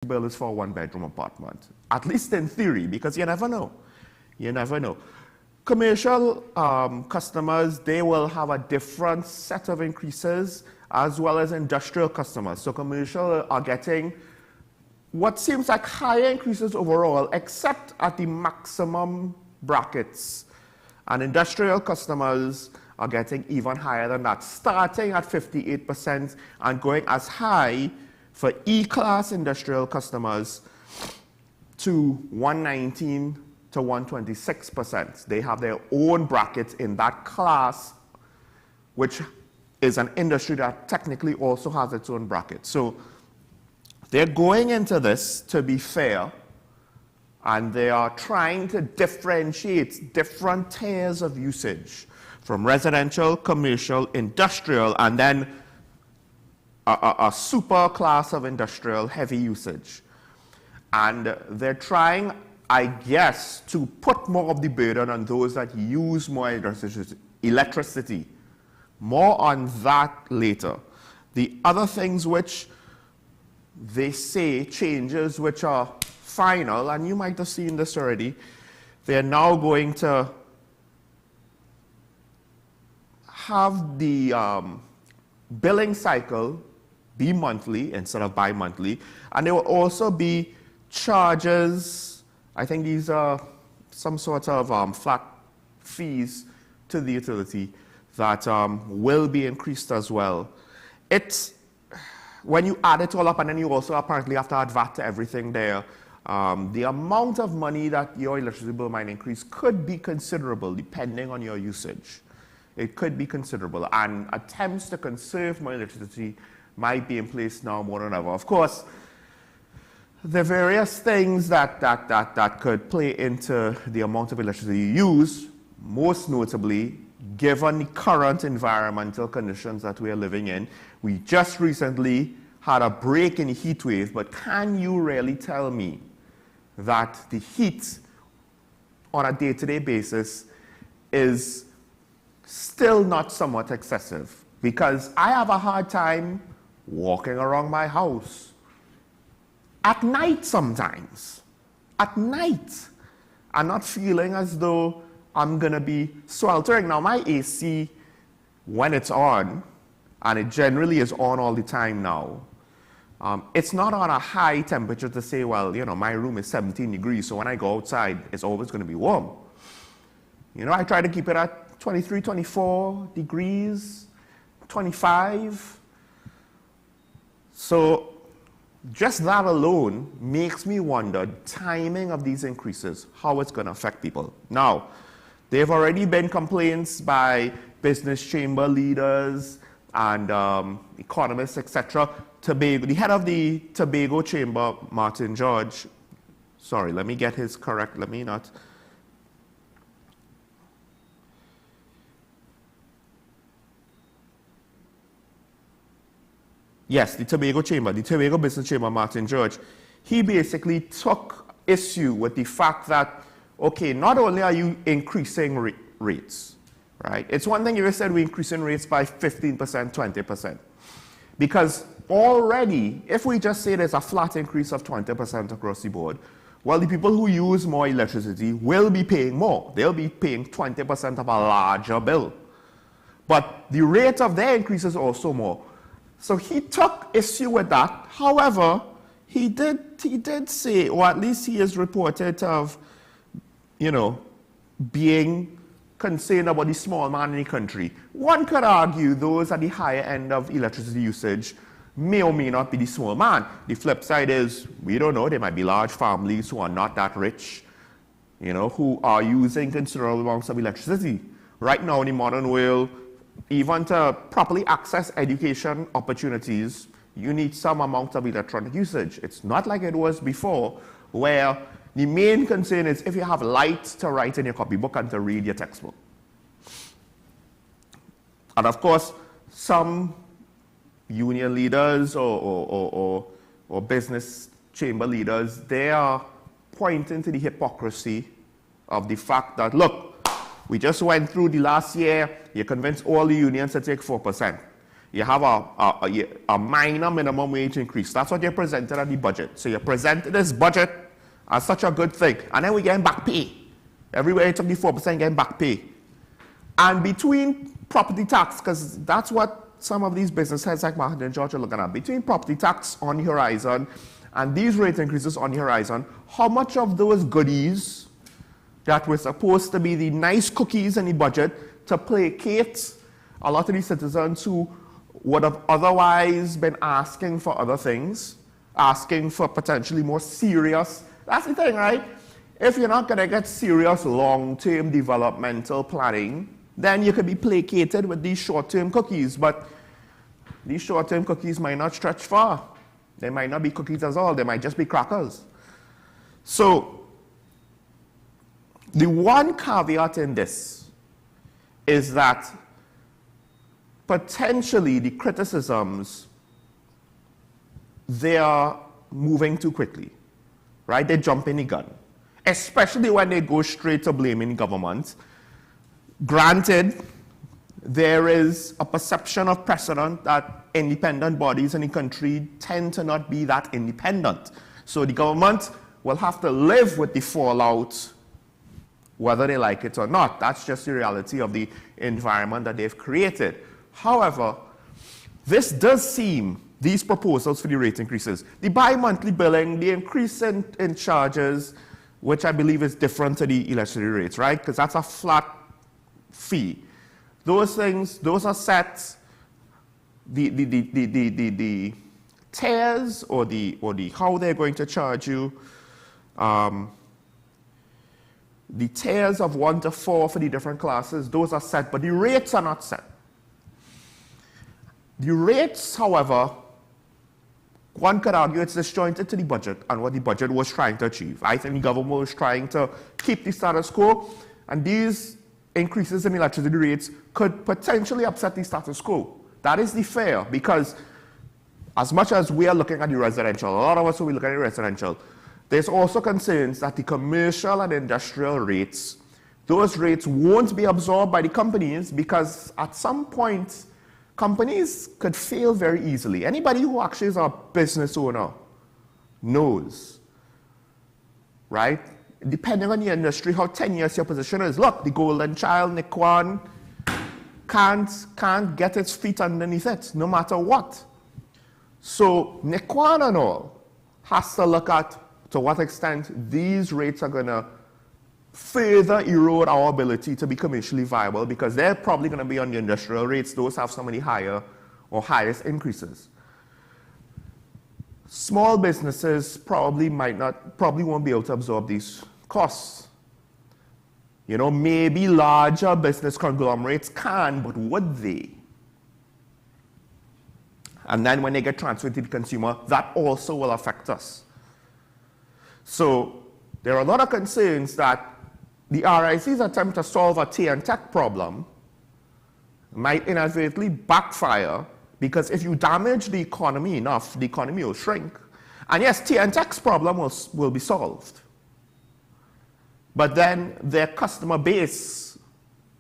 bill is for a one-bedroom apartment. At least in theory, because you never know. You never know. Commercial customers, they will have a different set of increases as well as industrial customers. So commercial are getting what seems like higher increases overall, except at the maximum brackets. And industrial customers are getting even higher than that, starting at 58% and going as high for E-class industrial customers to 119 to 126%. They have their own brackets in that class, which is an industry that technically also has its own bracket. So they're going into this to be fair, and they are trying to differentiate different tiers of usage from residential, commercial, industrial, and then a super class of industrial heavy usage. And they're trying, I guess, to put more of the burden on those that use more electricity. More on that later. The other things which they say, changes which are final, and you might have seen this already, they're now going to have the billing cycle be monthly instead of bi-monthly, and there will also be charges. I think these are some sort of flat fees to the utility that will be increased as well. It's, when you add it all up, and then you also apparently have to add VAT to everything there, the amount of money that your electricity bill might increase could be considerable depending on your usage. It could be considerable, and attempts to conserve more electricity might be in place now more than ever. Of course, the various things that could play into the amount of electricity you use, most notably, given the current environmental conditions that we are living in. We just recently had a break in the heat wave, but can you really tell me that the heat on a day-to-day basis is still not somewhat excessive? Because I have a hard time walking around my house at night sometimes. At night. I'm not feeling as though I'm going to be sweltering. Now, my AC, when it's on, and it generally is on all the time now, it's not on a high temperature to say, well, you know, my room is 17 degrees, so when I go outside, it's always going to be warm. You know, I try to keep it at 23, 24 degrees, 25. So just that alone makes me wonder, timing of these increases, how it's going to affect people. Now, there have already been complaints by business chamber leaders and economists, etc. The head of the Tobago Chamber, Martin George, sorry, let me get his correct, let me not. Yes, the Tobago Chamber, the Tobago Business Chamber, Martin George, he basically took issue with the fact that, okay, not only are you increasing rates, right? It's one thing if you said we're increasing rates by 15%, 20%. Because already, if we just say there's a flat increase of 20% across the board, well, the people who use more electricity will be paying more. They'll be paying 20% of a larger bill. But the rate of their increase is also more. So he took issue with that. However, he did say, or at least he is reported to have, you know, being concerned about the small man in the country. One could argue those at the higher end of electricity usage may or may not be the small man. The flip side is, we don't know, there might be large families who are not that rich, you know, who are using considerable amounts of electricity. Right now in the modern world, even to properly access education opportunities, you need some amount of electronic usage. It's not like it was before, where the main concern is if you have light to write in your copybook and to read your textbook. And of course, some union leaders or business chamber leaders, they are pointing to the hypocrisy of the fact that, look, we just went through the last year, you convinced all the unions to take 4%. You have a minor minimum wage increase. That's what you presented at the budget. So you presented this budget as such a good thing. And then we get back pay. Everywhere it took the 4% getting back pay. And between property tax, because that's what some of these business heads like Mahad and George are looking at, between property tax on the horizon and these rate increases on the horizon, how much of those goodies that were supposed to be the nice cookies in the budget to placate a lot of these citizens who would have otherwise been asking for other things, asking for potentially more serious, that's the thing, right? If you're not going to get serious long-term developmental planning, then you could be placated with these short-term cookies, but these short-term cookies might not stretch far. They might not be cookies at all, they might just be crackers. So, the one caveat in this is that potentially the criticisms, they are moving too quickly, right? They jump in the gun, especially when they go straight to blaming government. Granted, there is a perception of precedent that independent bodies in the country tend to not be that independent. So the government will have to live with the fallout whether they like it or not. That's just the reality of the environment that they've created. However, this does seem, these proposals for the rate increases, the bi-monthly billing, the increase in charges, which I believe is different to the electricity rates, right? Because that's a flat fee. Those things, those are set, the tiers or the how they're going to charge you, the tiers of 1 to 4 for the different classes, those are set, but the rates are not set. The rates, however, one could argue it's disjointed to the budget and what the budget was trying to achieve. I think the government was trying to keep the status quo, and these increases in electricity rates could potentially upset the status quo. That is the fear, because as much as we are looking at the residential, a lot of us will be looking at the residential, there's also concerns that the commercial and industrial rates, those rates won't be absorbed by the companies, because at some point, companies could fail very easily. Anybody who actually is a business owner knows, right? Depending on the industry, how tenuous your position is. Look, the golden child, Nikwan, can't get its feet underneath it, no matter what. So Nikwan and all has to look at to what extent these rates are going to further erode our ability to be commercially viable, because they're probably going to be on the industrial rates. Those have some of the higher or highest increases. Small businesses probably won't be able to absorb these costs. You know, maybe larger business conglomerates can, but would they? And then when they get transferred to the consumer, that also will affect us. So there are a lot of concerns that the RIC's attempt to solve a tea and tech problem might inadvertently backfire, because if you damage the economy enough, the economy will shrink. And yes, tea and tech's problem will be solved. But then their customer base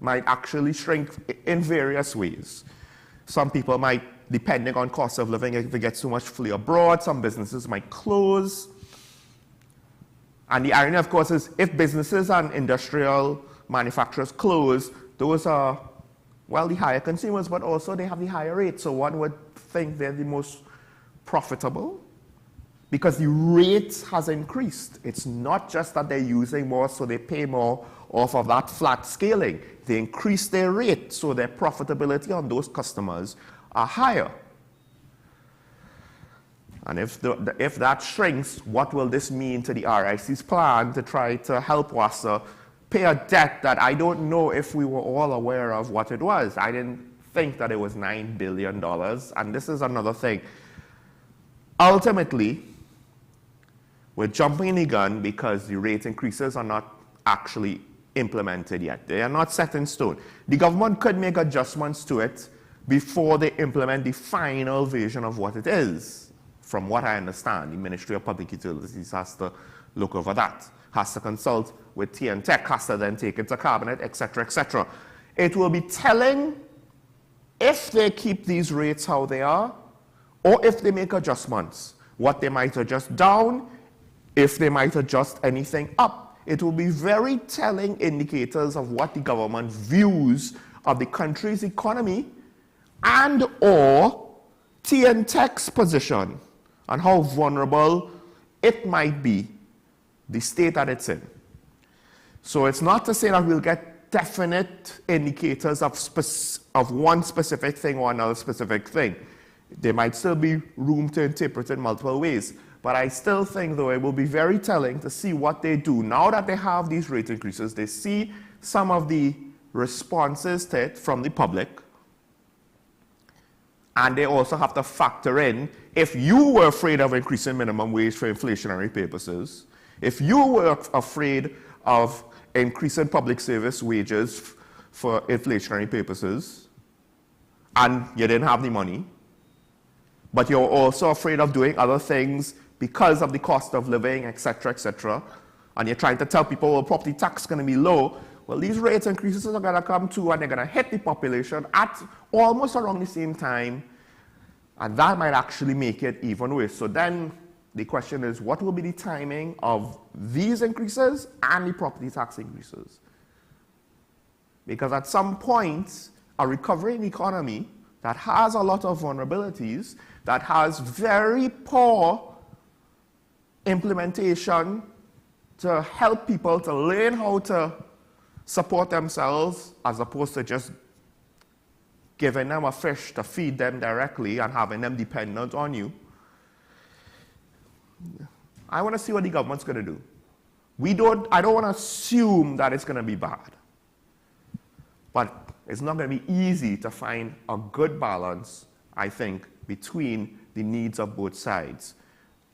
might actually shrink in various ways. Some people might, depending on cost of living, if it gets too much flee abroad, some businesses might close. And the irony, of course, is if businesses and industrial manufacturers close, those are, well, the higher consumers, but also they have the higher rate. So one would think they're the most profitable, because the rate has increased. It's not just that they're using more, so they pay more off of that flat scaling. They increase their rate, so their profitability on those customers are higher. And if that shrinks, what will this mean to the RIC's plan to try to help WASA pay a debt that I don't know if we were all aware of what it was. I didn't think that it was $9 billion. And this is another thing. Ultimately, we're jumping the gun because the rate increases are not actually implemented yet. They are not set in stone. The government could make adjustments to it before they implement the final version of what it is. From what I understand, the Ministry of Public Utilities has to look over that, has to consult with TNTech, has to then take it to Cabinet, etc., etc. It will be telling if they keep these rates how they are, or if they make adjustments, what they might adjust down, if they might adjust anything up. It will be very telling indicators of what the government views of the country's economy and or TNTech's position and how vulnerable it might be, the state that it's in. So it's not to say that we'll get definite indicators of one specific thing or another specific thing. There might still be room to interpret it in multiple ways. But I still think, though, it will be very telling to see what they do. Now that they have these rate increases, they see some of the responses to it from the public. And they also have to factor in, if you were afraid of increasing minimum wage for inflationary purposes, if you were afraid of increasing public service wages for inflationary purposes, and you didn't have the money, but you're also afraid of doing other things because of the cost of living, etc., and you're trying to tell people, well, property tax is going to be low, well, these rate increases are going to come too, and they're going to hit the population at almost around the same time, and that might actually make it even worse. So then the question is, what will be the timing of these increases and the property tax increases? Because at some point, a recovering economy that has a lot of vulnerabilities, that has very poor implementation to help people to learn how to support themselves as opposed to just giving them a fish to feed them directly and having them dependent on you. I want to see what the government's going to do. I don't want to assume that it's going to be bad. But it's not going to be easy to find a good balance, I think, between the needs of both sides.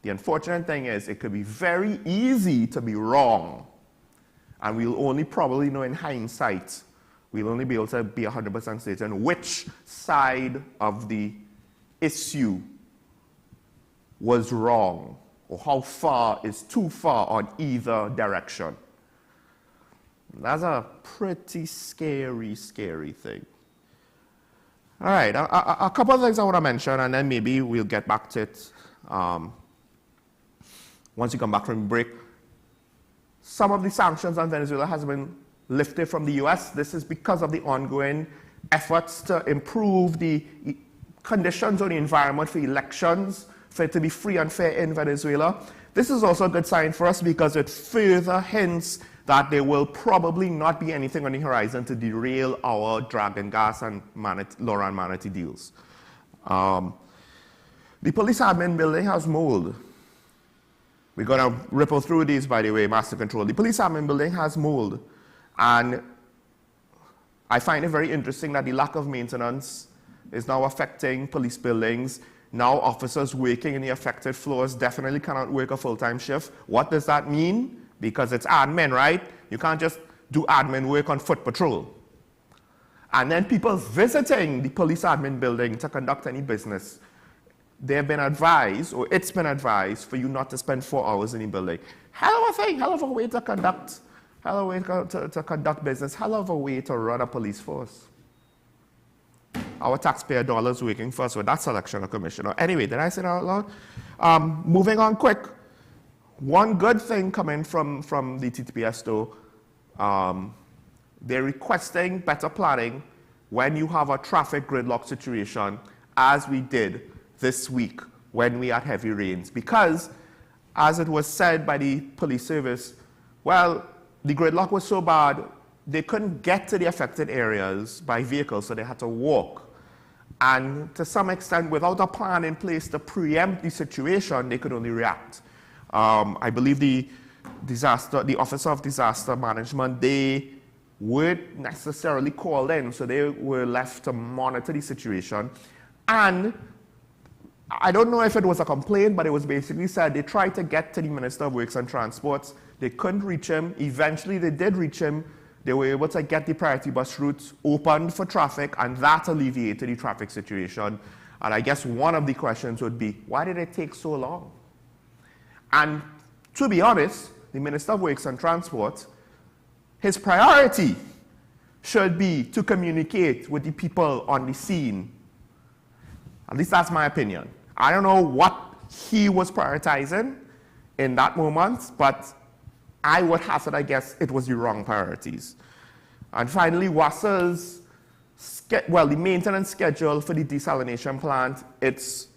The unfortunate thing is it could be very easy to be wrong. And we'll only probably know in hindsight, we'll only be able to be 100% certain which side of the issue was wrong, or how far is too far on either direction. That's a pretty scary, scary thing. All right, a couple of things I want to mention, and then maybe we'll get back to it once you come back from break. Some of the sanctions on Venezuela has been lifted from the US. This is because of the ongoing efforts to improve the conditions or the environment for elections, for it to be free and fair in Venezuela. This is also a good sign for us because it further hints that there will probably not be anything on the horizon to derail our dragon gas and Laura and Manatee deals. The police admin building has mold. We're going to ripple through these, by the way, Master Control. The police admin building has mold. And I find it very interesting that the lack of maintenance is now affecting police buildings. Now officers working in the affected floors definitely cannot work a full-time shift. What does that mean? Because it's admin, right? You can't just do admin work on foot patrol. And then people visiting the police admin building to conduct any business, they've been advised, or it's been advised, for you not to spend 4 hours in the building. Hell of a thing, hell of a way to conduct, to conduct business, hell of a way to run a police force. Our taxpayer dollars working for us with that selection of commissioner. Anyway, did I say that out loud? Moving on quick. One good thing coming from the TTPS though, they're requesting better planning when you have a traffic gridlock situation, as we did this week when we had heavy rains. Because, as it was said by the police service, well, the gridlock was so bad, they couldn't get to the affected areas by vehicle, so they had to walk. And to some extent, without a plan in place to preempt the situation, they could only react. I believe the Office of Disaster Management, they weren't necessarily called in, so they were left to monitor the situation. And I don't know if it was a complaint, but it was basically said they tried to get to the Minister of Works and Transports. They couldn't reach him. Eventually, they did reach him. They were able to get the priority bus routes opened for traffic, and that alleviated the traffic situation. And I guess one of the questions would be, why did it take so long? And to be honest, the Minister of Works and Transport, his priority should be to communicate with the people on the scene. At least that's my opinion. I don't know what he was prioritizing in that moment, but I would hazard, I guess, it was the wrong priorities. And finally, WASA's, the maintenance schedule for the desalination plant, it's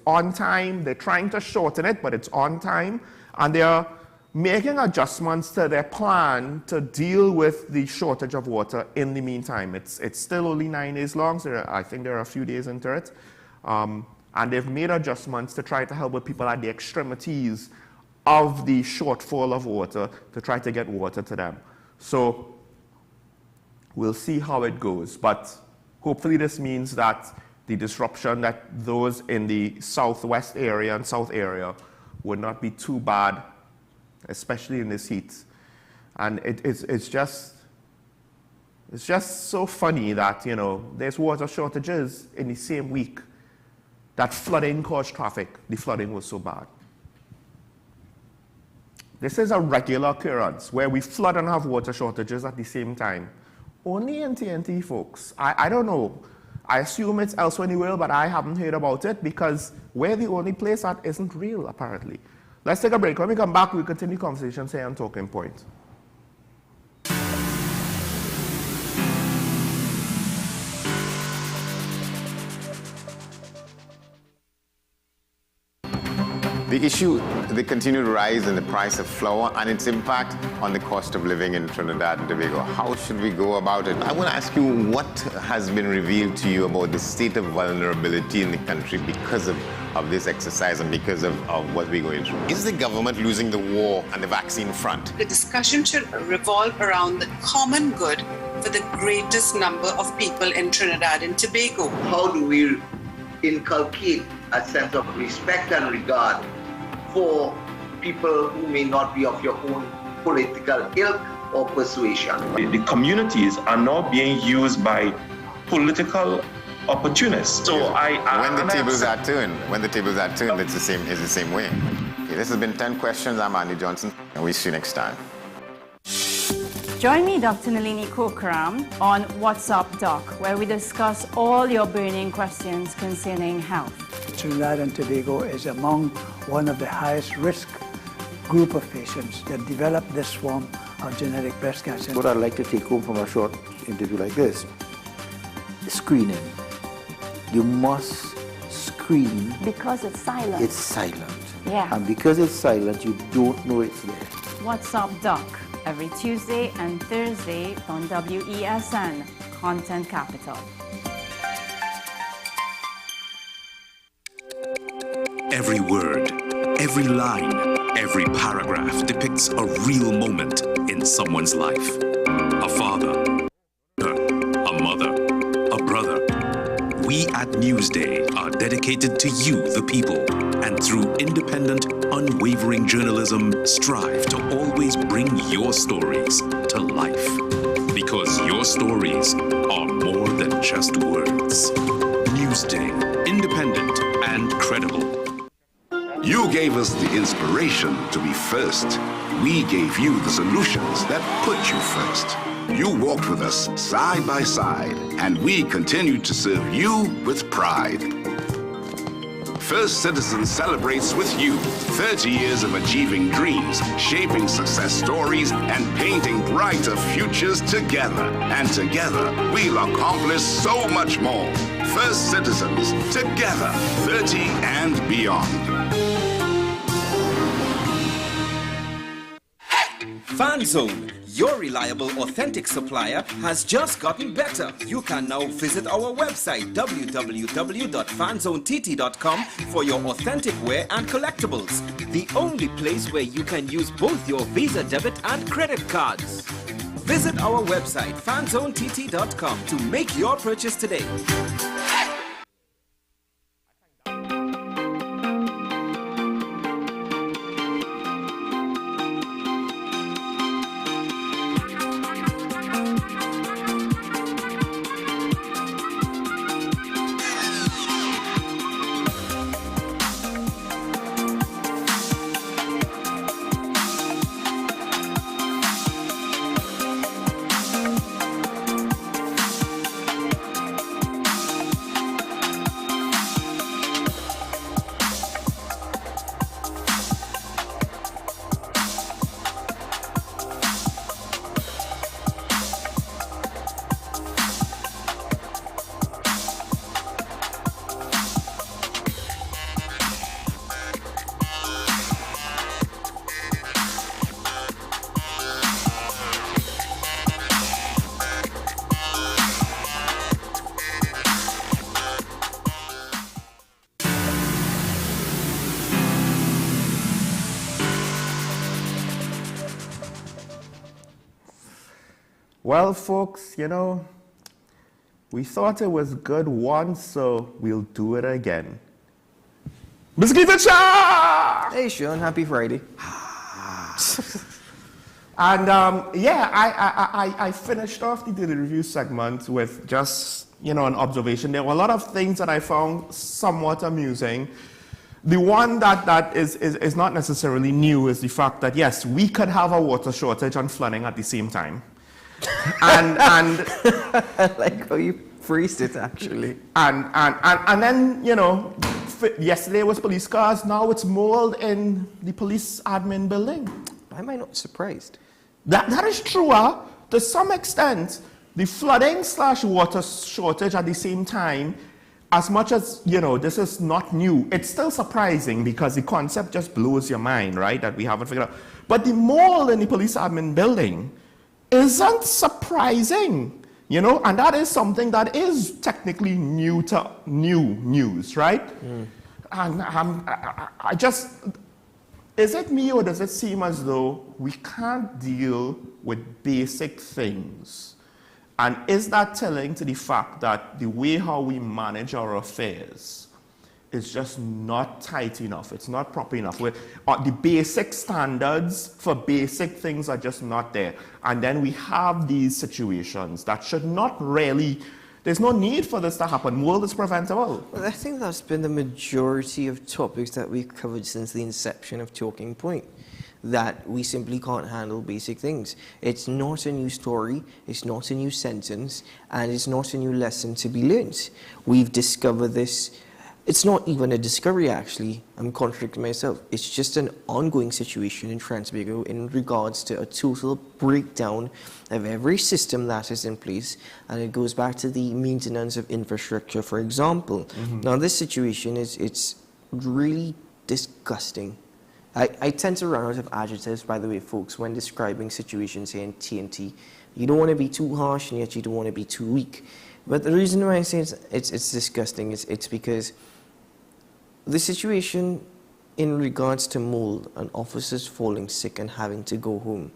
on time. They're trying to shorten it, but it's on time. And they're making adjustments to their plan to deal with the shortage of water in the meantime. It's still only 9 days long, so I think there are a few days into it. And they've made adjustments to try to help with people at the extremities of the shortfall of water to try to get water to them. So we'll see how it goes. But hopefully this means that the disruption that those in the southwest area and south area would not be too bad, especially in this heat. And it's just so funny that, you know, there's water shortages in the same week that flooding caused traffic. The flooding was so bad. This is a regular occurrence where we flood and have water shortages at the same time. Only in TNT, folks. I don't know. I assume it's elsewhere in the world, but I haven't heard about it because we're the only place that isn't real, apparently. Let's take a break. When we come back, we'll continue conversations here on Talking Point. The issue, the continued rise in the price of flour and its impact on the cost of living in Trinidad and Tobago. How should we go about it? I want to ask you what has been revealed to you about the state of vulnerability in the country because of this exercise and because of what we're going through. Is the government losing the war on the vaccine front? The discussion should revolve around the common good for the greatest number of people in Trinidad and Tobago. How do we inculcate a sense of respect and regard for people who may not be of your own political ilk or persuasion? The communities are now being used by political opportunists. So when the tables are turned, it's the same way. Okay, this has been 10 questions. I'm Andy Johnson, and we'll see you next time. Join me, Dr. Nalini Kokram, on What's Up Doc, where we discuss all your burning questions concerning health. Trinidad and Tobago is among one of the highest risk group of patients that develop this form of genetic breast cancer. What I'd like to take home from a short interview like this, screening. You must screen. Because it's silent. It's silent. Yeah. And because it's silent, you don't know it's there. What's Up Doc, every Tuesday and Thursday on WESN, Content Capital. Every word, every line, every paragraph depicts a real moment in someone's life. A father, a mother, a brother. We at Newsday are dedicated to you, the people, and through independent, unwavering journalism, strive to always bring your stories to life. Because your stories are more than just words. Newsday, independent and credible. You gave us the inspiration to be first. We gave you the solutions that put you first. You walked with us side by side, and we continue to serve you with pride. First Citizen celebrates with you 30 years of achieving dreams, shaping success stories, and painting brighter futures together. And together, we'll accomplish so much more. First Citizens, together, 30 and beyond. FanZone, your reliable, authentic supplier, has just gotten better. You can now visit our website www.fanzonett.com for your authentic wear and collectibles. The only place where you can use both your Visa debit and credit cards. Visit our website fanzonett.com to make your purchase today. Well, folks, you know, we thought it was good once, so we'll do it again. Hey, Sean, happy Friday. And yeah, I finished off the daily review segment with just, you know, an observation. There were a lot of things that I found somewhat amusing. The one that is not necessarily new is the fact that, yes, we could have a water shortage and flooding at the same time. And I like how you phrased it, actually. And then, you know, yesterday was police cars, now it's mold in the police admin building. Why am I not surprised? That is true, to some extent. The flooding / water shortage at the same time, as much as, you know, this is not new, it's still surprising because the concept just blows your mind, right, that we haven't figured out. But the mold in the police admin building isn't surprising, you know, and that is something that is technically new news, right? And I just, is it me or does it seem as though we can't deal with basic things? And is that telling to the fact that the way how we manage our affairs is just not tight enough? It's not proper enough. The basic standards for basic things are just not there. And then we have these situations that should not really, there's no need for this to happen. Mold is preventable. Well, I think that's been the majority of topics that we've covered since the inception of Talking Point, that we simply can't handle basic things. It's not a new story, it's not a new sentence, and it's not a new lesson to be learned. We've discovered this. It's not even a discovery, actually. I'm contradicting myself. It's just an ongoing situation in Trinbago in regards to a total breakdown of every system that is in place, and it goes back to the maintenance of infrastructure, for example. Now, this situation it's really disgusting. I tend to run out of adjectives, by the way, folks, when describing situations here in TNT. You don't want to be too harsh, and yet you don't want to be too weak. But the reason why I say it's disgusting is it's because the situation in regards to mold and officers falling sick and having to go home.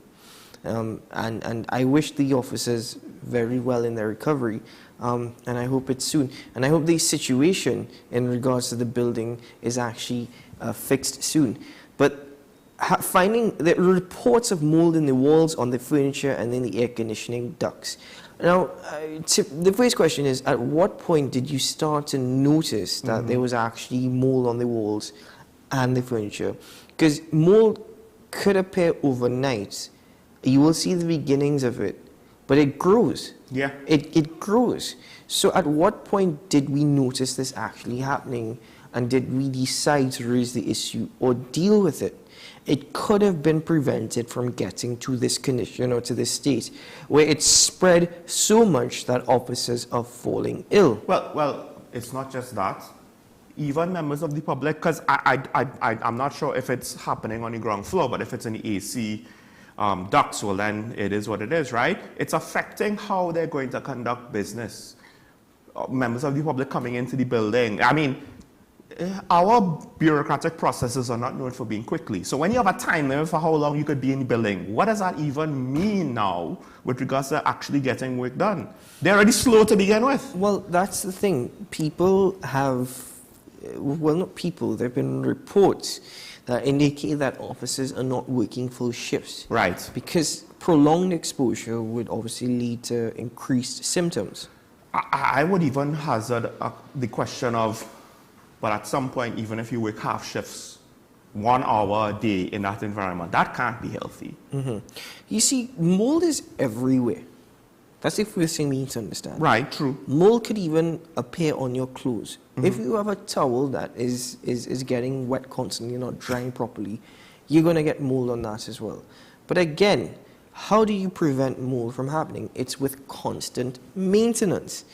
And I wish the officers very well in their recovery, and I hope it's soon. And I hope the situation in regards to the building is actually fixed soon. But finding the reports of mold in the walls, on the furniture, and in the air conditioning ducts. Now, the first question is, at what point did you start to notice that there was actually mold on the walls and the furniture? Because mold could appear overnight. You will see the beginnings of it, but it grows. Yeah. It grows. So at what point did we notice this actually happening, and did we decide to raise the issue or deal with it? It could have been prevented from getting to this condition or to this state where it's spread so much that officers are falling ill. Well, it's not just that. Even members of the public, because I'm not sure if it's happening on the ground floor, but if it's in the AC ducts, well then it is what it is, right? It's affecting how they're going to conduct business. Members of the public coming into the building. I mean, our bureaucratic processes are not known for being quickly. So when you have a time limit for how long you could be in the building, what does that even mean now with regards to actually getting work done? They're already slow to begin with. Well, that's the thing. People have, well, not people, there have been reports that indicate that officers are not working full shifts. Right. Because prolonged exposure would obviously lead to increased symptoms. I would even hazard the question of, but at some point, even if you work half shifts, 1 hour a day in that environment, that can't be healthy. You see, mold is everywhere. That's the first thing we need to understand. Right, true. Mold could even appear on your clothes. If you have a towel that is getting wet constantly, not drying properly, you're going to get mold on that as well. But again, how do you prevent mold from happening? It's with constant maintenance.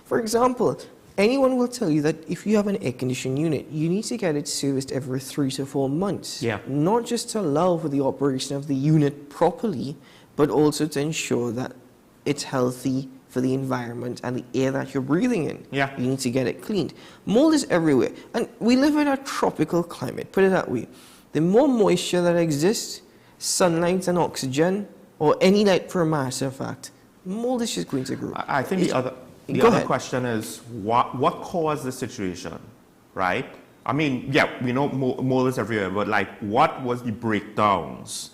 For example, anyone will tell you that if you have an air conditioning unit, you need to get it serviced every 3 to 4 months. Yeah. Not just to allow for the operation of the unit properly, but also to ensure that it's healthy for the environment and the air that you're breathing in. Yeah. You need to get it cleaned. Mold is everywhere. And we live in a tropical climate, put it that way. The more moisture that exists, sunlight and oxygen, or any light for a matter of fact, mold is just going to grow. I think the other question is what caused the situation, right? I mean, yeah, we know mold is everywhere, but like, what was the breakdowns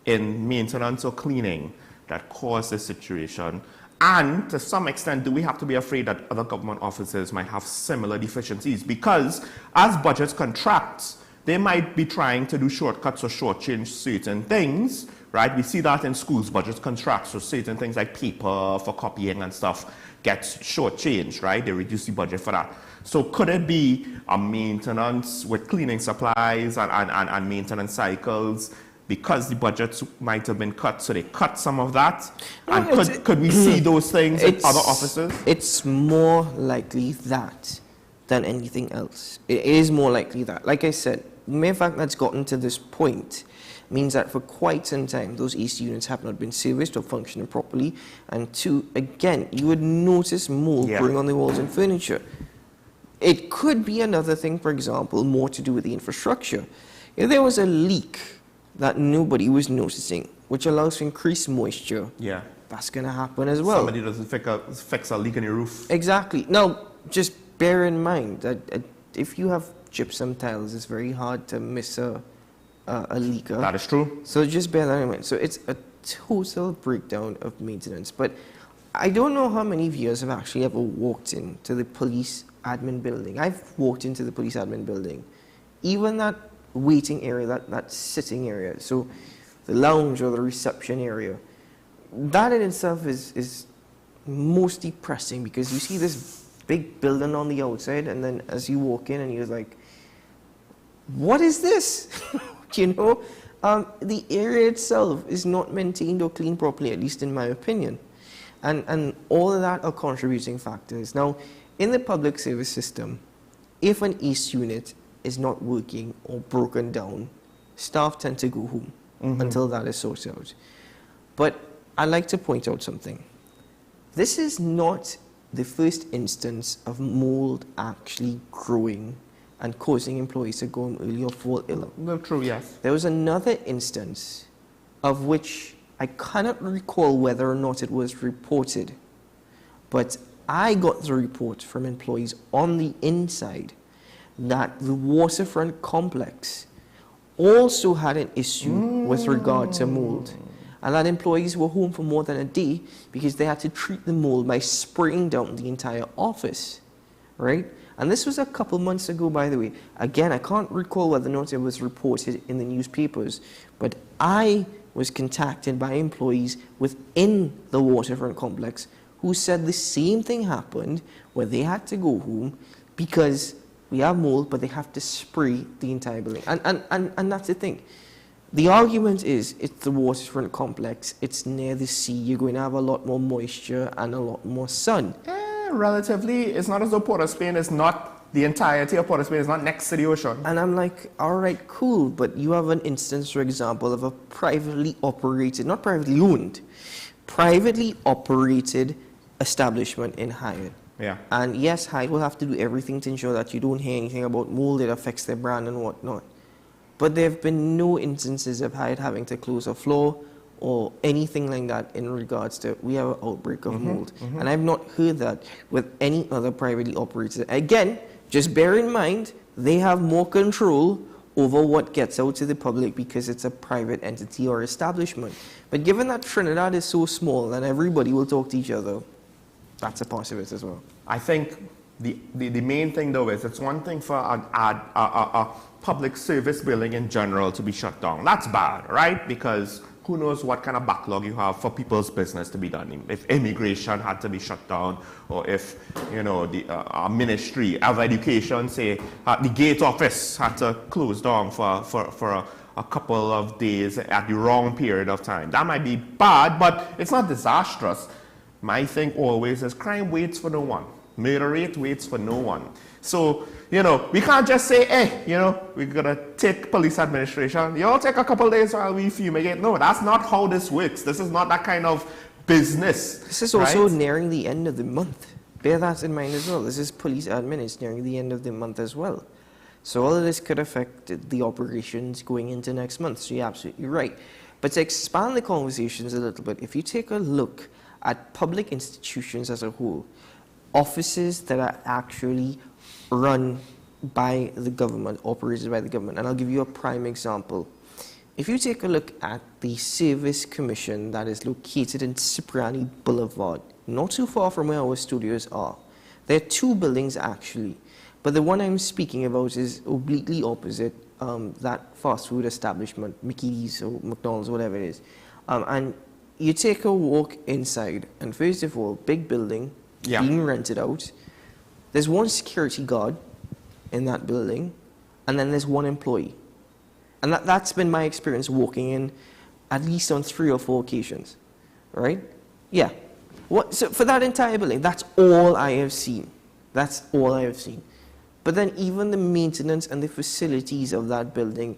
in maintenance or cleaning that caused this situation? And to some extent, do we have to be afraid that other government offices might have similar deficiencies? Because as budgets contract, they might be trying to do shortcuts or shortchange certain things, right? We see that in schools, budgets contract, so certain things like paper for copying and stuff gets shortchanged, right? They reduce the budget for that. So could it be a maintenance with cleaning supplies and maintenance cycles, because the budgets might have been cut, so they cut some of that? And could we see those things in other offices? It's more likely that than anything else. It is more likely that. Like I said, the mere fact that's gotten to this point means that for quite some time, those AC units have not been serviced or functioning properly. And two, again, you would notice mold growing on the walls and furniture. It could be another thing, for example, more to do with the infrastructure. If there was a leak that nobody was noticing, which allows for increased moisture, that's going to happen as well. Somebody doesn't fix a leak in your roof. Exactly. Now, just bear in mind that if you have gypsum tiles, it's very hard to miss a leaker. That is true. So just bear that in mind. So it's a total breakdown of maintenance. But I don't know how many of you have actually ever walked into the police admin building. I've walked into the police admin building. Even that waiting area, that sitting area, so the lounge or the reception area, that in itself is most depressing, because you see this big building on the outside, and then as you walk in and you're like, what is this? You know, the area itself is not maintained or cleaned properly, at least in my opinion. And all of that are contributing factors. Now, in the public service system, if an ACE unit is not working or broken down, staff tend to go home until that is sorted out. But I'd like to point out something. This is not the first instance of mold actually growing and causing employees to go home early or fall ill. No, true, yes. There was another instance of which I cannot recall whether or not it was reported, but I got the report from employees on the inside that the waterfront complex also had an issue with regard to mold, and that employees were home for more than a day because they had to treat the mold by spraying down the entire office, right? And this was a couple months ago, by the way. Again, I can't recall whether or not it was reported in the newspapers, but I was contacted by employees within the waterfront complex who said the same thing happened, where they had to go home because we have mold, but they have to spray the entire building. And that's the thing. The argument is it's the waterfront complex, it's near the sea, you're going to have a lot more moisture and a lot more sun. Relatively, it's not as though Port of Spain is not, the entirety of Port of Spain is not next to the ocean. And I'm like, all right, cool, but you have an instance, for example, of a privately operated, not privately owned, privately operated establishment in Hyatt. Yeah. And yes, Hyatt will have to do everything to ensure that you don't hear anything about mold that affects their brand and whatnot. But there have been no instances of Hyatt having to close a floor or anything like that in regards to we have an outbreak of mold. And I've not heard that with any other privately operated. Again, just bear in mind, they have more control over what gets out to the public because it's a private entity or establishment. But given that Trinidad is so small and everybody will talk to each other, that's a part of it as well. I think the main thing, though, is it's one thing for a public service building in general to be shut down. That's bad, right? Because who knows what kind of backlog you have for people's business to be done. If immigration had to be shut down, or if, you know, the Ministry of Education, say, the gate office had to close down for a couple of days at the wrong period of time. That might be bad, but it's not disastrous. My thing always is crime waits for no one. Murder rate waits for no one. So, you know, we can't just say, hey, you know, we're going to take police administration. You all take a couple days while we fumigate. No, that's not how this works. This is not that kind of business. This is also nearing the end of the month. Bear that in mind as well. This is police admin. It's nearing the end of the month as well. So all of this could affect the operations going into next month. So you're absolutely right. But to expand the conversations a little bit, if you take a look at public institutions as a whole, offices that are actually run by the government, operated by the government. And I'll give you a prime example. If you take a look at the Service Commission that is located in Cipriani Boulevard, not too far from where our studios are, there are two buildings actually, but the one I'm speaking about is obliquely opposite that fast food establishment, Mickey's or McDonald's, whatever it is. And you take a walk inside, and first of all, big building, being rented out. There's one security guard in that building, and then there's one employee. And that's been my experience walking in at least on 3 or 4 occasions, right? Yeah. So for that entire building, that's all I have seen. That's all I have seen. But then even the maintenance and the facilities of that building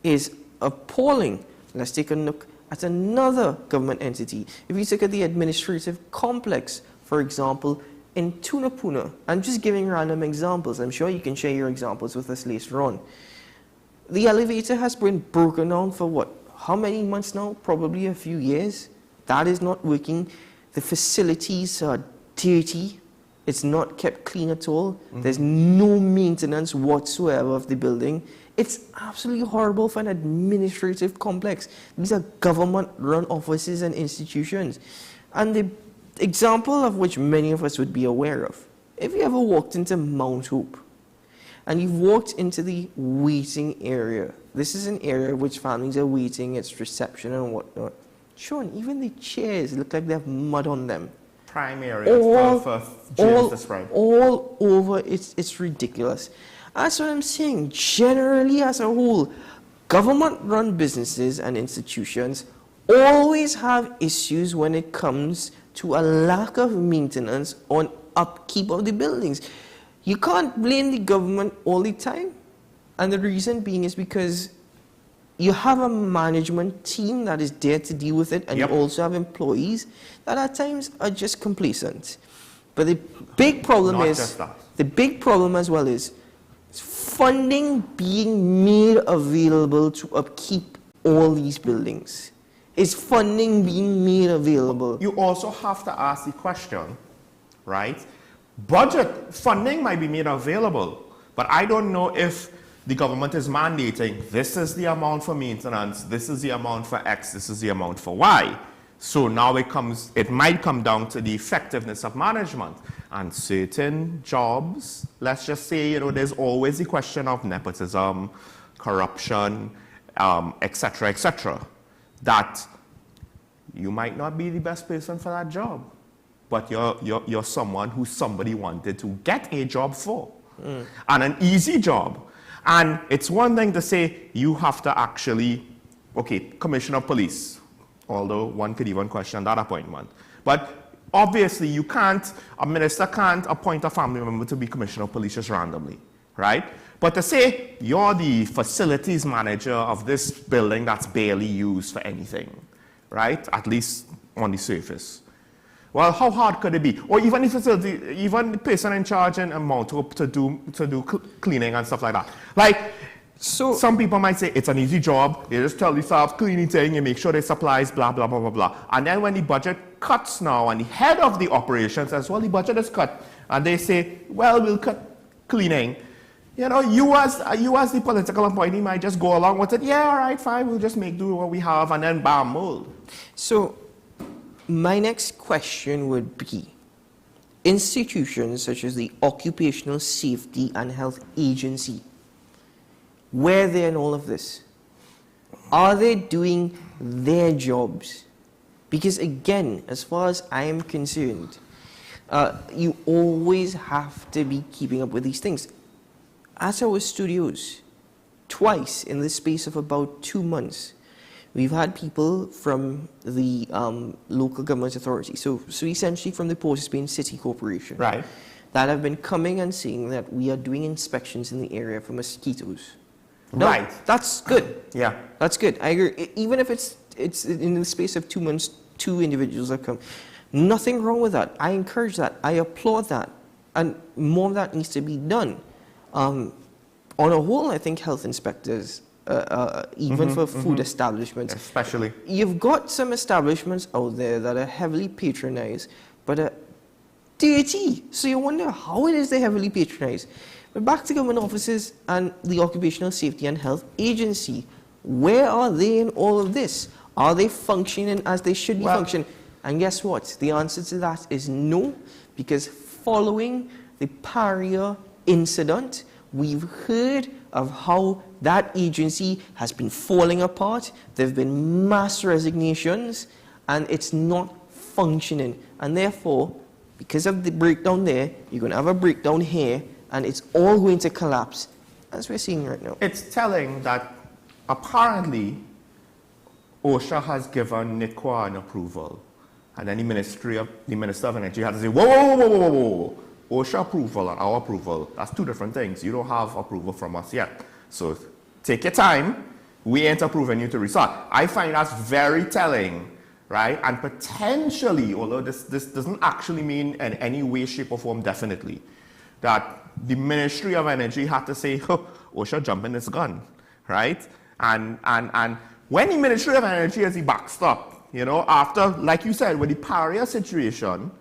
is appalling. Let's take a look at another government entity. If you look at the administrative complex, for example, in Tunapuna, I'm just giving random examples. I'm sure you can share your examples with us later on. The elevator has been broken down for what? How many months now? Probably a few years. That is not working. The facilities are dirty. It's not kept clean at all. There's no maintenance whatsoever of the building. It's absolutely horrible for an administrative complex. These are government-run offices and institutions. And the example of which many of us would be aware of, if you ever walked into Mount Hope, and you've walked into the waiting area, this is an area which families are waiting, it's reception and whatnot. Sean, even the chairs look like they have mud on them. Prime area for James described. All over, it's ridiculous. That's what I'm saying. Generally, as a whole, government-run businesses and institutions always have issues when it comes to a lack of maintenance on upkeep of the buildings. You can't blame the government all the time. And the reason being is because you have a management team that is there to deal with it, and you also have employees that at times are just complacent. But the big problem the big problem as well is funding being made available to upkeep all these buildings. Is funding being made available? You also have to ask the question, right? Budget funding might be made available, but I don't know if the government is mandating this is the amount for maintenance, this is the amount for X, this is the amount for Y. So now it might come down to the effectiveness of management. And certain jobs, let's just say, there's always the question of nepotism, corruption, etc., that you might not be the best person for that job, but you're someone who somebody wanted to get a job for, and an easy job. And it's one thing to say you have to actually, Commissioner of Police, although one could even question that appointment. But obviously a minister can't appoint a family member to be Commissioner of Police just randomly, right? But to say you're the facilities manager of this building that's barely used for anything, right? At least on the surface. Well, how hard could it be? Or even the person in charge in Mount Hope to do cleaning and stuff like that. So some people might say it's an easy job. You just tell the staff cleaning thing, you make sure there's supplies, blah, blah, blah, blah, blah. And then when the budget cuts now, and the head of the operations says, well, the budget is cut, and they say, well, we'll cut cleaning. You as the political appointee might just go along with it. Yeah, all right, fine, we'll just make do what we have, and then bam, mold. So my next question would be, institutions such as the Occupational Safety and Health Agency, where they're in all of this, are they doing their jobs? Because again, as far as I am concerned, you always have to be keeping up with these things. At our studios, twice in the space of about 2 months, we've had people from the local government authority, so essentially from the Port of Spain City Corporation, right, that have been coming and saying that we are doing inspections in the area for mosquitoes. Right. That's good. Yeah. That's good. I agree. Even if it's in the space of 2 months, 2 individuals have come. Nothing wrong with that. I encourage that. I applaud that. And more of that needs to be done. On a whole, I think health inspectors even for food establishments. Especially. You've got some establishments out there that are heavily patronized, but are dirty. So you wonder how it is they're heavily patronized. But back to government offices and the Occupational Safety and Health Agency. Where are they in all of this? Are they functioning as they should be functioning? And guess what? The answer to that is no, because following the Paria incident, we've heard of how that agency has been falling apart. There have been mass resignations, and it's not functioning. And therefore, because of the breakdown there, you're going to have a breakdown here, and it's all going to collapse, as we're seeing right now. It's telling that apparently OSHA has given NICWA an approval, and then the Minister of Energy has to say, whoa, whoa, whoa, whoa, whoa, whoa. OSHA approval and our approval, that's two different things. You don't have approval from us yet. So take your time. We ain't approving you to restart. I find that's very telling, right? And potentially, although this doesn't actually mean in any way, shape, or form definitely, that the Ministry of Energy had to say, oh, OSHA jumping this gun, right? And when the Ministry of Energy is the backstop, you know, after, like you said, with the Paria situation,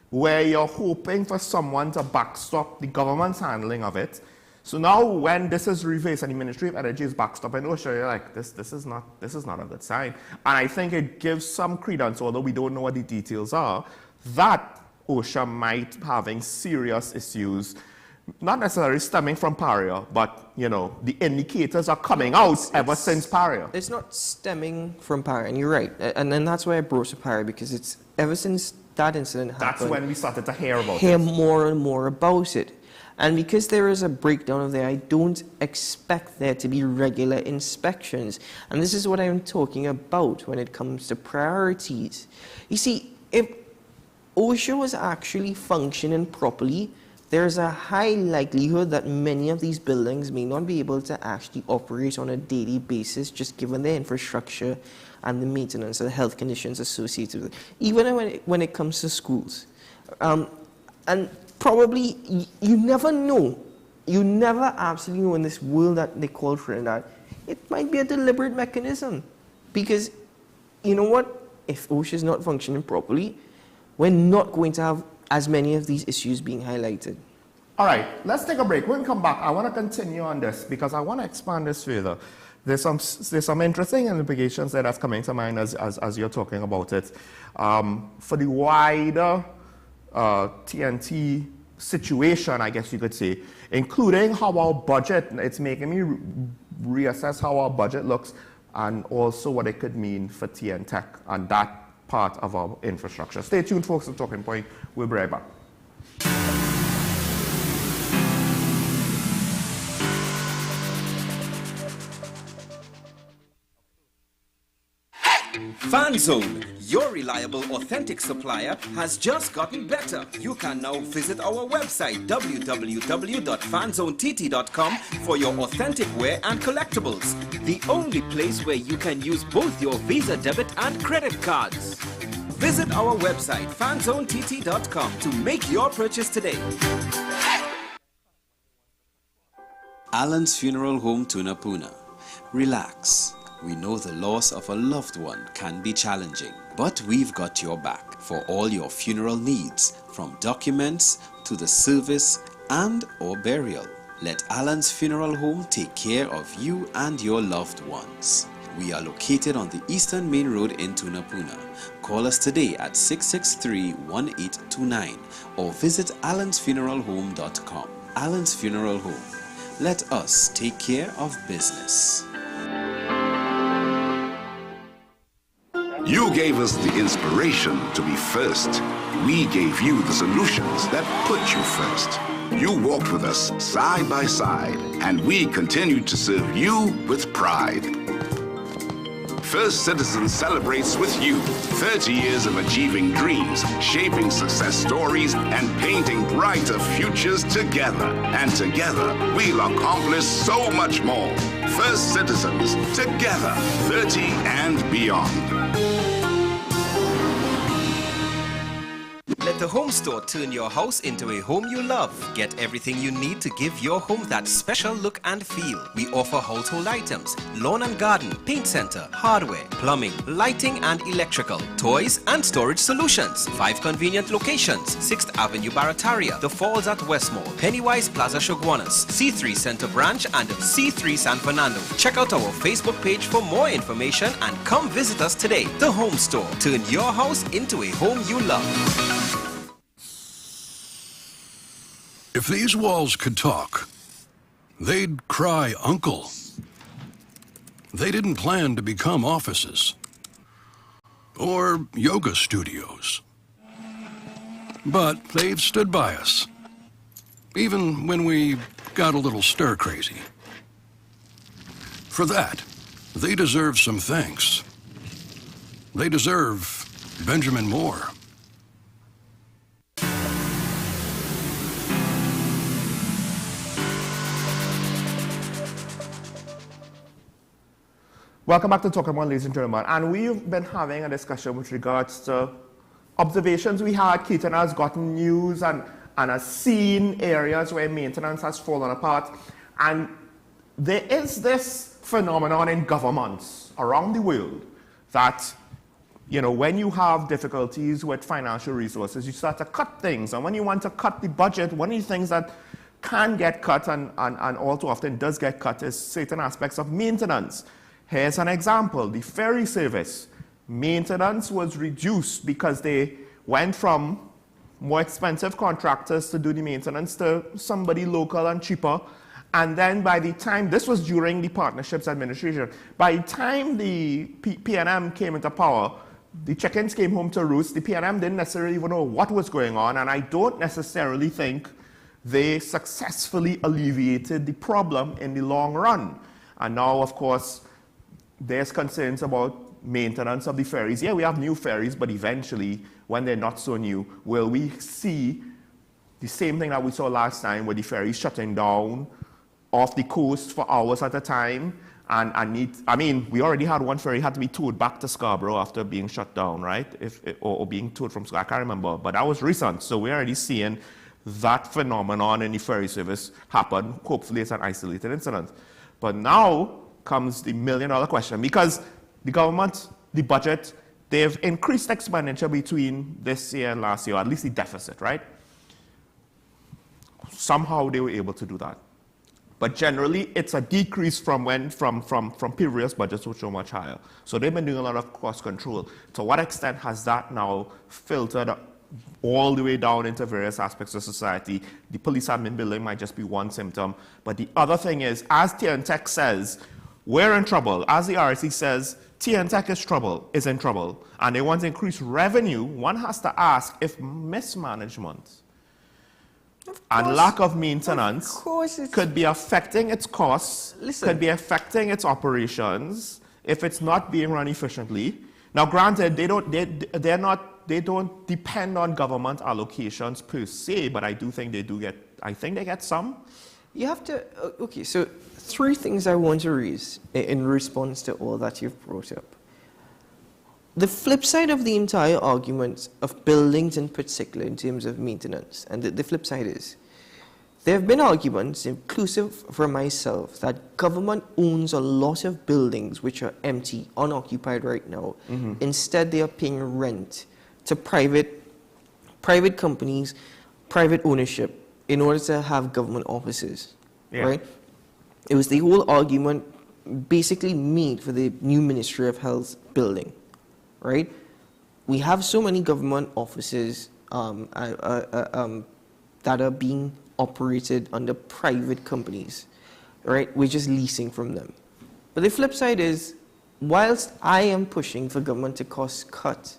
where you're hoping for someone to backstop the government's handling of it. So now when this is reversed and the Ministry of Energy is backstopping OSHA, you're like, this is not a good sign. And I think it gives some credence, although we don't know what the details are, that OSHA might be having serious issues, not necessarily stemming from Paria, but, you know, the indicators are coming out ever since Paria. It's not stemming from Paria, and you're right. And then that's why I brought up Paria, because it's ever since that incident happened. That's when we started to hear about it. More and more about it. And because there is a breakdown of there, I don't expect there to be regular inspections. And this is what I'm talking about when it comes to priorities. You see, if OSHA was actually functioning properly, there's a high likelihood that many of these buildings may not be able to actually operate on a daily basis, just given their infrastructure and the maintenance and the health conditions associated with it, even when it comes to schools. And probably, you never know. You never absolutely know in this world that they call Trinidad. It might be a deliberate mechanism. Because, you know what? If OSHA is not functioning properly, we're not going to have as many of these issues being highlighted. All right, let's take a break. When we come back, I want to continue on this because I want to expand this further. There's some interesting implications that's coming to mind as you're talking about it. For the wider TNT situation, I guess you could say, including how our budget, it's making me reassess how our budget looks and also what it could mean for TN Tech and that part of our infrastructure. Stay tuned, folks, to Talking Point. We'll be right back. FanZone, your reliable, authentic supplier, has just gotten better. You can now visit our website www.fanzonett.com for your authentic wear and collectibles. The only place where you can use both your Visa debit and credit cards. Visit our website fanzonett.com to make your purchase today. Alan's Funeral Home, Tunapuna. Relax. We know the loss of a loved one can be challenging, but we've got your back for all your funeral needs, from documents to the service and or burial. Let Alan's Funeral Home take care of you and your loved ones. We are located on the Eastern Main Road in Tunapuna. Call us today at 663-1829 or visit allansfuneralhome.com. Alan's Funeral Home. Let us take care of business. You gave us the inspiration to be first. We gave you the solutions that put you first. You walked with us side by side, and we continued to serve you with pride. First Citizens celebrates with you 30 years of achieving dreams, shaping success stories, and painting brighter futures together. And together, we'll accomplish so much more. First Citizens, together, 30 and beyond. Let The Home Store, turn your house into a home you love. Get everything you need to give your home that special look and feel. We offer household items, lawn and garden, paint center, hardware, plumbing, lighting and electrical, toys and storage solutions. 5 convenient locations: 6th Avenue Barataria, The Falls at Westmore, Pennywise Plaza Shoguanas, C3 Center Branch and C3 San Fernando. Check out our Facebook page for more information and come visit us today. The Home Store, turn your house into a home you love. If these walls could talk, they'd cry uncle. They didn't plan to become offices or yoga studios, but they've stood by us, even when we got a little stir-crazy. For that, they deserve some thanks. They deserve Benjamin Moore. Welcome back to Talking About, ladies and gentlemen. And we've been having a discussion with regards to observations we had. Keaton has gotten news and has seen areas where maintenance has fallen apart. And there is this phenomenon in governments around the world that, you know, when you have difficulties with financial resources, you start to cut things. And when you want to cut the budget, one of the things that can get cut and all too often does get cut is certain aspects of maintenance. Here's an example. The ferry service maintenance was reduced because they went from more expensive contractors to do the maintenance to somebody local and cheaper. And then by the time, this was during the partnerships administration, by the time the PNM came into power, the chickens came home to roost. The PNM didn't necessarily even know what was going on, and I don't necessarily think they successfully alleviated the problem in the long run. And now, of course, there's concerns about maintenance of the ferries. Yeah, we have new ferries, but eventually, when they're not so new, will we see the same thing that we saw last time with the ferries shutting down off the coast for hours at a time? I mean, we already had one ferry had to be towed back to Scarborough after being shut down, right? Or being towed from Scarborough, I can't remember, but that was recent. So we're already seeing that phenomenon in the ferry service happen. Hopefully it's an isolated incident. But now comes the million-dollar question, because the government, the budget, they've increased expenditure between this year and last year, or at least the deficit, right? Somehow they were able to do that. But generally, it's a decrease from previous budgets, which were much higher. So they've been doing a lot of cost control. To what extent has that now filtered all the way down into various aspects of society? The police admin building might just be one symptom. But the other thing is, as TNTech says, we're in trouble. As the RSC says, TNTech is in trouble, and they want to increase revenue. One has to ask if mismanagement and lack of maintenance could be affecting its costs, could be affecting its operations if it's not being run efficiently. Now, granted, they don't depend on government allocations per se, but I do think they get some. You have to, okay, so 3 things I want to raise in response to all that you've brought up. The flip side of the entire argument of buildings in particular in terms of maintenance, and the flip side is, there have been arguments, inclusive for myself, that government owns a lot of buildings which are empty, unoccupied right now. Mm-hmm. Instead, they are paying rent to private companies, private ownership, in order to have government offices, right? It was the whole argument basically made for the new Ministry of Health building, right? We have so many government offices that are being operated under private companies, right? We're just leasing from them. But the flip side is, whilst I am pushing for government to cut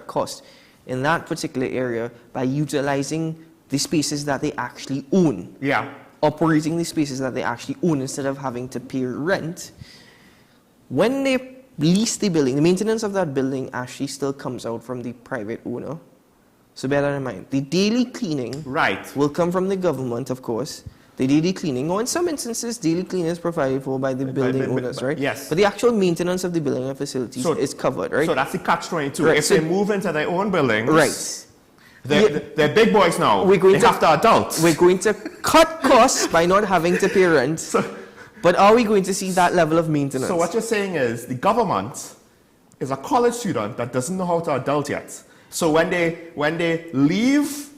costs in that particular area by utilizing the spaces that they actually own. Yeah. Operating the spaces that they actually own instead of having to pay rent. When they lease the building, the maintenance of that building actually still comes out from the private owner. So bear that in mind. The daily cleaning will come from the government, of course. The daily cleaning, or in some instances, daily cleaning is provided for by the building owners, right? Yes. But the actual maintenance of the building and facilities is covered, right? So that's the catch-22. Right. If they move into their own buildings, They're big boys now. They have to adult. We're going to cut costs by not having to pay rent. But are we going to see that level of maintenance? So what you're saying is the government is a college student that doesn't know how to adult yet. So when they leave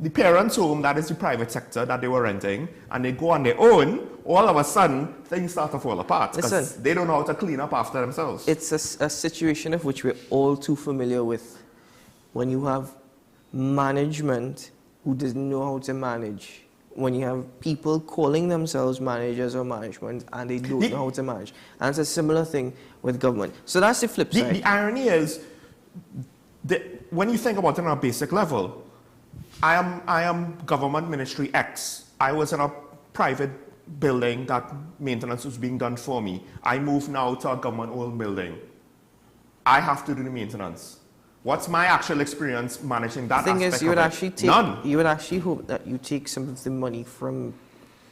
the parents' home, that is the private sector that they were renting, and they go on their own, all of a sudden things start to fall apart because they don't know how to clean up after themselves. It's a situation of which we're all too familiar with. When you have management who doesn't know how to manage, when you have people calling themselves managers or management and they don't know how to manage. And it's a similar thing with government. So that's the flip side. The irony is, when you think about it on a basic level, I am government ministry X. I was in a private building that maintenance was being done for me. I moved now to a government-owned building. I have to do the maintenance. What's my actual experience managing that aspect of it? The thing is, None. You would actually hope that you take some of the money from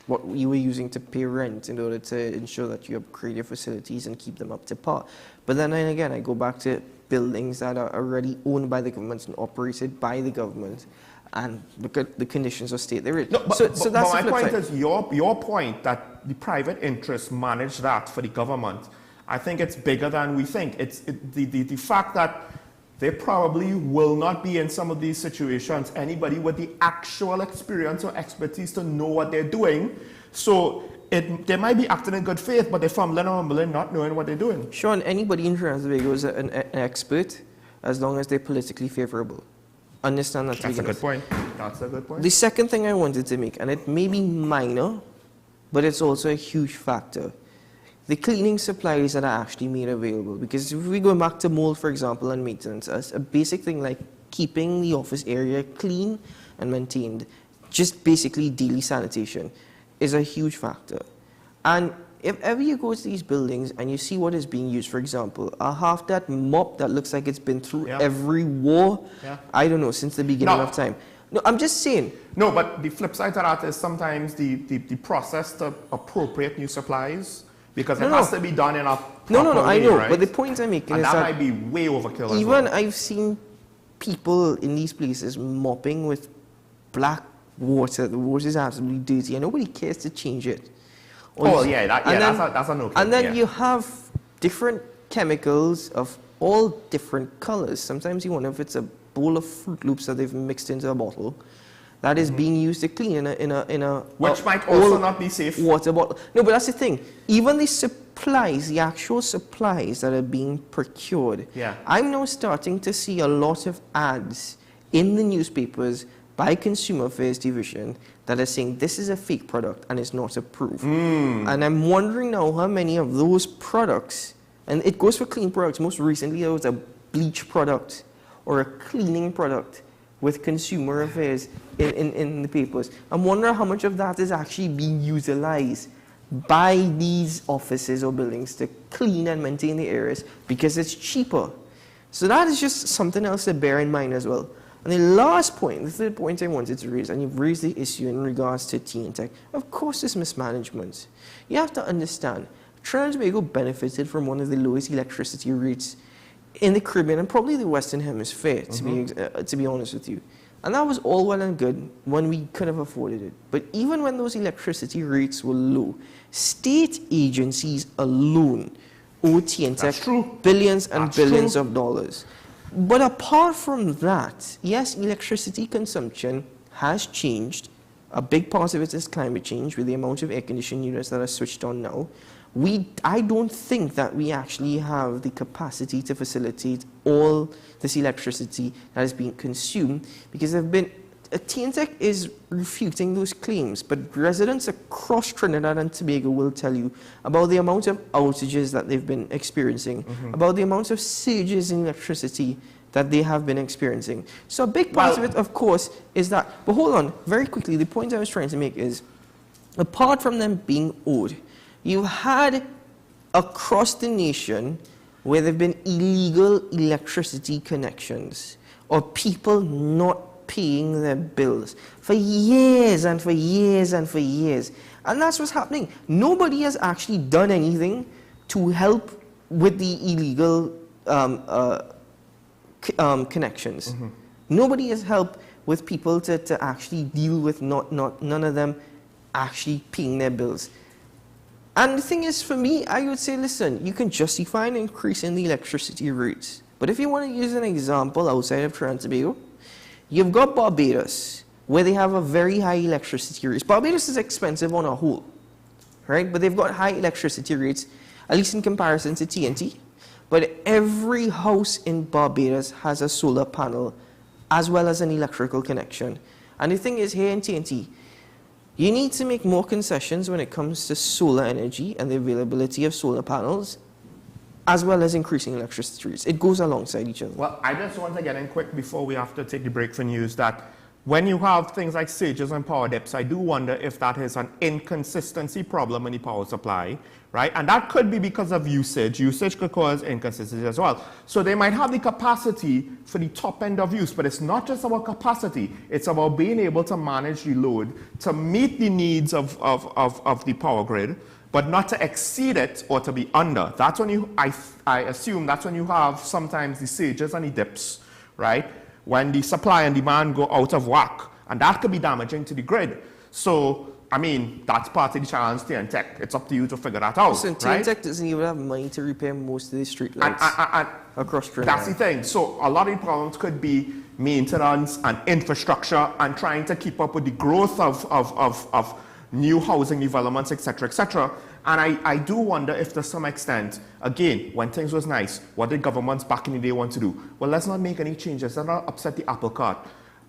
what you were using to pay rent in order to ensure that you upgrade your facilities and keep them up to par. But then again, I go back to buildings that are already owned by the government and operated by the government, and look at the conditions of state they're in. No, but that's my point is, your point that the private interests manage that for the government, I think it's bigger than we think. It's the fact that they probably will not be in some of these situations anybody with the actual experience or expertise to know what they're doing. So they might be acting in good faith, but they're fumbling and mumbling, not knowing what they're doing. Sean, anybody in Trinidad is an expert as long as they're politically favorable. Understand that. That's a good point. That's a good point. The second thing I wanted to make, and it may be minor, but it's also a huge factor. The cleaning supplies that are actually made available. Because if we go back to mold, for example, and maintenance, a basic thing like keeping the office area clean and maintained, just basically daily sanitation, is a huge factor. And if ever you go to these buildings and you see what is being used, for example, I have that mop that looks like it's been through every war, I don't know, since the beginning of time. No, I'm just saying. No, but the flip side to that is sometimes the process to appropriate new supplies, because it has to be done in a proper way, I know, right? but the point I'm making and is that might be way overkill as even well. I've seen people in these places mopping with black water. The water is absolutely dirty and nobody cares to change it. That's a no. And then you have different chemicals of all different colors. Sometimes you wonder if it's a bowl of Fruit Loops that they've mixed into a bottle that is being used to clean in a which might also not be safe. Water bottle. No, but that's the thing. Even the supplies, the actual supplies that are being procured, I'm now starting to see a lot of ads in the newspapers by Consumer Affairs Division that are saying this is a fake product and it's not approved. And I'm wondering now how many of those products, and it goes for clean products. Most recently there was a bleach product or a cleaning product with Consumer Affairs in the papers. I'm wondering how much of that is actually being utilized by these offices or buildings to clean and maintain the areas because it's cheaper. So that is just something else to bear in mind as well. And the last point, the third point I wanted to raise, and you've raised the issue in regards to T&Tech, of course it's mismanagement. You have to understand, Trinidad and Tobago benefited from one of the lowest electricity rates in the Caribbean and probably the Western Hemisphere, to be honest with you. And that was all well and good when we could have afforded it. But even when those electricity rates were low, state agencies alone owe T&Tech billions and billions of dollars. But apart from that, yes, electricity consumption has changed. A big part of it is climate change with the amount of air conditioning units that are switched on now. I don't think that we actually have the capacity to facilitate all this electricity that is being consumed because T&Tech is refuting those claims, but residents across Trinidad and Tobago will tell you about the amount of outages that they've been experiencing, about the amount of surges in electricity that they have been experiencing. So a big part of it, of course, is that, but hold on, very quickly, the point I was trying to make is, apart from them being owed, you've had across the nation where there have been illegal electricity connections or people not paying their bills for years and for years and for years. And that's what's happening. Nobody has actually done anything to help with the illegal connections. Nobody has helped with people to actually deal with none of them actually paying their bills. And the thing is, for me, I would say, listen, you can justify an increase in the electricity rates. But if you want to use an example outside of Trinidad and Tobago, you've got Barbados, where they have a very high electricity rates. Barbados is expensive on a whole, right? But they've got high electricity rates, at least in comparison to TNT. But every house in Barbados has a solar panel as well as an electrical connection. And the thing is, here in TNT, you need to make more concessions when it comes to solar energy and the availability of solar panels, as well as increasing electricity rates. It goes alongside each other. Well, I just want to get in quick before we have to take the break for news that when you have things like surges and power dips, I do wonder if that is an inconsistency problem in the power supply, right? And that could be because of usage. Usage could cause inconsistency as well. So they might have the capacity for the top end of use, but it's not just about capacity. It's about being able to manage the load to meet the needs of the power grid, but not to exceed it or to be under. That's when I assume that's when you have sometimes the surges and the dips, right? When the supply and demand go out of whack, and that could be damaging to the grid. So, I mean, that's part of the challenge to TNTech. It's up to you to figure that out, Listen, right? TNTech doesn't even have money to repair most of the street lights across Trinidad. That's the thing. So a lot of the problems could be maintenance and infrastructure and trying to keep up with the growth of new housing developments, etc., etc. And I do wonder if to some extent, again, when things was nice, what did governments back in the day want to do? Well, let's not make any changes. Let's not upset the apple cart.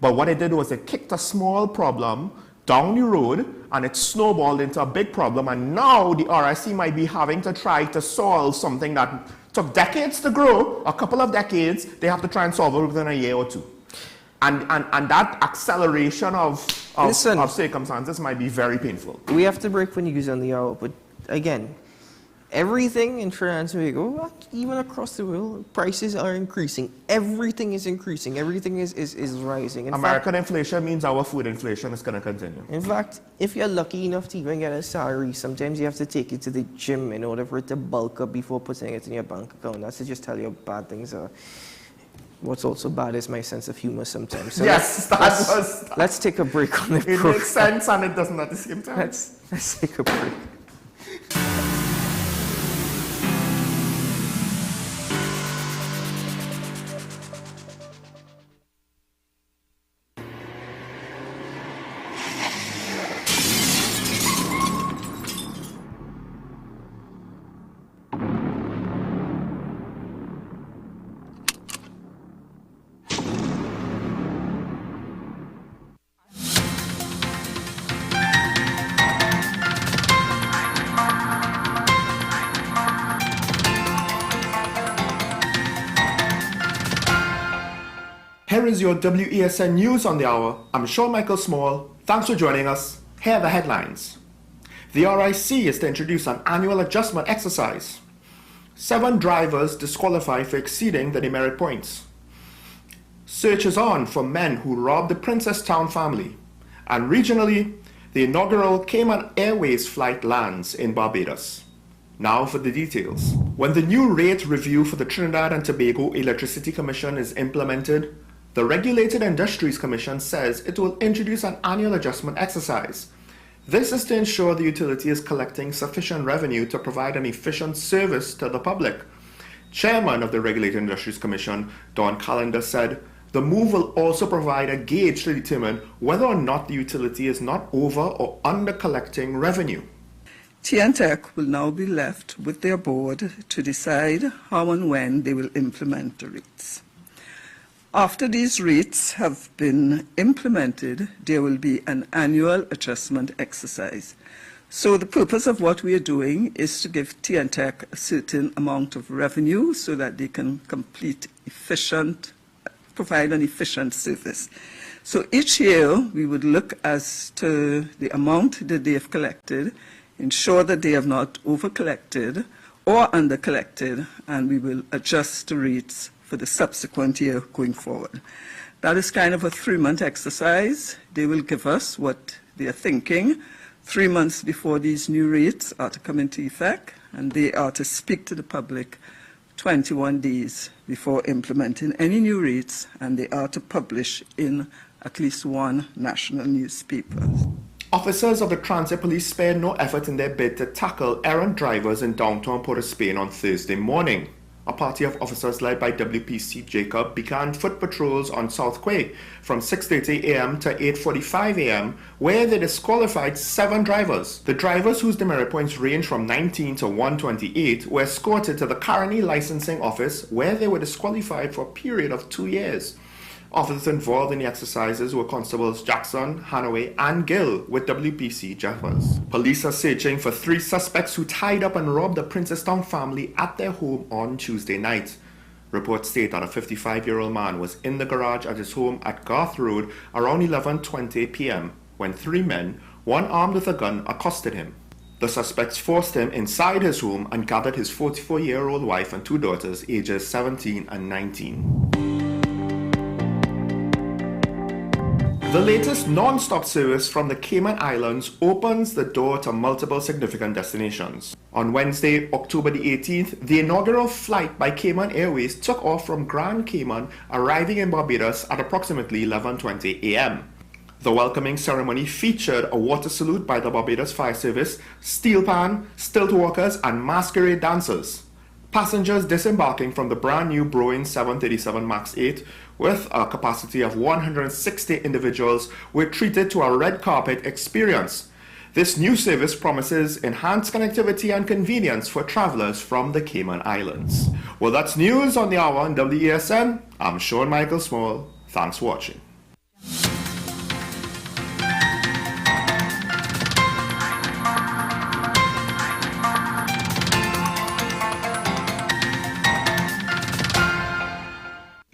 But what it did was it kicked a small problem down the road, and it snowballed into a big problem. And now the RIC might be having to try to solve something that took decades to grow, a couple of decades. They have to try and solve it within a year or two. And that acceleration of circumstances might be very painful. We have to break for news on the hour, but again, everything in Trinidad and Tobago, even across the world, prices are increasing. Everything is increasing. Everything is rising. American inflation means our food inflation is going to continue. In fact, if you're lucky enough to even get a salary, sometimes you have to take it to the gym in order for it to bulk up before putting it in your bank account. That's to just tell you how bad things are. What's also bad is my sense of humor sometimes. So yes, let's take a break on the program. It makes sense and it doesn't at the same time. Let's take a break. Here is your WESN News on the Hour. I'm Sean Michael Small. Thanks for joining us. Here are the headlines. The RIC is to introduce an annual adjustment exercise. 7 drivers disqualified for exceeding the demerit points. Search is on for men who robbed the Princess Town family. And regionally, the inaugural Cayman Airways flight lands in Barbados. Now for the details. When the new rate review for the Trinidad and Tobago Electricity Commission is implemented, the Regulated Industries Commission says it will introduce an annual adjustment exercise. This is to ensure the utility is collecting sufficient revenue to provide an efficient service to the public. Chairman of the Regulated Industries Commission, Don Callender, said the move will also provide a gauge to determine whether or not the utility is not over or under collecting revenue. TNTech will now be left with their board to decide how and when they will implement the rates. After these rates have been implemented, there will be an annual adjustment exercise. So the purpose of what we are doing is to give TNTech a certain amount of revenue so that they can provide an efficient service. So each year we would look as to the amount that they have collected, ensure that they have not over-collected or under-collected, and we will adjust the rates for the subsequent year going forward. That is kind of a 3-month exercise. They will give us what they are thinking 3 months before these new rates are to come into effect, and they are to speak to the public 21 days before implementing any new rates, and they are to publish in at least one national newspaper. Officers of the Transit Police spared no effort in their bid to tackle errant drivers in downtown Port of Spain on Thursday morning. A party of officers led by WPC Jacob began foot patrols on South Quay from 6:30 a.m. to 8:45 a.m., where they disqualified 7 drivers. The drivers, whose demerit points range from 19 to 128, were escorted to the Caroni Licensing Office, where they were disqualified for a period of 2 years. Officers involved in the exercises were Constables Jackson, Hanaway, and Gill with WPC Jeffers. Police are searching for 3 suspects who tied up and robbed the Princestown family at their home on Tuesday night. Reports state that a 55-year-old man was in the garage at his home at Garth Road around 11:20 p.m. when 3 men, one armed with a gun, accosted him. The suspects forced him inside his home and gathered his 44-year-old wife and 2 daughters, ages 17 and 19. The latest non-stop service from the Cayman Islands opens the door to multiple significant destinations. On Wednesday, October the 18th, the inaugural flight by Cayman Airways took off from Grand Cayman, arriving in Barbados at approximately 11:20 a.m. The welcoming ceremony featured a water salute by the Barbados Fire Service, steel pan, stilt walkers, and masquerade dancers. Passengers disembarking from the brand new Boeing 737 MAX 8 with a capacity of 160 individuals were treated to a red carpet experience. This new service promises enhanced connectivity and convenience for travelers from the Cayman Islands. Well, that's news on the hour on WESN. I'm Sean Michael Small. Thanks for watching.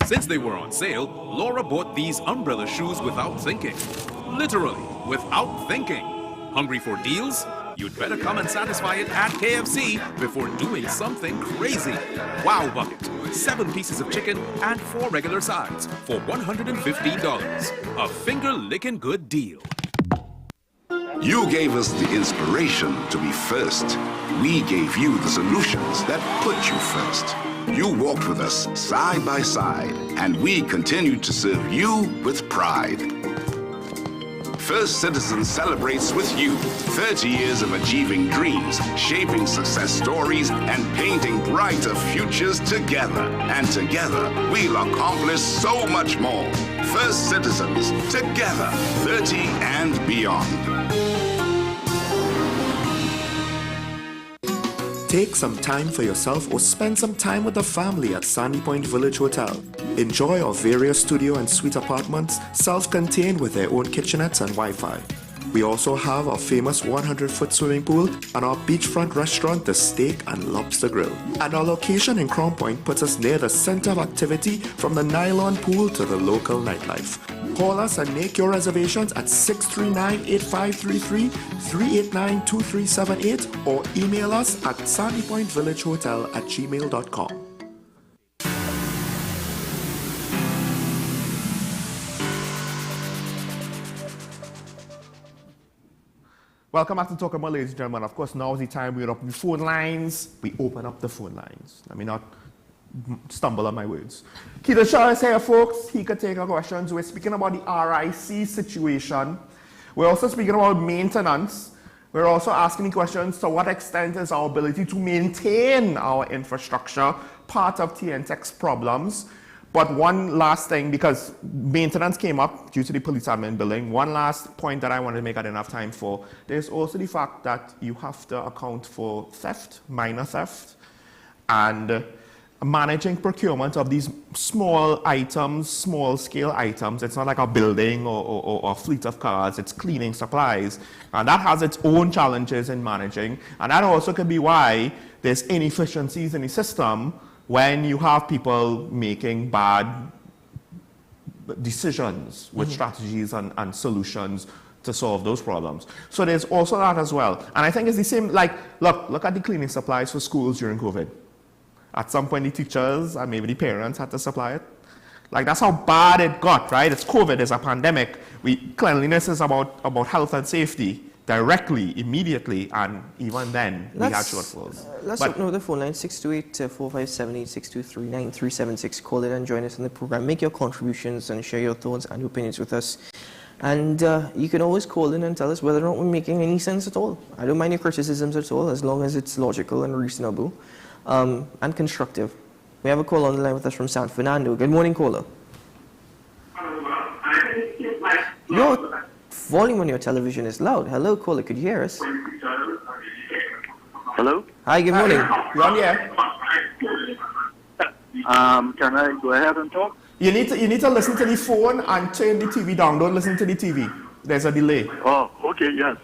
Since they were on sale, Laura bought these umbrella shoes without thinking. Literally, without thinking. Hungry for deals? You'd better come and satisfy it at KFC before doing something crazy. Wow Bucket, 7 pieces of chicken and 4 regular sides for $115. A finger-licking good deal. You gave us the inspiration to be first. We gave you the solutions that put you first. You walked with us side by side, and we continued to serve you with pride. First Citizens celebrates with you 30 years of achieving dreams, shaping success stories, and painting brighter futures together. And together, we'll accomplish so much more. First Citizens, together, 30 and beyond. Take some time for yourself or spend some time with the family at Sandy Point Village Hotel. Enjoy our various studio and suite apartments, self-contained with their own kitchenettes and Wi-Fi. We also have our famous 100-foot swimming pool and our beachfront restaurant, the Steak and Lobster Grill. And our location in Crown Point puts us near the center of activity from the nylon pool to the local nightlife. Call us and make your reservations at 639-8533, 389-2378, or email us at sandypointvillagehotel@gmail.com. Welcome back to Talk About, ladies and gentlemen. Of course, now is the time we open up the phone lines. We open up the phone lines. Let me not stumble on my words. Keita Shaw is here, folks. He could take our questions. We're speaking about the RIC situation. We're also speaking about maintenance. We're also asking questions to what extent is our ability to maintain our infrastructure part of TNTEC's problems. But one last thing, because maintenance came up due to the police admin building, one last point that I wanted to make at enough time for, there's also the fact that you have to account for theft, minor theft, and managing procurement of these small items, small-scale items. It's not like a building or a fleet of cars. It's cleaning supplies. And that has its own challenges in managing. And that also could be why there's inefficiencies in the system when you have people making bad decisions with strategies and solutions to solve those problems. So there's also that as well. And I think it's the same, like, look at the cleaning supplies for schools during COVID. At some point, the teachers and maybe the parents had to supply it. Like, that's how bad it got, right? It's COVID, it's a pandemic. Cleanliness is about health and safety. directly, immediately, and even then we had shortfalls. Let's open up the phone line, 628-4578-623-9376. Call it and join us in the program. Make your contributions and share your thoughts and opinions with us. And you can always call in and tell us whether or not we're making any sense at all. I don't mind your criticisms at all, as long as it's logical and reasonable and constructive. We have a call on the line with us from San Fernando. Good morning, caller. Your volume on your television is loud. Hello, caller. Could you hear us? Hello? Hi, good morning. You're on the air. Can I go ahead and talk? You need to listen to the phone and turn the TV down. Don't listen to the TV. There's a delay. Oh, okay. Yes.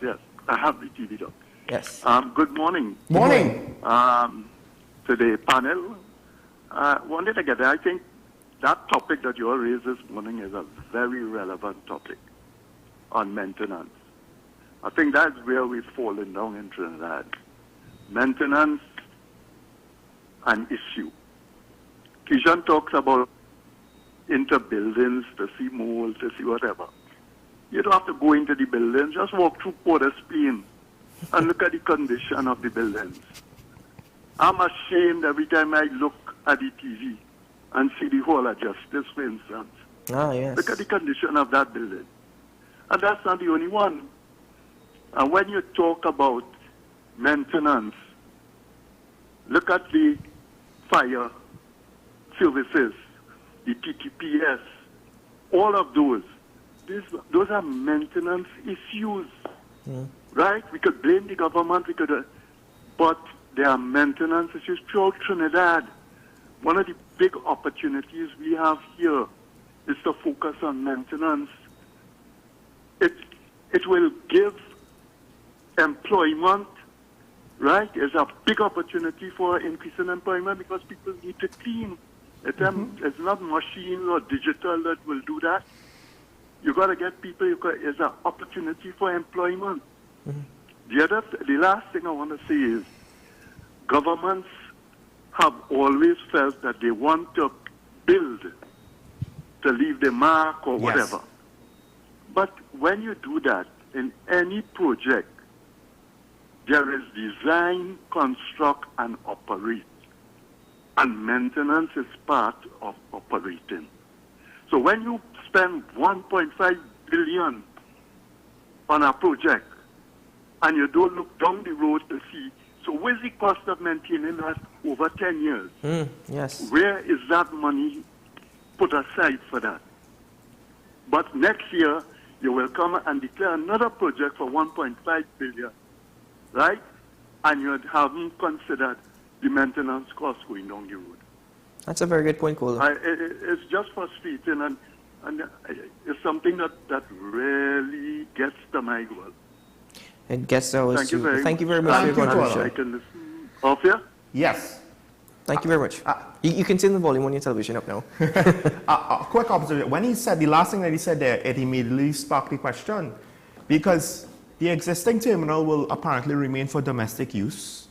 I have the TV down. Yes. Good morning. Morning. To the panel. Wanted to get, I think that topic that you all raised this morning is a very relevant topic on maintenance. I think that's where we've fallen down in Trinidad. Maintenance, an issue. Kishan talks about into buildings to see mold, to see whatever. You don't have to go into the building, just walk through Port of Spain and look at the condition of the buildings. I'm ashamed every time I look at the TV and see the Hall of Justice, for instance. Ah, yes. Look at the condition of that building. And that's not the only one. And when you talk about maintenance, look at the fire services, the TTPS, all of those. Those are maintenance issues, right? We could blame the government, but there are maintenance issues throughout Trinidad. One of the big opportunities we have here is to focus on maintenance. It will give employment, right? It's a big opportunity for increase in employment because people need to clean. It's not machines or digital that will do that. You got to get people. It's an opportunity for employment. The last thing I want to say is governments have always felt that they want to build to leave the mark or whatever. But when you do that in any project, there is design, construct, and operate. And maintenance is part of operating. So when you spend 1.5 billion on a project and you don't look down the road to see, so where's the cost of maintaining that over 10 years? Yes. Where is that money put aside for that? But next year, you will come and declare another project for 1.5 billion, right? And you haven't considered the maintenance costs going down the road. That's a very good point, caller. It's just frustrating, and it's something that really gets to my goal. It gets ours Thank too. you very Thank you much. very much for your contribution. I can listen off here? Yes. Thank you very much. You can turn the volume on your television up now. A quick observation. When he said, the last thing that he said there, it immediately sparked the question. Because the existing terminal will apparently remain for domestic use,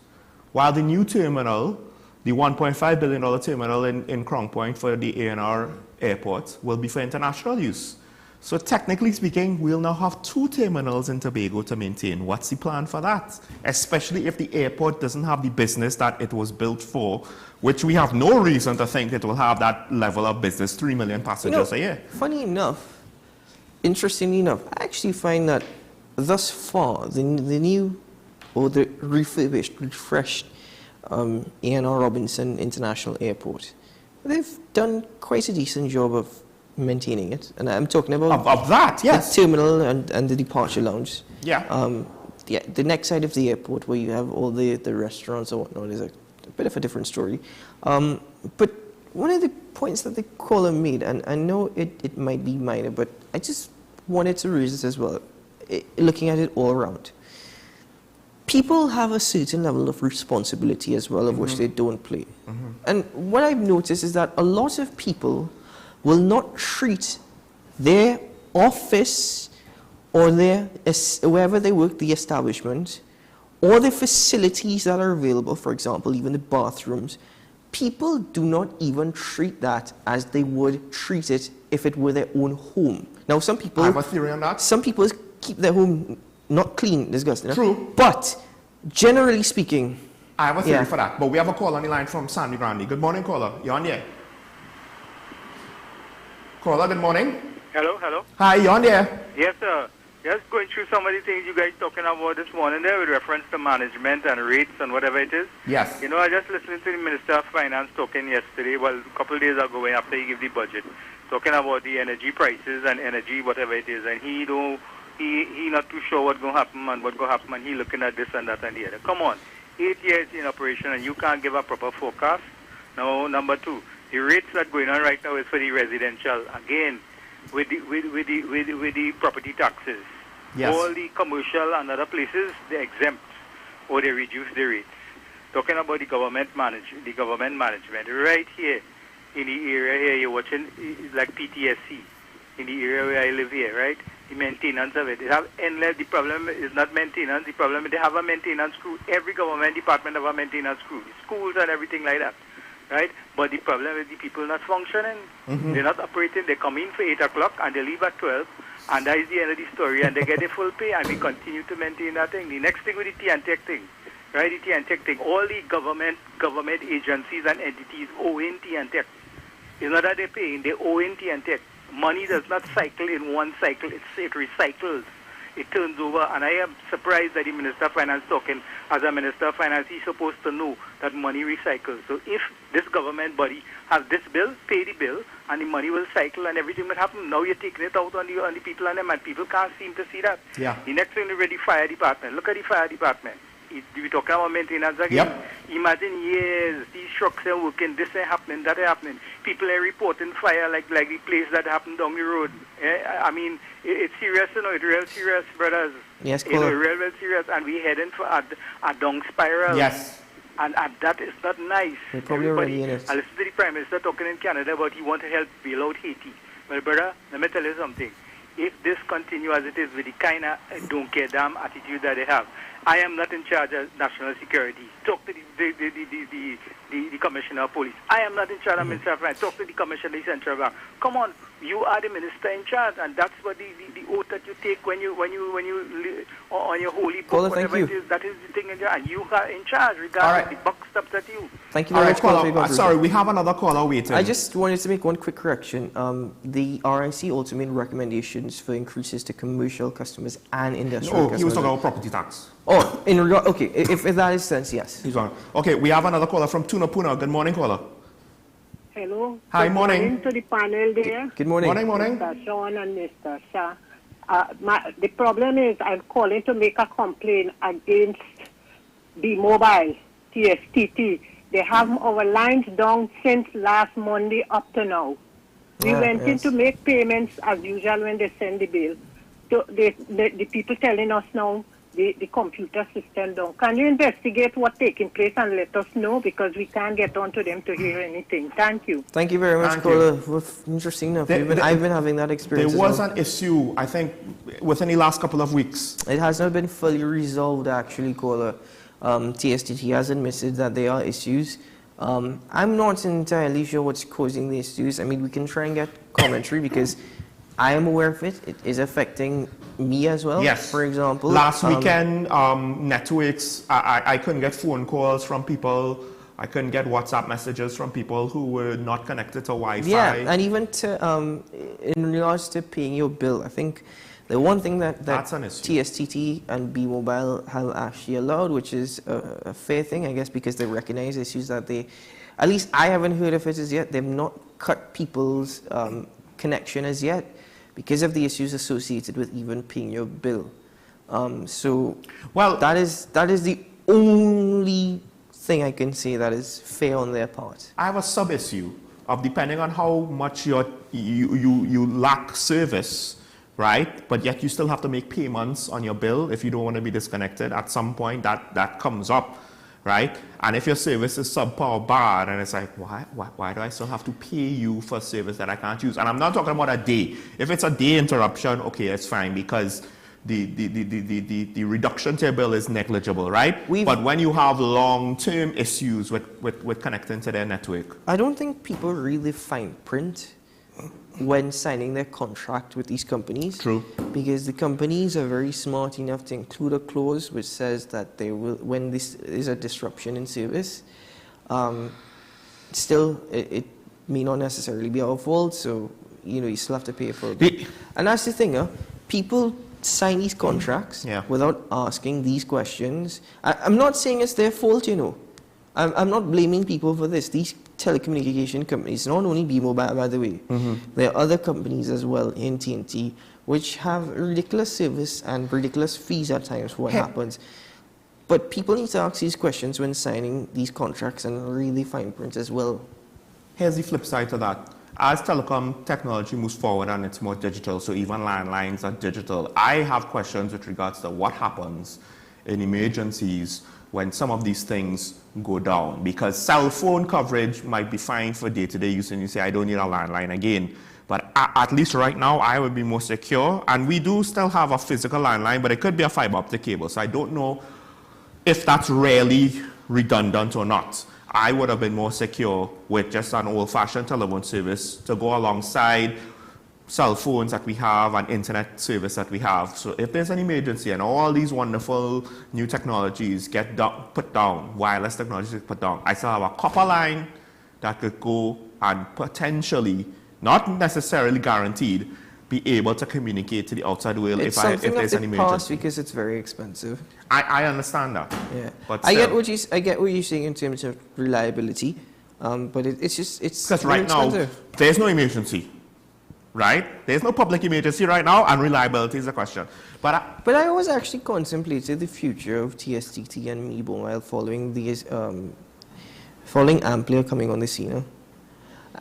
while the new terminal, the $1.5 billion terminal in Crown Point for the ANR airport, will be for international use. So technically speaking, we'll now have 2 terminals in Tobago to maintain. What's the plan for that? Especially if the airport doesn't have the business that it was built for, which we have no reason to think it will have that level of business, 3 million passengers a year. Funny enough, interestingly enough, I actually find that thus far, the new or the refurbished, refreshed ANR Robinson International Airport, they've done quite a decent job of maintaining it, and I'm talking about of that, yes, the terminal and the departure lounge. Yeah. The next side of the airport where you have all the restaurants or whatnot is a bit of a different story. But one of the points that the caller made, and I know it might be minor, but I just wanted to raise this as well, looking at it all around. People have a certain level of responsibility as well, of which they don't play. And what I've noticed is that a lot of people will not treat their office or wherever they work, the establishment, or the facilities that are available, for example, even the bathrooms, people do not even treat that as they would treat it if it were their own home. Now, some people... I have a theory on that. Some people keep their home not clean, disgusting. True. But generally speaking, I have a theory for that. But we have a call on the line from Sandy Grande. Good morning, caller. You're on the air. Caller, good morning. Hello. Hi, you're on the air. Yes, sir. Just going through some of the things you guys talking about this morning there with reference to management and rates and whatever it is. Yes. You know, I just listened to the Minister of Finance talking yesterday, well, a couple of days ago after he gave the budget, talking about the energy prices and energy, whatever it is, and he not too sure what's going to happen and what's going to happen, and he looking at this and that and the other. Come on, 8 years in operation and you can't give a proper forecast? No, number two, the rates that going on right now is for the residential. Again, with the property taxes. Yes. All the commercial and other places, they exempt or they reduce the rates. Talking about the government management right here in the area here, you're watching like PTSC in the area where I live here, right? The maintenance of it. They have endless. The problem is not maintenance. The problem is they have a maintenance crew. Every government department have a maintenance crew. The schools and everything like that, right? But the problem is the people not functioning. They're not operating. They come in for 8 o'clock and they leave at 12. And that is the end of the story. And they get a full pay and we continue to maintain that thing. The next thing with the TNTech thing, right? The TNTech thing. All the government agencies and entities owe in TNTech. It's not that they're paying. They owe in TNTech. Money does not cycle in one cycle. It recycles. It turns over. And I am surprised that the Minister of Finance talking. As a Minister of Finance, he's supposed to know that money recycles. So if this government body has this bill, pay the bill, and the money will cycle and everything will happen. Now you're taking it out on the people and them, and people can't seem to see that. Yeah. The next thing is the fire department. Look at the fire department. We're talking about maintenance again. Yep. Imagine years, these trucks are working, this ain't happening, that ain't happening. People are reporting fire like the place that happened down the road. I mean, it's serious, you know, it's real serious, brothers. Yes, you know, real serious, and we're heading for a down spiral. Yes. And that is not nice. We're probably already in it. I listened to the Prime Minister talking in Canada about he want to help bail out Haiti. Well, brother, let me tell you something. If this continues as it is with the kind of don't care damn attitude that they have, I am not in charge of national security. Talk to the Commissioner of Police. I am not in charge of Minister of Finance. Talk to the Commissioner of the Central Bank. Come on, you are the minister in charge, and that's what the oath that you take when you on your holy book, Caller, whatever thank it you. is, that is the thing in there, and you are in charge regardless. The buck stops at you. Thank you very much, caller. Sorry, we have another caller waiting. I just wanted to make one quick correction. The RIC also made recommendations for increases to commercial customers and industrial customers. He was talking about property tax. Oh, in regard, okay, if that is sense, yes. He's on. Okay, we have another caller from Tunapuna. Good morning, caller. Hello. Hi, Good morning. to the panel there. Good morning. Morning. Mr. Sean and Mr. Shah. The problem is I'm calling to make a complaint against Bmobile, TSTT. They have our lines down since last Monday up to now. We went in to make payments as usual when they send the bill. So the people telling us now the computer system down. Can you investigate what's taking place and let us know, because we can't get on to them to hear anything. Thank you. Thank you very much, caller. Interesting enough. I've been having that experience. There was an issue, I think, within the last couple of weeks. It has not been fully resolved, actually, caller. TSTT has admitted that there are issues. I'm not entirely sure what's causing the issues. I mean, we can try and get commentary because I am aware of it. It is affecting me as well. Yes. For example. Last weekend, networks, I couldn't get phone calls from people. I couldn't get WhatsApp messages from people who were not connected to Wi-Fi. Yeah, and even to, in regards to paying your bill, I think the one thing that TSTT and Bmobile have actually allowed, which is a fair thing, I guess, because they recognize issues that they, at least I haven't heard of it as yet, they've not cut people's connection as yet because of the issues associated with even paying your bill. So, well, that is the only thing I can say that is fair on their part. I have a sub-issue of depending on how much you lack service, right? But yet you still have to make payments on your bill if you don't want to be disconnected. At some point that comes up, right? And if your service is subpar or bad, and it's like, why do I still have to pay you for a service that I can't use? And I'm not talking about a day. If it's a day interruption, okay, it's fine, because the reduction to your bill is negligible, right? But when you have long-term issues with connecting to their network. I don't think people really fine print when signing their contract with these companies. True. Because the companies are very smart enough to include a clause which says that they will, when this is a disruption in service, still it may not necessarily be our fault, so you still have to pay for it. And that's the thing, people sign these contracts without asking these questions. I'm not saying it's their fault, I'm not blaming people for this. These telecommunication companies, not only Bmobile, by the way, there are other companies as well, ICNTT, which have ridiculous service and ridiculous fees at times for what happens. But people need to ask these questions when signing these contracts and really fine print as well. Here's the flip side to that. As telecom technology moves forward and it's more digital, so even landlines are digital, I have questions with regards to what happens in emergencies when some of these things go down. Because cell phone coverage might be fine for day-to-day use, and you say, I don't need a landline again. But at least right now, I would be more secure. And we do still have a physical landline, but it could be a fiber optic cable. So I don't know if that's really redundant or not. I would have been more secure with just an old-fashioned telephone service to go alongside cell phones that we have and internet service that we have. So if there's an emergency and all these wonderful new technologies get put down, wireless technologies get put down, I still have a copper line that could go and potentially, not necessarily guaranteed, be able to communicate to the outside world if there's an emergency. Because it's very expensive. I understand that. Yeah, but I get what you're saying in terms of reliability, but it's because right now there's no emergency, right? There's no public emergency right now, and reliability is a question. But I always actually contemplated the future of TSTT and Bmobile following these following Amplia coming on the scene.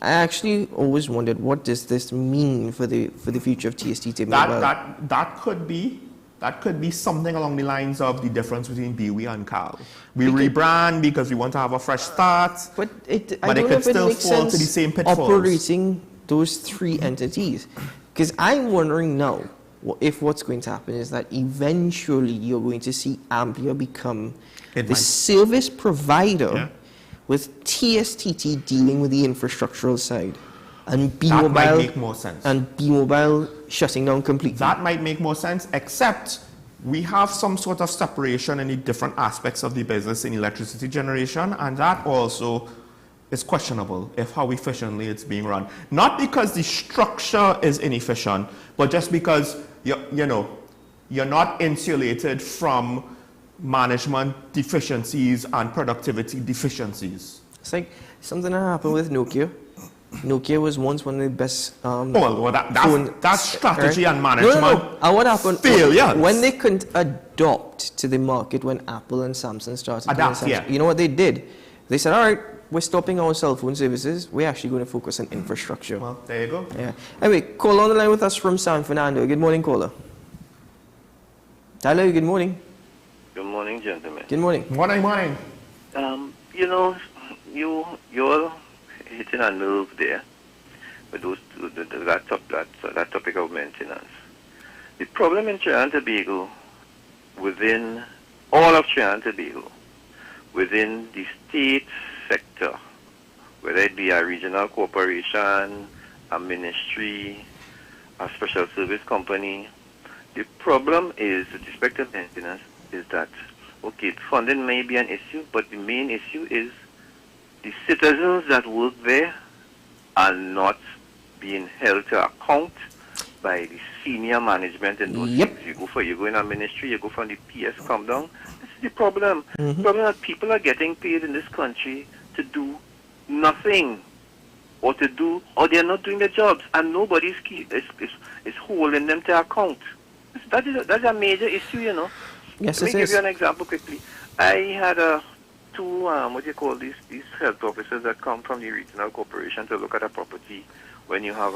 I actually always wondered, what does this mean for the future of TSTT and Bmobile? That could be something along the lines of the difference between BWI and CAL. We rebrand because we want to have a fresh start, but it could still fall to the same pitfalls. Operating those three entities, because I'm wondering now if what's going to happen is that eventually you're going to see Amplia become the service provider with TSTT dealing with the infrastructural side, and Bmobile, that might make more sense. And Bmobile shutting down completely. That might make more sense, except we have some sort of separation in the different aspects of the business in electricity generation, and that also is questionable if how efficiently it's being run. Not because the structure is inefficient, but just because you're not insulated from management deficiencies and productivity deficiencies. It's like something that happened with Nokia. Nokia was once one of the best that's strategy and management. No. And what happened? Failures. When they couldn't adopt to the market, when Apple and Samsung started you know what they did? They said, all right, we're stopping our cell phone services. We're actually going to focus on infrastructure. Well, there you go. Yeah. Anyway, caller on the line with us from San Fernando. Good morning, caller. Hello, good morning. Good morning, gentlemen. Good morning. Morning. You're hitting a nerve there with that topic of maintenance. The problem in Trinidad and Tobago, within all of Trinidad and Tobago, within the state sector, whether it be a regional corporation, a ministry, a special service company, the problem is, with respect to maintenance, is that, okay, funding may be an issue, but the main issue is the citizens that work there are not being held to account by the senior management in those things. You go in a ministry, you go from the PS, come down. This is the problem. The problem that people are getting paid in this country to do nothing, or they're not doing their jobs, and nobody's is holding them to account. That's a major issue, Yes, Let me give you an example quickly. I had two these health officers that come from the regional corporation to look at a property when you have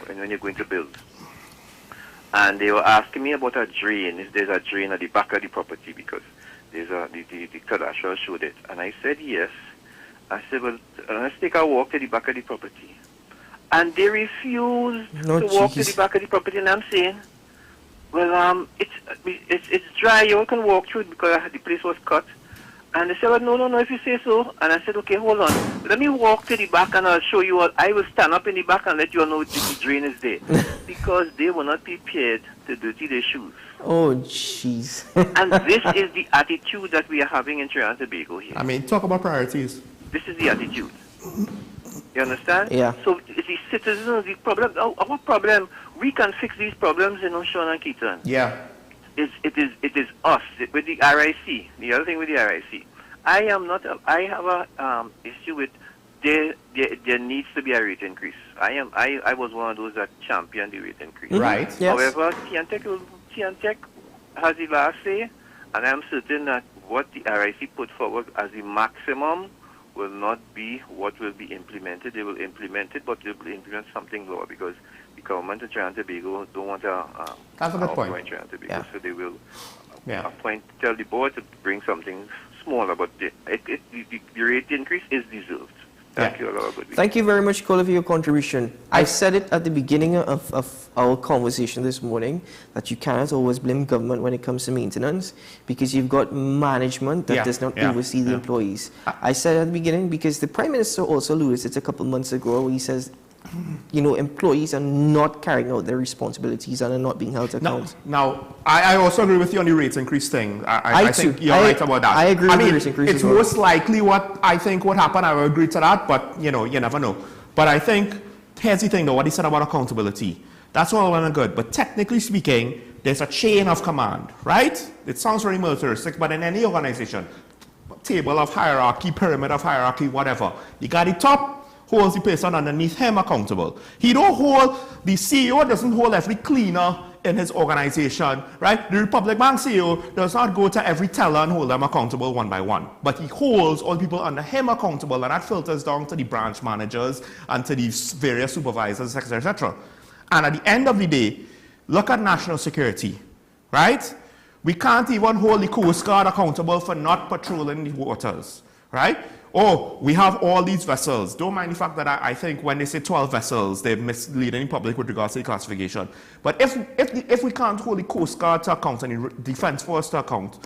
when you're going to build. And they were asking me about a drain, if there's a drain at the back of the property, because there's the cadastral showed it. And I said yes. I said, well, let's take a walk to the back of the property. And they refused to walk to the back of the property, and I'm saying, well, it's dry, you can walk through it because the place was cut. And they said, well, no, if you say so. And I said, okay, hold on. Let me walk to the back and I'll show you all. I will stand up in the back and let you all know the drain is there. Because they were not prepared to dirty their shoes. Oh, jeez. And this is the attitude that we are having in Trinidad and Tobago here. I mean, talk about priorities. This is the attitude. You understand? Yeah. So the citizens, the problem, our problem, we can fix these problems, Sean and Keaton. Yeah. It is us with the RIC. The other thing with the RIC, I have a issue with there needs to be a rate increase. I was one of those that championed the rate increase. Right. Yes. However, ICNTT has the last say, and I'm certain that what the RIC put forward as the maximum will not be what will be implemented. They will implement it, but they will implement something lower because the government of Trinidad and Tobago don't want to that's a good point. appoint Trinidad and Tobago, Yeah. so they will Yeah. tell the board to bring something smaller, but the rate increase is deserved. Thank you. Have a good week. Thank you very much, Kola, for your contribution. I said it at the beginning of our conversation this morning that you cannot always blame government when it comes to maintenance because you've got management that does not oversee the employees. I said at the beginning because the Prime Minister also alluded to it a couple of months ago where he says, employees are not carrying out their responsibilities and are not being held to account. Now, I also agree with you on the rate increase thing. I think you're right about that. I agree with the rate increase it's as well. most likely what I think would happen. I will agree to that, but, you never know. But I think, here's the thing, though, what he said about accountability. That's all well and good. But technically speaking, there's a chain of command, right? It sounds very militaristic, but in any organization, table of hierarchy, pyramid of hierarchy, whatever, you got the top, holds the person underneath him accountable. The CEO doesn't hold every cleaner in his organization, right? The Republic Bank CEO does not go to every teller and hold them accountable one by one, but he holds all people under him accountable, and that filters down to the branch managers and to the various supervisors, etc., etc. And at the end of the day, look at national security, right? We can't even hold the Coast Guard accountable for not patrolling the waters, right? Oh, we have all these vessels. Don't mind the fact that I think when they say 12 vessels, they're misleading the public with regards to the classification. But if we can't hold the Coast Guard to account and the Defense Force to account,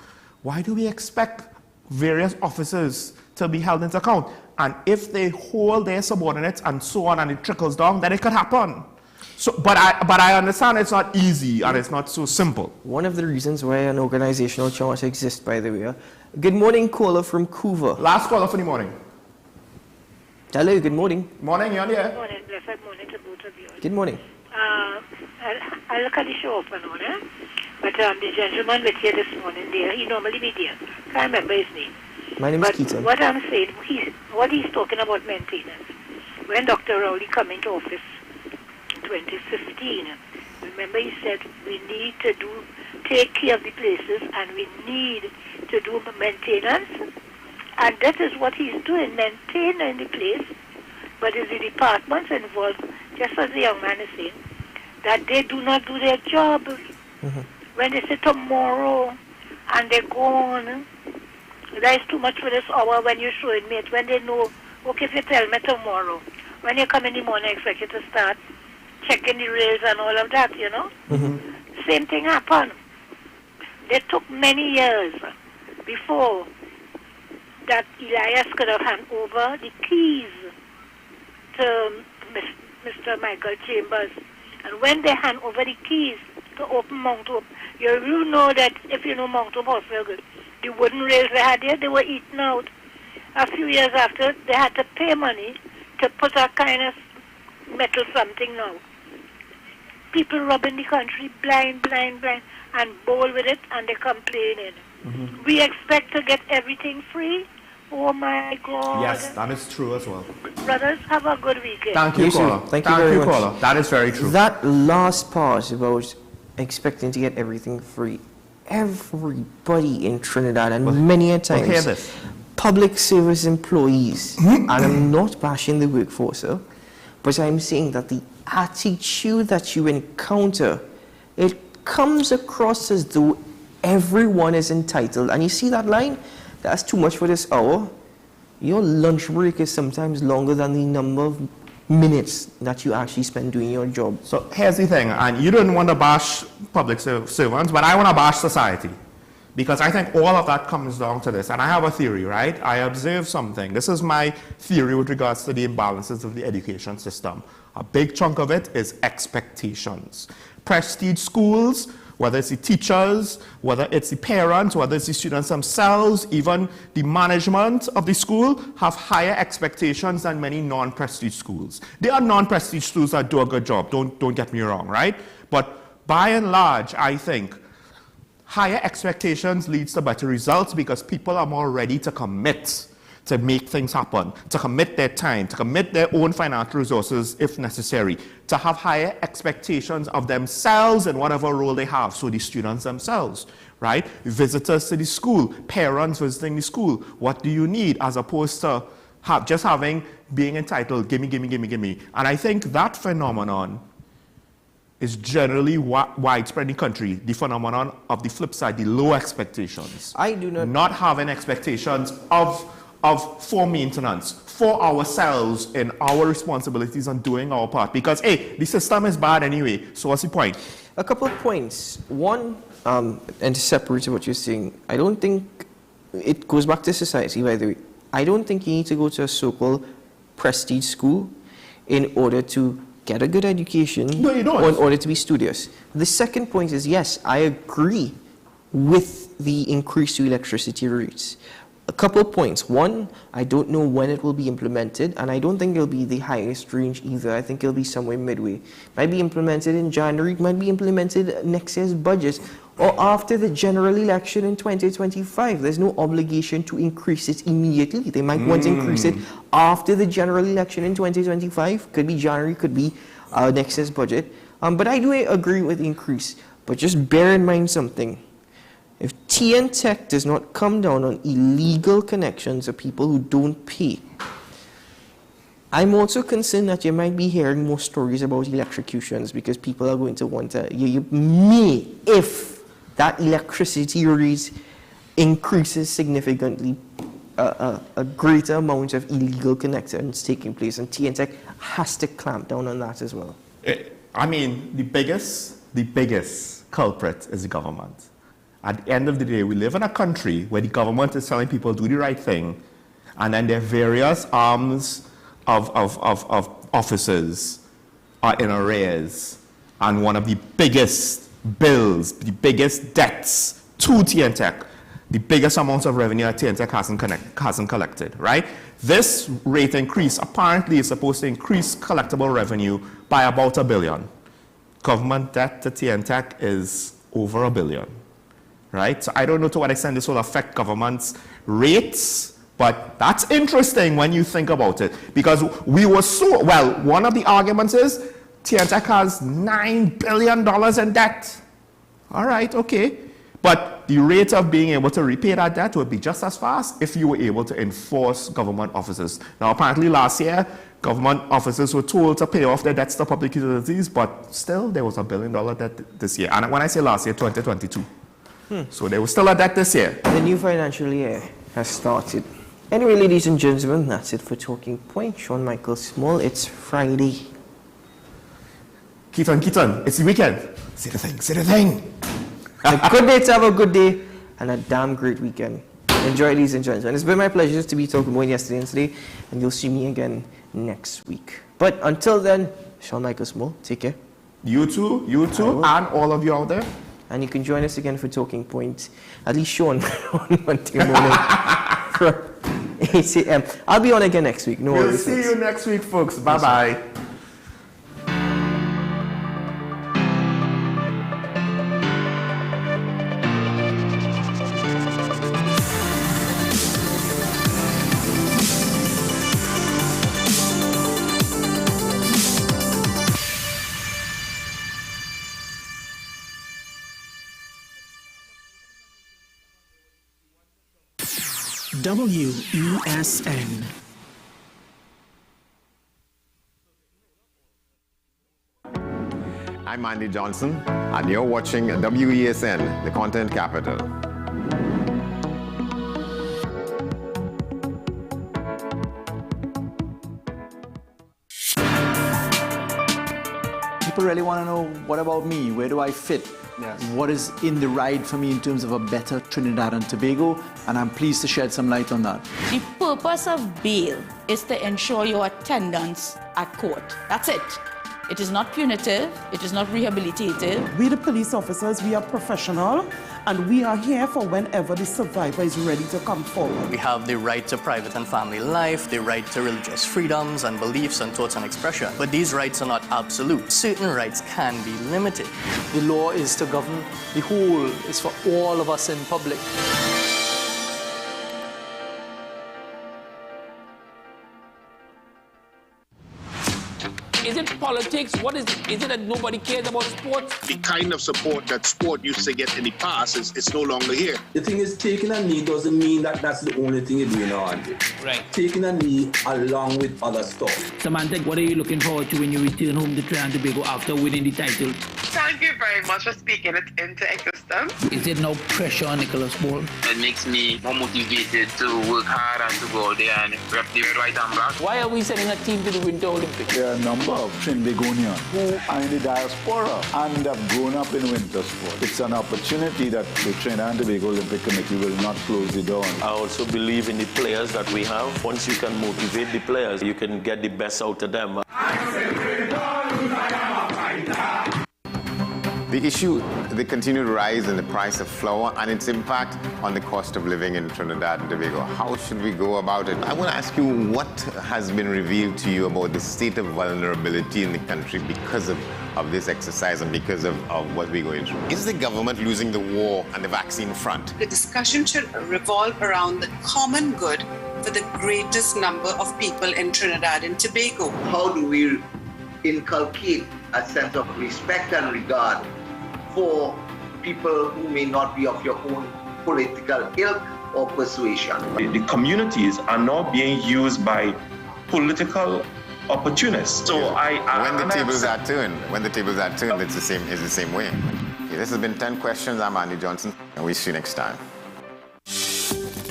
why do we expect various officers to be held into account? And if they hold their subordinates and so on and it trickles down, then it could happen. So, but I understand it's not easy and it's not so simple. One of the reasons why an organizational chart exists, by the way. Good morning, caller from Couva. Last caller for the morning. Hello, good morning. Morning, you're on the air. Good morning, blessed morning to both of you. Good morning. I look at the show often, but the gentleman with you this morning there, he normally be there. Can't remember his name. My name is Keaton. What I'm saying, what he's talking about maintenance. When Dr. Rowley came into office in 2015, remember he said we need to take care of the places and we need to do maintenance, and that is what he's doing, maintaining the place. But is the departments involved, just as the young man is saying, that they do not do their job. Mm-hmm. When they say tomorrow and they're gone, that is too much for this hour when you're showing me it. When they know, okay, if you tell me tomorrow, when you come in the morning, I expect you to start checking the rails and all of that, Mm-hmm. Same thing happened. They took many years before that Elias could have handed over the keys to Mr. Michael Chambers. And when they hand over the keys to open Mount Hope, you know that if you know Mount Hope Hospital, the wooden rails they had there, they were eaten out. A few years after, they had to pay money to put a kind of metal something now. People robbing the country blind, and bowl with it, and they're complaining. Mm-hmm. We expect to get everything free. Oh my God. Yes, that is true as well. Brothers, have a good weekend. Thank you, caller. Thank you very much. Caller. That is very true. That last part about expecting to get everything free. Everybody in Trinidad and many a times, hear this. Public service employees, and I'm not bashing the workforce, but I'm saying that the attitude that you encounter, it comes across as though everyone is entitled. And you see that line? That's too much for this hour. Your lunch break is sometimes longer than the number of minutes that you actually spend doing your job. So here's the thing, and you don't want to bash public servants, but I want to bash society. Because I think all of that comes down to this. And I have a theory, right? I observe something. This is my theory with regards to the imbalances of the education system. A big chunk of it is expectations. Prestige schools, whether it's the teachers, whether it's the parents, whether it's the students themselves, even the management of the school, have higher expectations than many non-prestige schools. There are non-prestige schools that do a good job, don't get me wrong, right? But by and large, I think higher expectations leads to better results because people are more ready to commit to make things happen, to commit their time, to commit their own financial resources if necessary, to have higher expectations of themselves in whatever role they have, so the students themselves, right? Visitors to the school, parents visiting the school, what do you need, as opposed to just being entitled, gimme, gimme, gimme, gimme. And I think that phenomenon is generally widespread in the country, the phenomenon of the flip side, the low expectations. I do not having expectations for maintenance, for ourselves and our responsibilities on doing our part. Because, hey, the system is bad anyway, so what's the point? A couple of points. One, and to separate what you're saying, I don't think it goes back to society, by the way. I don't think you need to go to a so-called prestige school in order to get a good education. No, you don't. Or in order to be studious. The second point is, yes, I agree with the increase to electricity rates. A couple of points. One, I don't know when it will be implemented, and I don't think it'll be the highest range either. I think it'll be somewhere midway. Might be implemented in January, might be implemented next year's budget, or after the general election in 2025. There's no obligation to increase it immediately. They might want to increase it after the general election in 2025. Could be January, could be next year's budget. But I do agree with the increase. But just bear in mind something. If TNTech does not come down on illegal connections of people who don't pay, I'm also concerned that you might be hearing more stories about electrocutions because people are going to want to, you may, if that electricity rate increases significantly, a greater amount of illegal connections taking place, and TNTech has to clamp down on that as well. I mean, the biggest culprit is the government. At the end of the day, we live in a country where the government is telling people do the right thing, and then their various arms of officers are in arrears. And one of the biggest bills, the biggest debts to TNTech, the biggest amounts of revenue that TNTech hasn't collected, right? This rate increase apparently is supposed to increase collectible revenue by about $1 billion. Government debt to TNTech is over $1 billion. Right? So I don't know to what extent this will affect government's rates, but that's interesting when you think about it. Because we were one of the arguments is TNTech has $9 billion in debt. All right, okay. But the rate of being able to repay that debt would be just as fast if you were able to enforce government officers. Now, apparently last year, government officers were told to pay off their debts to public utilities, but still there was $1 billion debt this year. And when I say last year, 2022. So there was still a debt this year. The new financial year has started. Anyway, ladies and gentlemen, that's it for Talking Point. Sean Michael Small, it's Friday. Keaton, it's the weekend. Say the thing. A good day to have a good day and a damn great weekend. Enjoy, ladies and gentlemen. It's been my pleasure to be Talking Point yesterday and today, and you'll see me again next week. But until then, Sean Michael Small, take care. You too, and all of you out there. And you can join us again for Talking Point, at least Sean, on Monday morning from 8 a.m. I'll be on again next week. No worries. We'll see you next week, folks. Bye-bye. WESN. I'm Andy Johnson, and you're watching WESN, the content capital. The people really want to know, what about me? Where do I fit? Yes. What is in the ride for me in terms of a better Trinidad and Tobago? And I'm pleased to shed some light on that. The purpose of bail is to ensure your attendance at court. That's it. It is not punitive. It is not rehabilitative. We, the police officers, we are professional, and we are here for whenever the survivor is ready to come forward. We have the right to private and family life, the right to religious freedoms and beliefs and thoughts and expression. But these rights are not absolute. Certain rights can be limited. The law is to govern the whole. It's for all of us in public. Is it politics? What is it? Is it that nobody cares about sports? The kind of support that sport used to get in the past is no longer here. The thing is, taking a knee doesn't mean that that's the only thing you're doing on it. Right. Taking a knee along with other stuff. Samantha, what are you looking forward to when you return home to Trinidad and Tobago after winning the title? Thank you very much for speaking it into existence. Is it no pressure on Nicholas Ball? It makes me more motivated to work hard and to go out there and rep the red, white and black. Why are we sending a team to the Winter Olympics? There are a number of Trinbagonians who are in the diaspora and have grown up in winter sport. It's an opportunity that the Trinidad and Tobago Olympic Committee will not close the door on. I also believe in the players that we have. Once you can motivate the players, you can get the best out of them. The issue, the continued rise in the price of flour and its impact on the cost of living in Trinidad and Tobago. How should we go about it? I want to ask you, what has been revealed to you about the state of vulnerability in the country because of this exercise and because of what we're going through? Is the government losing the war on the vaccine front? The discussion should revolve around the common good for the greatest number of people in Trinidad and Tobago. How do we inculcate a sense of respect and regard for people who may not be of your own political ilk or persuasion? The communities are now being used by political opportunists. So when the tables are turned, it's the same way. Okay, this has been 10 Questions. I'm Andy Johnson, and we'll see you next time.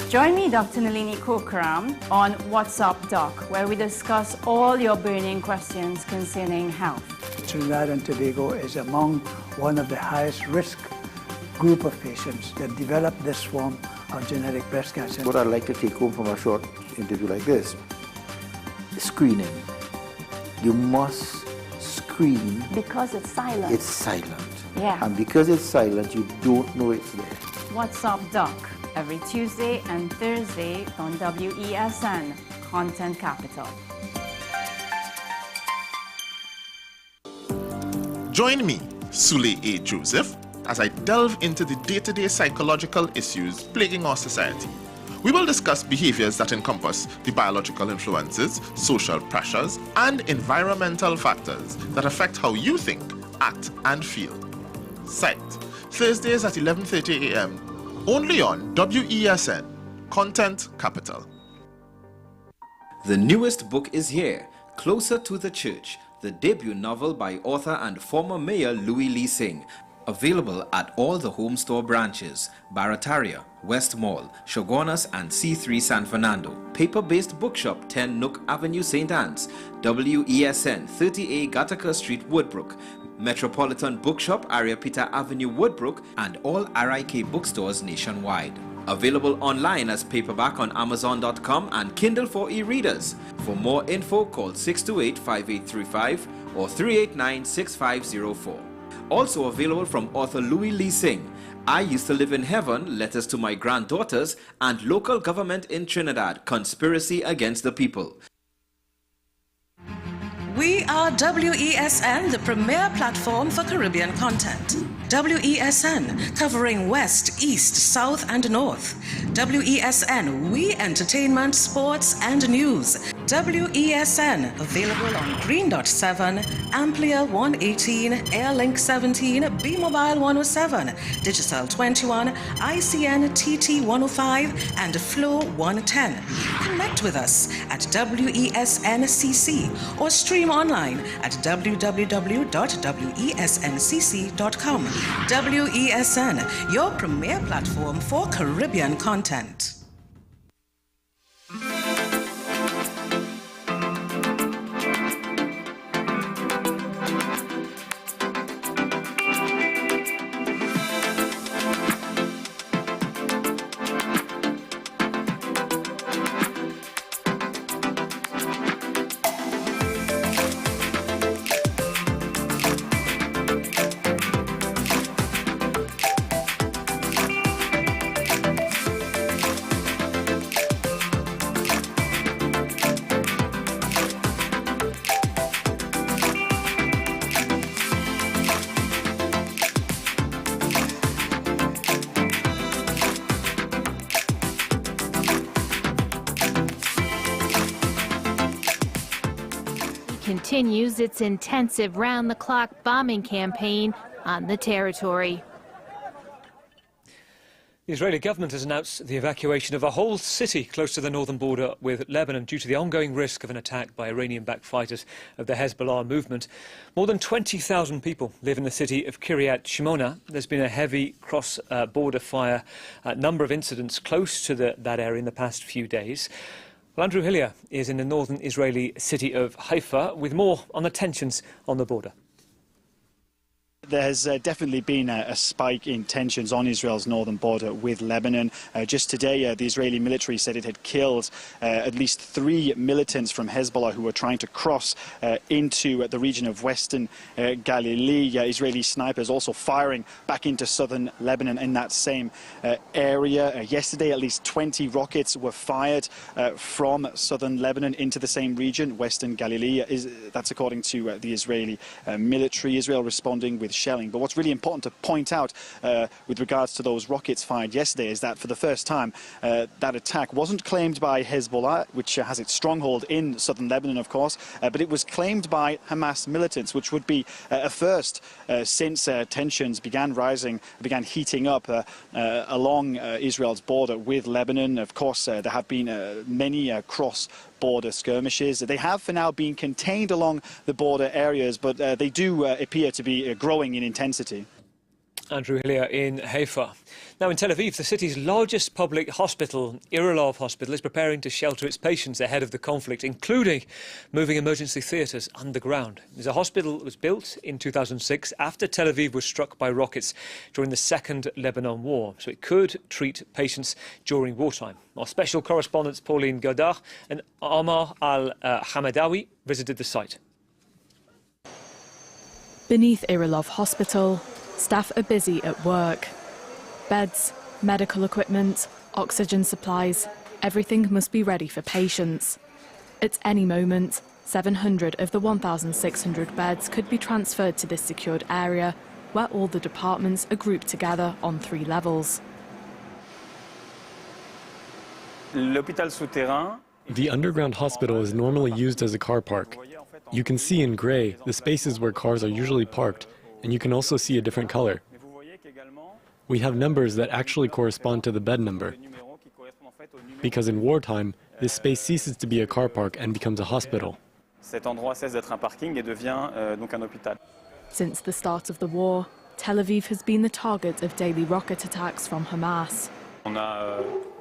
Join me, Dr. Nalini Kokram, on WhatsApp Doc, where we discuss all your burning questions concerning health. Trinidad and Tobago is among one of the highest risk group of patients that develop this form of genetic breast cancer. What I'd like to take home from a short interview like this, screening. You must screen. Because it's silent. It's silent. Yeah. And because it's silent, you don't know it's there. WhatsApp Doc, every Tuesday and Thursday on WESN, Content Capital. Join me, Sule A. Joseph, as I delve into the day-to-day psychological issues plaguing our society. We will discuss behaviors that encompass the biological influences, social pressures, and environmental factors that affect how you think, act, and feel. Sight, Thursdays at 11:30 a.m., only on WESN, Content Capital. The newest book is here, Closer to the Church, the debut novel by author and former mayor Louis Lee Singh. Available at all the home store branches, Barataria, West Mall, Shogunas and C3 San Fernando. Paper-based bookshop 10 Nook Avenue, St. Anne's. WESN 30A Gattaca Street, Woodbrook. Metropolitan Bookshop, Ariapita Avenue, Woodbrook, and all RIK bookstores nationwide. Available online as paperback on Amazon.com and Kindle for e-readers. For more info, call 628-5835 or 389-6504. Also available from author Louis Lee Singh, I Used to Live in Heaven, Letters to My Granddaughters, and Local Government in Trinidad, Conspiracy Against the People. We are WESN, the premier platform for Caribbean content. WESN, covering West, East, South, and North. WESN, we entertainment, sports, and news. WESN, available on Greendot 7, Amplia 118, Airlink 17, Bmobile 107, Digicel 21, ICNTT 105, and Flow 110. Connect with us at WESNCC or stream online at www.wesncc.com. WESN, your premier platform for Caribbean content. continues its intensive round-the-clock bombing campaign on the territory. The Israeli government has announced the evacuation of a whole city close to the northern border with Lebanon due to the ongoing risk of an attack by Iranian-backed fighters of the Hezbollah movement. More than 20,000 people live in the city of Kiryat Shimona. There's been a heavy cross-border fire, number of incidents close to that area in the past few days. Well, Andrew Hillier is in the northern Israeli city of Haifa with more on the tensions on the border. There has definitely been a spike in tensions on Israel's northern border with Lebanon. Just today, the Israeli military said it had killed at least 3 militants from Hezbollah who were trying to cross into the region of western Galilee. Israeli snipers also firing back into southern Lebanon in that same area. Yesterday, at least 20 rockets were fired from southern Lebanon into the same region, western Galilee. That's according to the Israeli military. Israel responding with shelling. But what's really important to point out with regards to those rockets fired yesterday is that for the first time that attack wasn't claimed by Hezbollah, which has its stronghold in southern Lebanon, of course, but it was claimed by Hamas militants, which would be a first since tensions began heating up along Israel's border with Lebanon. Of course, there have been many cross-border skirmishes. They have for now been contained along the border areas, but they do appear to be growing in intensity. Andrew Hillier in Haifa. Now in Tel Aviv, the city's largest public hospital, Irilov Hospital, is preparing to shelter its patients ahead of the conflict, including moving emergency theatres underground. The hospital was built in 2006 after Tel Aviv was struck by rockets during the Second Lebanon War, so it could treat patients during wartime. Our special correspondents Pauline Godard and Omar Al-Hamadawi visited the site. Beneath Irilov Hospital, staff are busy at work. Beds, medical equipment, oxygen supplies, everything must be ready for patients. At any moment, 700 of the 1,600 beds could be transferred to this secured area, where all the departments are grouped together on 3 levels. The underground hospital is normally used as a car park. You can see in grey the spaces where cars are usually parked, and you can also see a different color. We have numbers that actually correspond to the bed number, because in wartime, this space ceases to be a car park and becomes a hospital. Since the start of the war, Tel Aviv has been the target of daily rocket attacks from Hamas.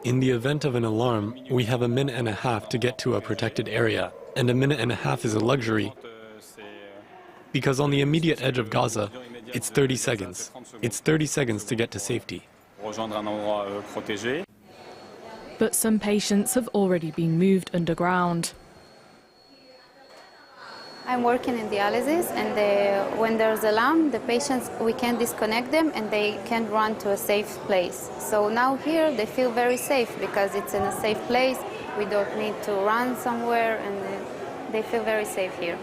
In the event of an alarm, we have a minute and a half to get to a protected area, and a minute and a half is a luxury, because on the immediate edge of Gaza, it's 30 seconds. It's 30 seconds to get to safety. But some patients have already been moved underground. I'm working in dialysis, and when there's alarm, the patients, we can disconnect them and they can run to a safe place. So now here they feel very safe because it's in a safe place. We don't need to run somewhere, and they feel very safe here.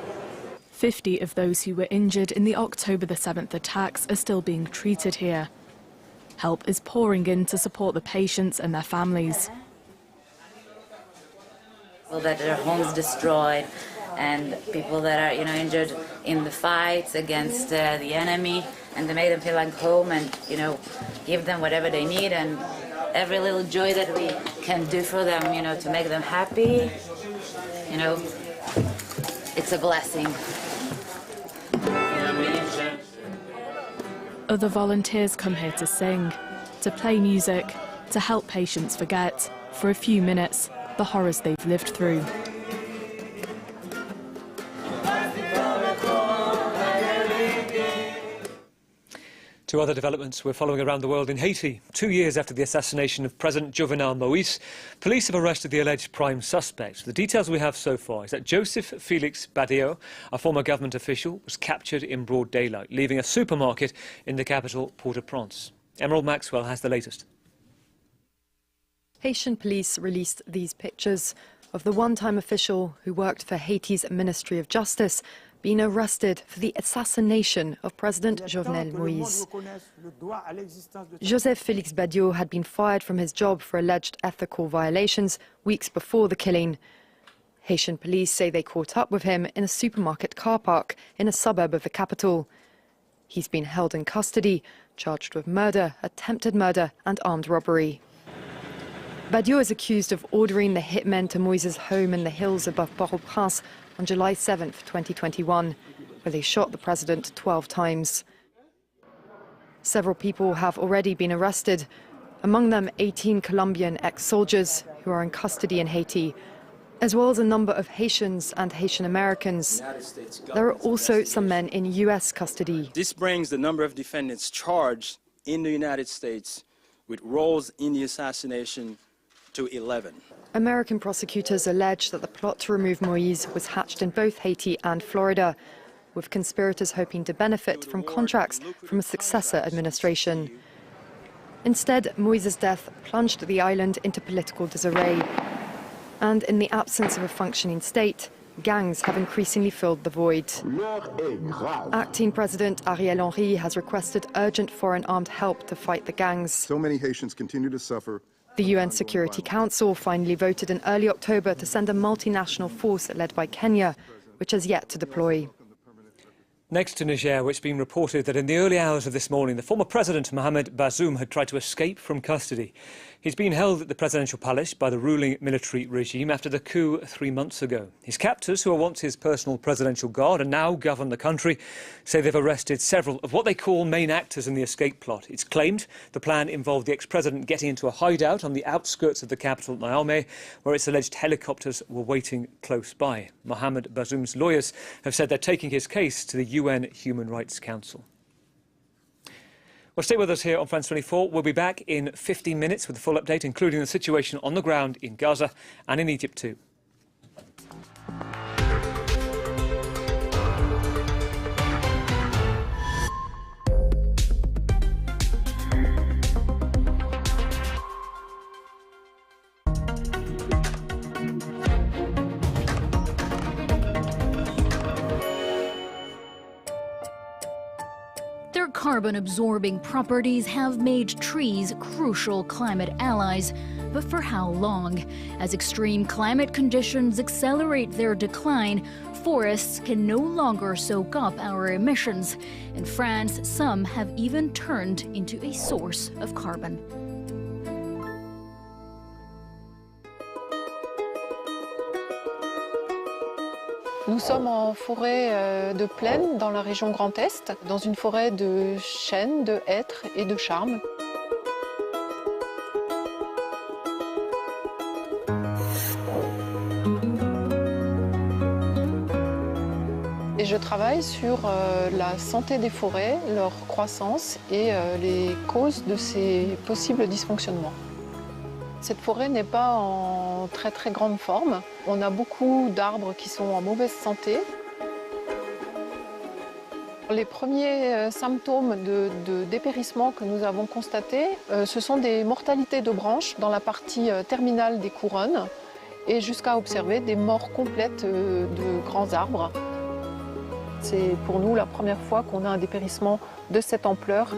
50 of those who were injured in the October the 7th attacks are still being treated here. Help is pouring in to support the patients and their families. People that their homes destroyed, and people that are, injured in the fights against the enemy, and they make them feel like home, and give them whatever they need, and every little joy that we can do for them, to make them happy, it's a blessing. Other volunteers come here to sing, to play music, to help patients forget, for a few minutes, the horrors they've lived through. Two other developments we're following around the world. In Haiti, 2 years after the assassination of President Jovenel Moïse, police have arrested the alleged prime suspect. The details we have so far is that Joseph Felix Badeo, a former government official, was captured in broad daylight, leaving a supermarket in the capital, Port-au-Prince. Emerald Maxwell has the latest. Haitian police released these pictures of the one-time official who worked for Haiti's Ministry of Justice being arrested for the assassination of President Jovenel Moïse. Joseph Felix Badeo had been fired from his job for alleged ethical violations weeks before the killing. Haitian police say they caught up with him in a supermarket car park in a suburb of the capital. He's been held in custody, charged with murder, attempted murder and armed robbery. Badiou is accused of ordering the hitmen to Moise's home in the hills above Port-au-Prince on July 7, 2021, where they shot the president 12 times. Several people have already been arrested, among them 18 Colombian ex-soldiers who are in custody in Haiti, as well as a number of Haitians and Haitian Americans. There are also some men in US custody. This brings the number of defendants charged in the United States with roles in the assassination to 11. American prosecutors allege that the plot to remove Moise was hatched in both Haiti and Florida, with conspirators hoping to benefit from contracts from a successor administration. Instead, Moise's death plunged the island into political disarray. And in the absence of a functioning state, gangs have increasingly filled the void. Acting President Ariel Henry has requested urgent foreign armed help to fight the gangs. So many Haitians continue to suffer. The UN Security Council finally voted in early October to send a multinational force led by Kenya, which has yet to deploy. Next to Niger, it's been reported that in the early hours of this morning, the former president, Mohamed Bazoum, had tried to escape from custody. He's been held at the presidential palace by the ruling military regime after the coup 3 months ago. His captors, who were once his personal presidential guard and now govern the country, say they've arrested several of what they call main actors in the escape plot. It's claimed the plan involved the ex-president getting into a hideout on the outskirts of the capital, Niamey, where it's alleged helicopters were waiting close by. Mohamed Bazoum's lawyers have said they're taking his case to the UN Human Rights Council. Well, stay with us here on France 24. We'll be back in 15 minutes with a full update, including the situation on the ground in Gaza and in Egypt too. Their carbon-absorbing properties have made trees crucial climate allies. But for how long? As extreme climate conditions accelerate their decline, forests can no longer soak up our emissions. In France, some have even turned into a source of carbon. Nous sommes en forêt de plaine dans la région Grand Est, dans une forêt de chênes, de hêtres et de charmes. Et je travaille sur la santé des forêts, leur croissance et les causes de ces possibles dysfonctionnements. Cette forêt n'est pas en très grande forme. On a beaucoup d'arbres qui sont en mauvaise santé. Les premiers symptômes de dépérissement que nous avons constatés, ce sont des mortalités de branches dans la partie terminale des couronnes et jusqu'à observer des morts complètes de grands arbres. C'est pour nous la première fois qu'on a un dépérissement de cette ampleur.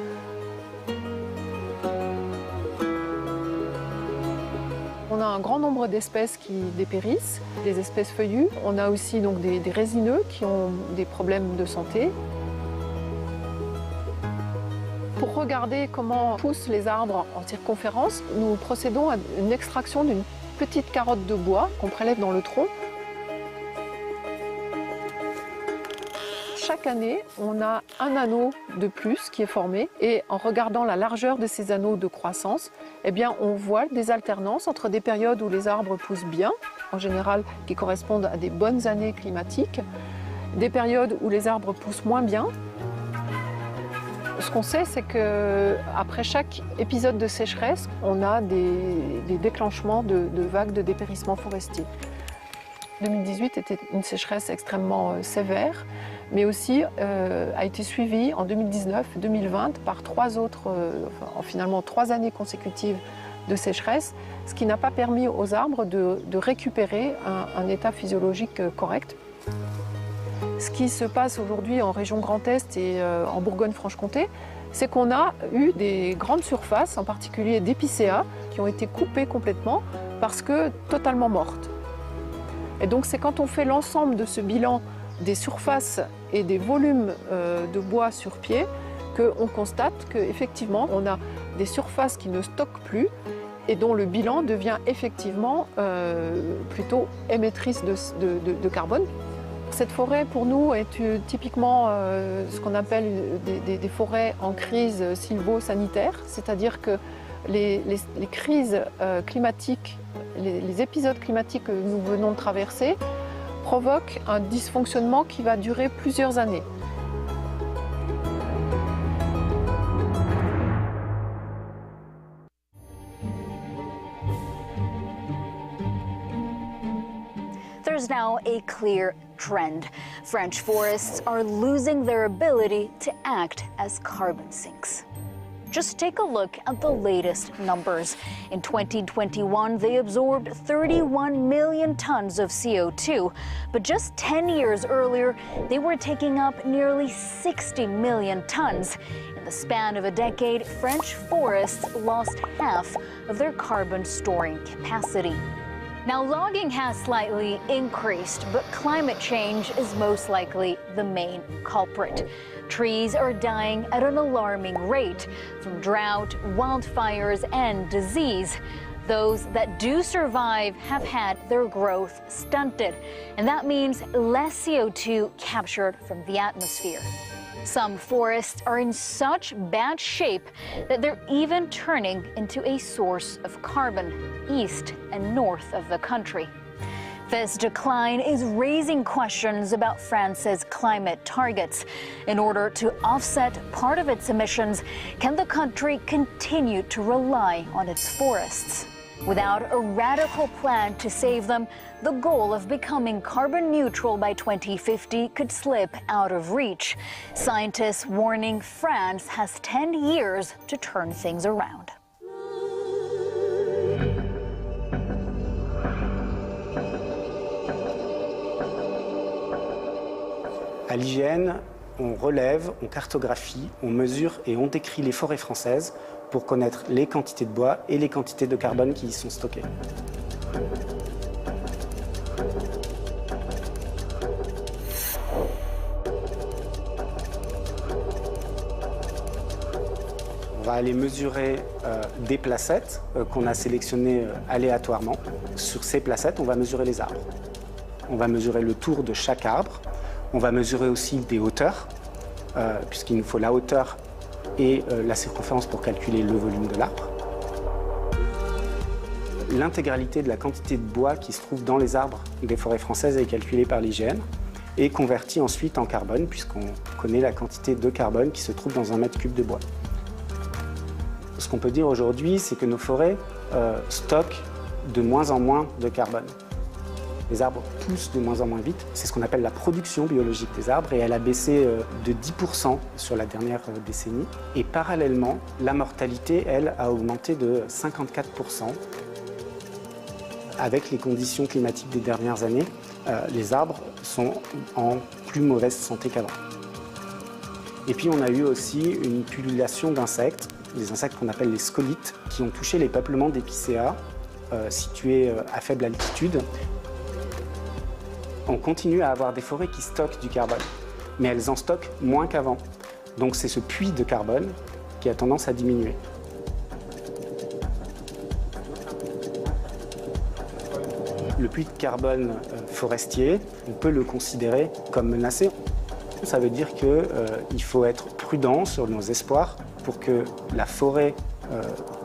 On a un grand nombre d'espèces qui dépérissent, des espèces feuillues. On a aussi donc des résineux qui ont des problèmes de santé. Pour regarder comment poussent les arbres en circonférence, nous procédons à une extraction d'une petite carotte de bois qu'on prélève dans le tronc. Chaque année, on a un anneau de plus qui est formé et en regardant la largeur de ces anneaux de croissance, eh bien, on voit des alternances entre des périodes où les arbres poussent bien, en général qui correspondent à des bonnes années climatiques, des périodes où les arbres poussent moins bien. Ce qu'on sait, c'est qu'après chaque épisode de sécheresse, on a des déclenchements de vagues de dépérissement forestier. 2018 était une sécheresse extrêmement sévère, mais aussi a été suivie en 2019 et 2020 par finalement trois années consécutives de sécheresse, ce qui n'a pas permis aux arbres de récupérer un état physiologique correct. Ce qui se passe aujourd'hui en région Grand Est et en Bourgogne-Franche-Comté, c'est qu'on a eu des grandes surfaces, en particulier d'épicéas, qui ont été coupées complètement parce que totalement mortes. Et donc c'est quand on fait l'ensemble de ce bilan des surfaces et des volumes de bois sur pied qu'on constate qu'effectivement on a des surfaces qui ne stockent plus et dont le bilan devient effectivement plutôt émettrice de carbone. Cette forêt pour nous est typiquement ce qu'on appelle des forêts en crise sylvo-sanitaire, c'est-à-dire que les crises climatiques, les épisodes climatiques que nous venons de traverser provoquent un dysfonctionnement qui va durer plusieurs années. There's now a clear trend. French forests are losing their ability to act as carbon sinks. Just take a look at the latest numbers. In 2021, they absorbed 31 million tons of CO2, but just 10 years earlier, they were taking up nearly 60 million tons. In the span of a decade, French forests lost half of their carbon storing capacity. Now, logging has slightly increased, but climate change is most likely the main culprit. Trees are dying at an alarming rate from drought, wildfires, and disease. Those that do survive have had their growth stunted, and that means less CO2 captured from the atmosphere. Some forests are in such bad shape that they're even turning into a source of carbon east and north of the country. This decline is raising questions about France's climate targets. In order to offset part of its emissions, can the country continue to rely on its forests? Without a radical plan to save them, the goal of becoming carbon neutral by 2050 could slip out of reach. Scientists warning France has 10 years to turn things around. À l'IGN, on relève, on cartographie, on mesure et on décrit les forêts françaises pour connaître les quantités de bois et les quantités de carbone qui y sont stockées. On va aller mesurer des placettes qu'on a sélectionnées aléatoirement. Sur ces placettes, on va mesurer les arbres. On va mesurer le tour de chaque arbre. On va mesurer aussi des hauteurs, puisqu'il nous faut la hauteur et la circonférence pour calculer le volume de l'arbre. L'intégralité de la quantité de bois qui se trouve dans les arbres des forêts françaises est calculée par l'IGN et convertie ensuite en carbone, puisqu'on connaît la quantité de carbone qui se trouve dans un mètre cube de bois. Ce qu'on peut dire aujourd'hui, c'est que nos forêts stockent de moins en moins de carbone. Les arbres poussent de moins en moins vite. C'est ce qu'on appelle la production biologique des arbres et elle a baissé de 10% sur la dernière décennie. Et parallèlement, la mortalité, elle, a augmenté de 54%. Avec les conditions climatiques des dernières années, les arbres sont en plus mauvaise santé qu'avant. Et puis on a eu aussi une pullulation d'insectes, des insectes qu'on appelle les scolites, qui ont touché les peuplements d'épicéas situés à faible altitude. On continue à avoir des forêts qui stockent du carbone, mais elles en stockent moins qu'avant. Donc c'est ce puits de carbone qui a tendance à diminuer. Le puits de carbone forestier, on peut le considérer comme menacé. Ça veut dire qu'il faut être prudent sur nos espoirs pour que la forêt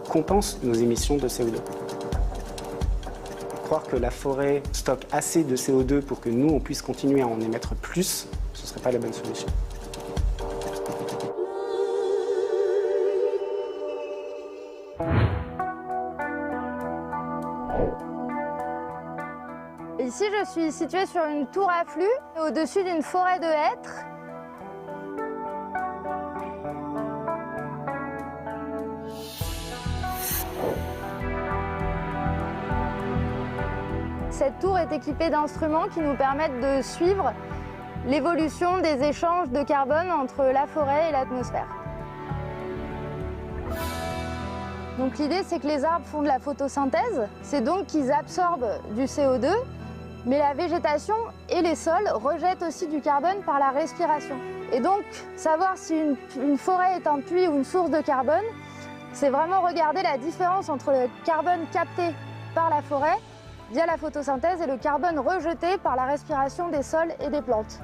compense nos émissions de CO2. Croire que la forêt stocke assez de CO2 pour que nous, on puisse continuer à en émettre plus, ce ne serait pas la bonne solution. Ici, je suis située sur une tour à flux, au-dessus d'une forêt de hêtres. Cette tour est équipée d'instruments qui nous permettent de suivre l'évolution des échanges de carbone entre la forêt et l'atmosphère. Donc l'idée, c'est que les arbres font de la photosynthèse, c'est donc qu'ils absorbent du CO2 Mais la végétation et les sols rejettent aussi du carbone par la respiration. Et donc, savoir si une forêt est un puits ou une source de carbone, c'est vraiment regarder la différence entre le carbone capté par la forêt via la photosynthèse et le carbone rejeté par la respiration des sols et des plantes.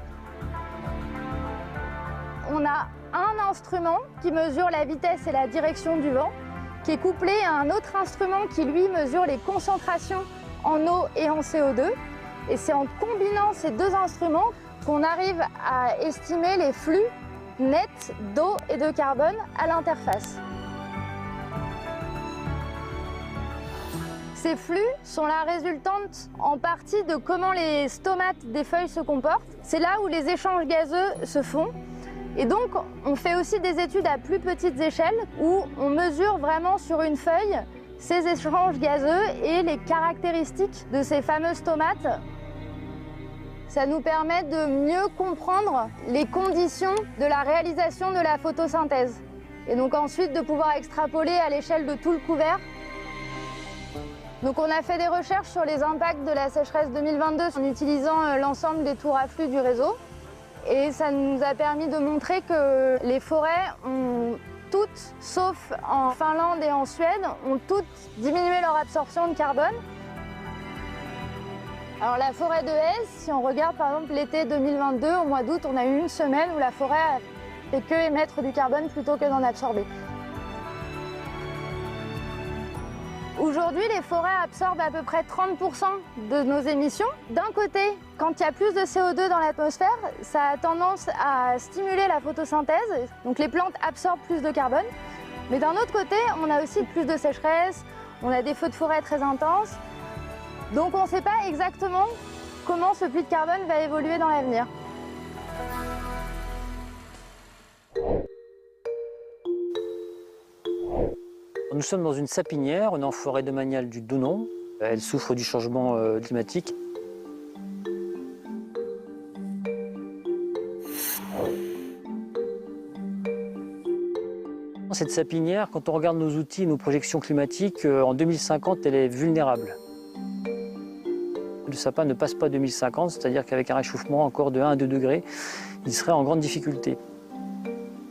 On a un instrument qui mesure la vitesse et la direction du vent, qui est couplé à un autre instrument qui, lui, mesure les concentrations en eau et en CO2. Et c'est en combinant ces deux instruments qu'on arrive à estimer les flux nets d'eau et de carbone à l'interface. Ces flux sont la résultante en partie de comment les stomates des feuilles se comportent. C'est là où les échanges gazeux se font. Et donc, on fait aussi des études à plus petites échelles où on mesure vraiment sur une feuille ces échanges gazeux et les caractéristiques de ces fameux stomates. Ça nous permet de mieux comprendre les conditions de la réalisation de la photosynthèse. Et donc ensuite de pouvoir extrapoler à l'échelle de tout le couvert. Donc on a fait des recherches sur les impacts de la sécheresse 2022 en utilisant l'ensemble des tours à flux du réseau. Et ça nous a permis de montrer que les forêts ont toutes, sauf en Finlande et en Suède, ont toutes diminué leur absorption de carbone. Alors la forêt de Hesse, si on regarde par exemple l'été 2022, au mois d'août, on a eu une semaine où la forêt a fait que émettre du carbone plutôt que d'en absorber. Aujourd'hui, les forêts absorbent à peu près 30% de nos émissions. D'un côté, quand il y a plus de CO2 dans l'atmosphère, ça a tendance à stimuler la photosynthèse, donc les plantes absorbent plus de carbone. Mais d'un autre côté, on a aussi plus de sécheresse, on a des feux de forêt très intenses. Donc on ne sait pas exactement comment ce puits de carbone va évoluer dans l'avenir. Nous sommes dans une sapinière, on est en forêt domaniale du Dounon. Elle souffre du changement climatique. Cette sapinière, quand on regarde nos outils, nos projections climatiques, en 2050, elle est vulnérable. Le sapin ne passe pas 2050, c'est-à-dire qu'avec un réchauffement encore de 1 à 2 degrés, il serait en grande difficulté.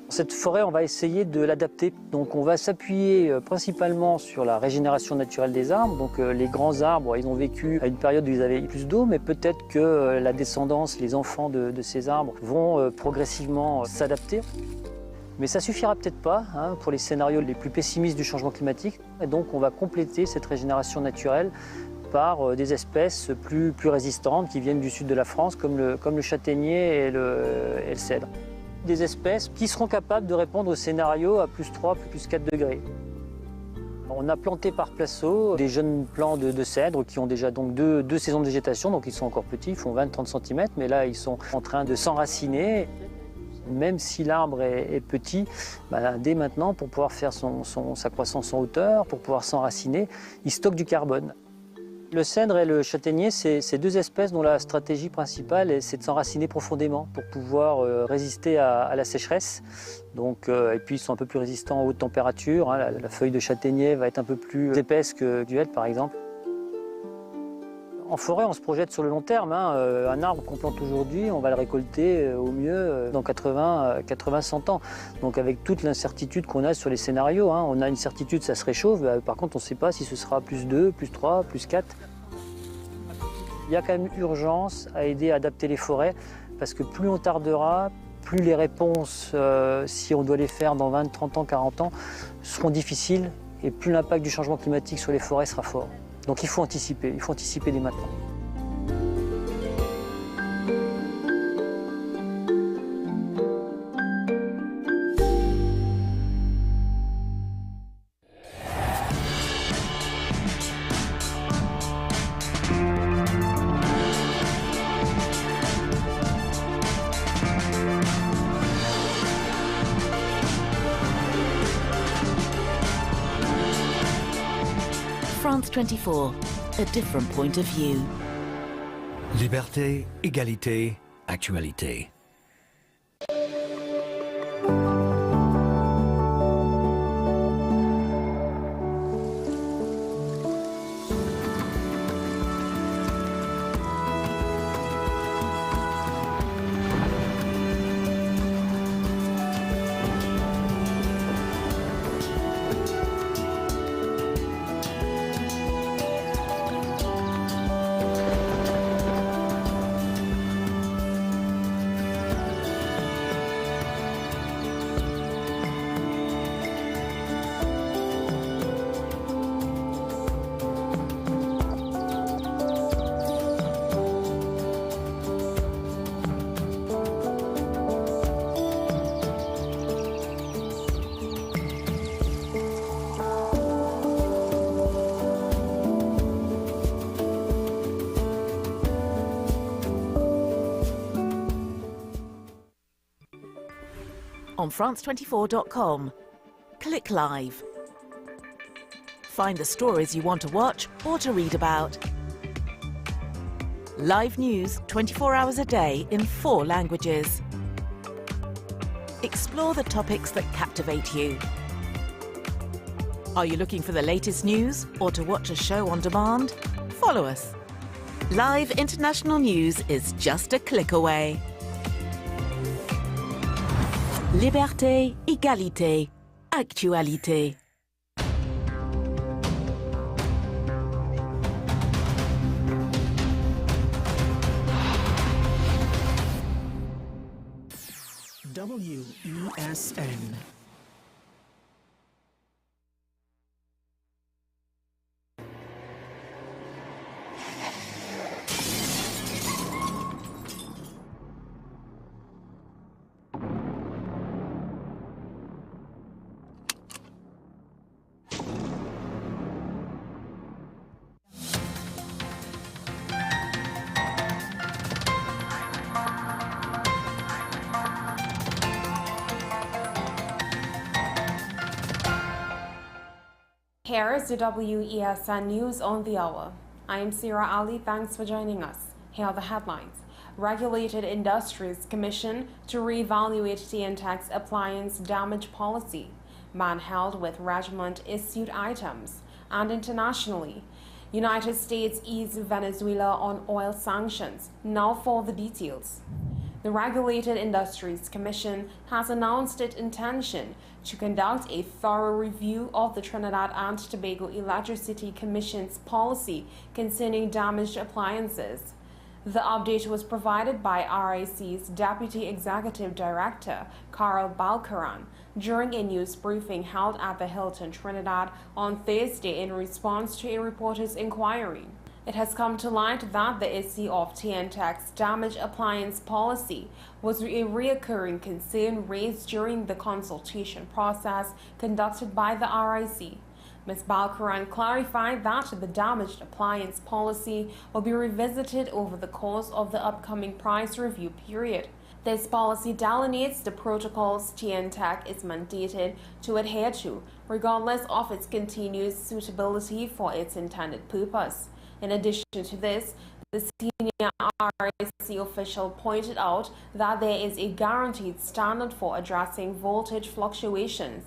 Cette forêt, on va essayer de l'adapter. Donc on va s'appuyer principalement sur la régénération naturelle des arbres. Donc les grands arbres, ils ont vécu à une période où ils avaient plus d'eau, mais peut-être que la descendance, les enfants de ces arbres vont progressivement s'adapter. Mais ça suffira peut-être pas pour les scénarios les plus pessimistes du changement climatique. Et donc on va compléter cette régénération naturelle par des espèces plus résistantes qui viennent du sud de la France, comme le châtaignier et le cèdre. Des espèces qui seront capables de répondre au scénario à plus 3, plus 4 degrés. On a planté par placeau des jeunes plants de cèdre qui ont déjà donc deux saisons de végétation, donc ils sont encore petits, ils font 20-30 cm, mais là ils sont en train de s'enraciner. Même si l'arbre est petit, dès maintenant, pour pouvoir faire sa croissance en hauteur, pour pouvoir s'enraciner, il stocke du carbone. Le cèdre et le châtaignier, c'est deux espèces dont la stratégie principale, c'est de s'enraciner profondément pour pouvoir résister à la sécheresse. Donc, et puis ils sont un peu plus résistants aux hautes températures. La feuille de châtaignier va être un peu plus épaisse que du hêtre, par exemple. En forêt, on se projette sur le long terme. Un arbre qu'on plante aujourd'hui, on va le récolter au mieux dans 80-100 ans. Donc avec toute l'incertitude qu'on a sur les scénarios, on a une certitude, ça se réchauffe. Par contre, on ne sait pas si ce sera plus 2, plus 3, plus 4. Il y a quand même urgence à aider à adapter les forêts, parce que plus on tardera, plus les réponses, si on doit les faire dans 20, 30 ans, 40 ans, seront difficiles, et plus l'impact du changement climatique sur les forêts sera fort. Donc il faut anticiper dès maintenant. France 24, a different point of view. Liberté, égalité, actualité. on France24.com. Click Live. Find the stories you want to watch or to read about. Live news 24 hours a day in 4 languages. Explore the topics that captivate you. Are you looking for the latest news or to watch a show on demand? Follow us. Live international news is just a click away. Liberté, égalité, actualité. WESN. Here is the WESN News on the Hour. I am Sira Ali. Thanks for joining us. Here are the headlines. Regulated Industries Commission to reevaluate TNT's appliance damage policy. Man held with regiment-issued items. And internationally, United States eases Venezuela on oil sanctions. Now for the details. The Regulated Industries Commission has announced its intention to conduct a thorough review of the Trinidad and Tobago Electricity Commission's policy concerning damaged appliances. The update was provided by RIC's Deputy Executive Director, Carl Balcaran, during a news briefing held at the Hilton Trinidad on Thursday in response to a reporter's inquiry. It has come to light that the issue of TNT's damaged appliance policy was a recurring concern raised during the consultation process conducted by the RIC. Ms. Balcaran clarified that the damaged appliance policy will be revisited over the course of the upcoming price review period. This policy delineates the protocols TNT is mandated to adhere to, regardless of its continuous suitability for its intended purpose. In addition to this, the senior RIC official pointed out that there is a guaranteed standard for addressing voltage fluctuations.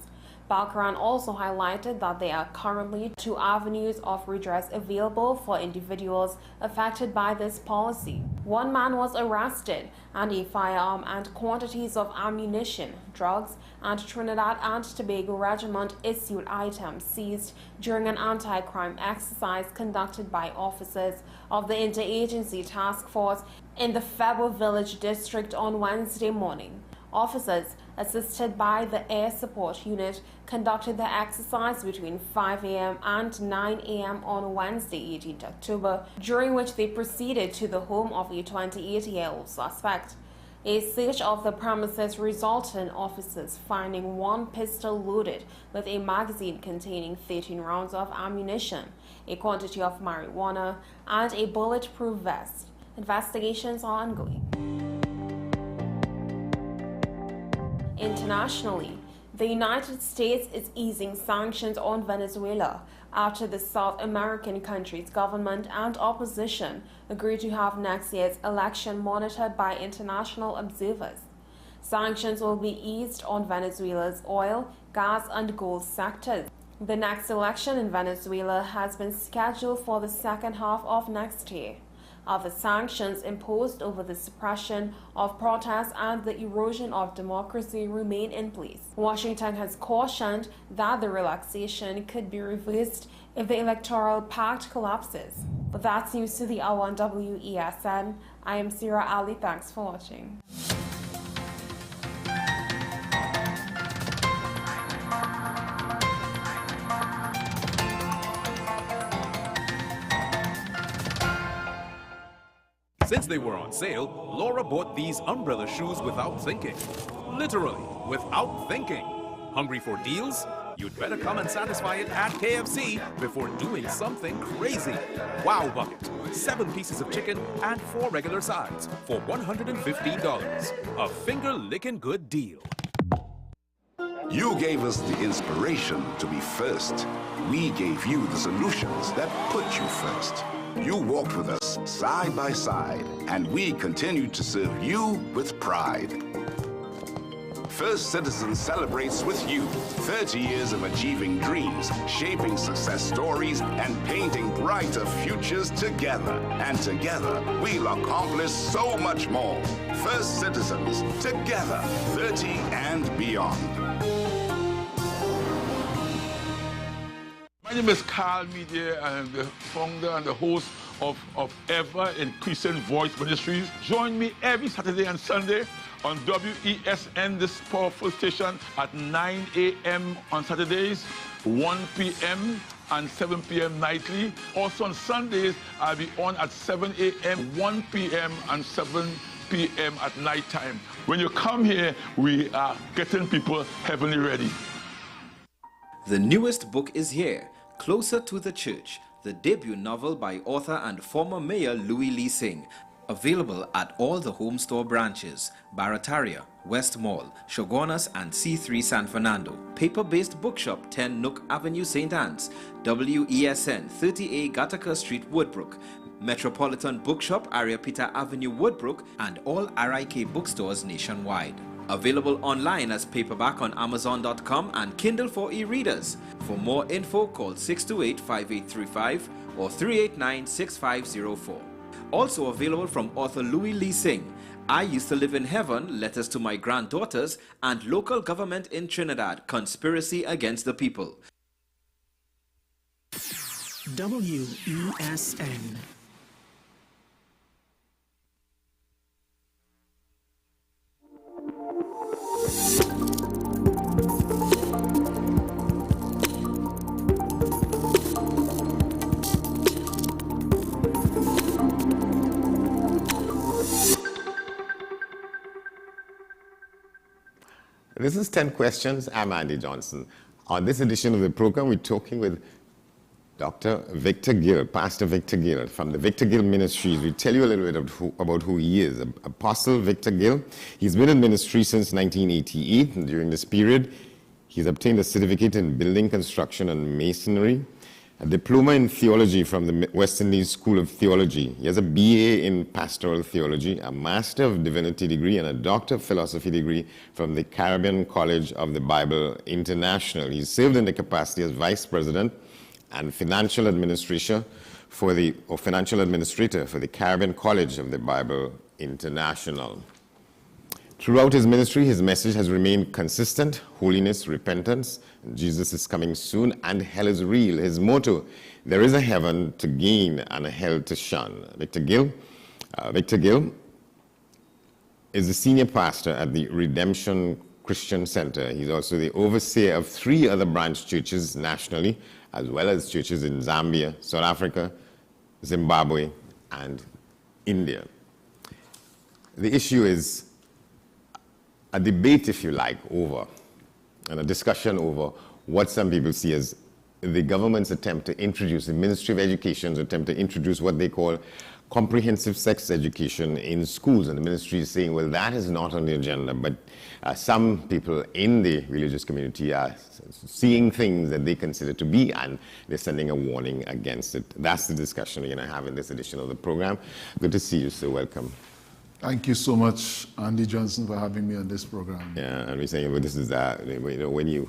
Balcaran also highlighted that there are currently 2 avenues of redress available for individuals affected by this policy. 1 man was arrested, and a firearm and quantities of ammunition, drugs, and Trinidad and Tobago Regiment issued items seized during an anti-crime exercise conducted by officers of the Interagency Task Force in the Febo Village District on Wednesday morning. Officers, assisted by the Air Support Unit, conducted the exercise between 5 a.m. and 9 a.m. on Wednesday, 18th October, during which they proceeded to the home of a 28-year-old suspect. A search of the premises resulted in officers finding 1 pistol loaded with a magazine containing 13 rounds of ammunition, a quantity of marijuana, and a bulletproof vest. Investigations are ongoing. Internationally, the United States is easing sanctions on Venezuela after the South American country's government and opposition agreed to have next year's election monitored by international observers. Sanctions will be eased on Venezuela's oil, gas, and gold sectors. The next election in Venezuela has been scheduled for the second half of next year. Other sanctions imposed over the suppression of protests and the erosion of democracy remain in place. Washington has cautioned that the relaxation could be reversed if the electoral pact collapses. But that's news to the hour on WESN. I am Sira Ali. Thanks for watching. Since they were on sale, Laura bought these umbrella shoes without thinking. Literally, without thinking. Hungry for deals? You'd better come and satisfy it at KFC before doing something crazy. Wow Bucket. 7 pieces of chicken and 4 regular sides for $115. A finger-licking good deal. You gave us the inspiration to be first. We gave you the solutions that put you first. You walked with us side by side, and we continued to serve you with pride. First Citizens celebrates with you 30 years of achieving dreams, shaping success stories, and painting brighter futures together. And together, we'll accomplish so much more. First Citizens, together, 30 and beyond. My name is Carl Media. I am the founder and the host of Ever Increasing Voice Ministries. Join me every Saturday and Sunday on WESN, this powerful station, at 9 a.m. on Saturdays, 1 p.m. and 7 p.m. nightly. Also on Sundays, I'll be on at 7 a.m., 1 p.m. and 7 p.m. at night time. When you come here, we are getting people heavenly ready. The newest book is here, Closer to the Church, the debut novel by author and former mayor Louis Lee Singh. Available at all the home store branches, Barataria, West Mall, Shogunas and C3 San Fernando. Paper-based bookshop 10 Nook Avenue, St. Anne's, WESN 30A Gattaca Street, Woodbrook, Metropolitan Bookshop, Ariapita Avenue, Woodbrook, and all RIK bookstores nationwide. Available online as paperback on Amazon.com and Kindle for e-readers. For more info, call 628-5835 or 389-6504. Also available from author Louis Lee Singh, I Used to Live in Heaven, Letters to My Granddaughters, and Local Government in Trinidad, Conspiracy Against the People. WESN. This is 10 Questions. I'm Andy Johnson. On this edition of the program, we're talking with Dr. Victor Gill, Pastor Victor Gill from the Victor Gill Ministries. We tell you a little bit about who he is. Apostle Victor Gill. He's been in ministry since 1988, and during this period, he's obtained a certificate in building construction and masonry, a diploma in theology from the West Indies School of Theology. He has a BA in pastoral theology, a Master of Divinity degree, and a Doctor of Philosophy degree from the Caribbean College of the Bible International. He's served in the capacity as Vice President and Financial Administrator for the Caribbean College of the Bible International. Throughout his ministry, his message has remained consistent: holiness, repentance, Jesus is coming soon, and hell is real. His motto: there is a heaven to gain and a hell to shun. Victor Gill is the senior pastor at the Redemption Christian Center. He's also the overseer of 3 other branch churches nationally, as well as churches in Zambia, South Africa, Zimbabwe, and India. The issue is a debate, if you like, over, and a discussion over what some people see as the government's attempt to introduce, the Ministry of Education's attempt to introduce what they call comprehensive sex education in schools. And the ministry is saying, well, that is not on the agenda, but some people in the religious community are seeing things that they consider to be, and they're sending a warning against it. That's the discussion we're going to have in this edition of the program. Good to see you, so welcome. Thank you so much, Andy Johnson, for having me on this program. Yeah, and we're saying, well, this is when you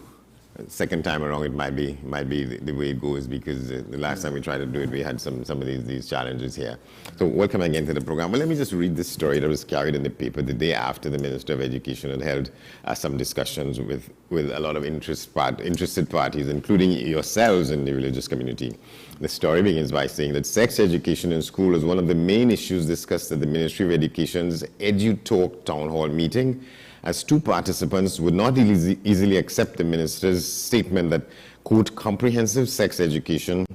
second time around, it might be the way it goes, because the last time we tried to do it, we had some of these challenges here. So welcome again to the program. Well, let me just read this story that was carried in the paper the day after the Minister of Education had held some discussions with a lot of interested parties, including yourselves in the religious community. The story begins by saying that sex education in school is one of the main issues discussed at the Ministry of Education's EduTalk town hall meeting, as 2 participants would not easily accept the minister's statement that, quote, comprehensive sex education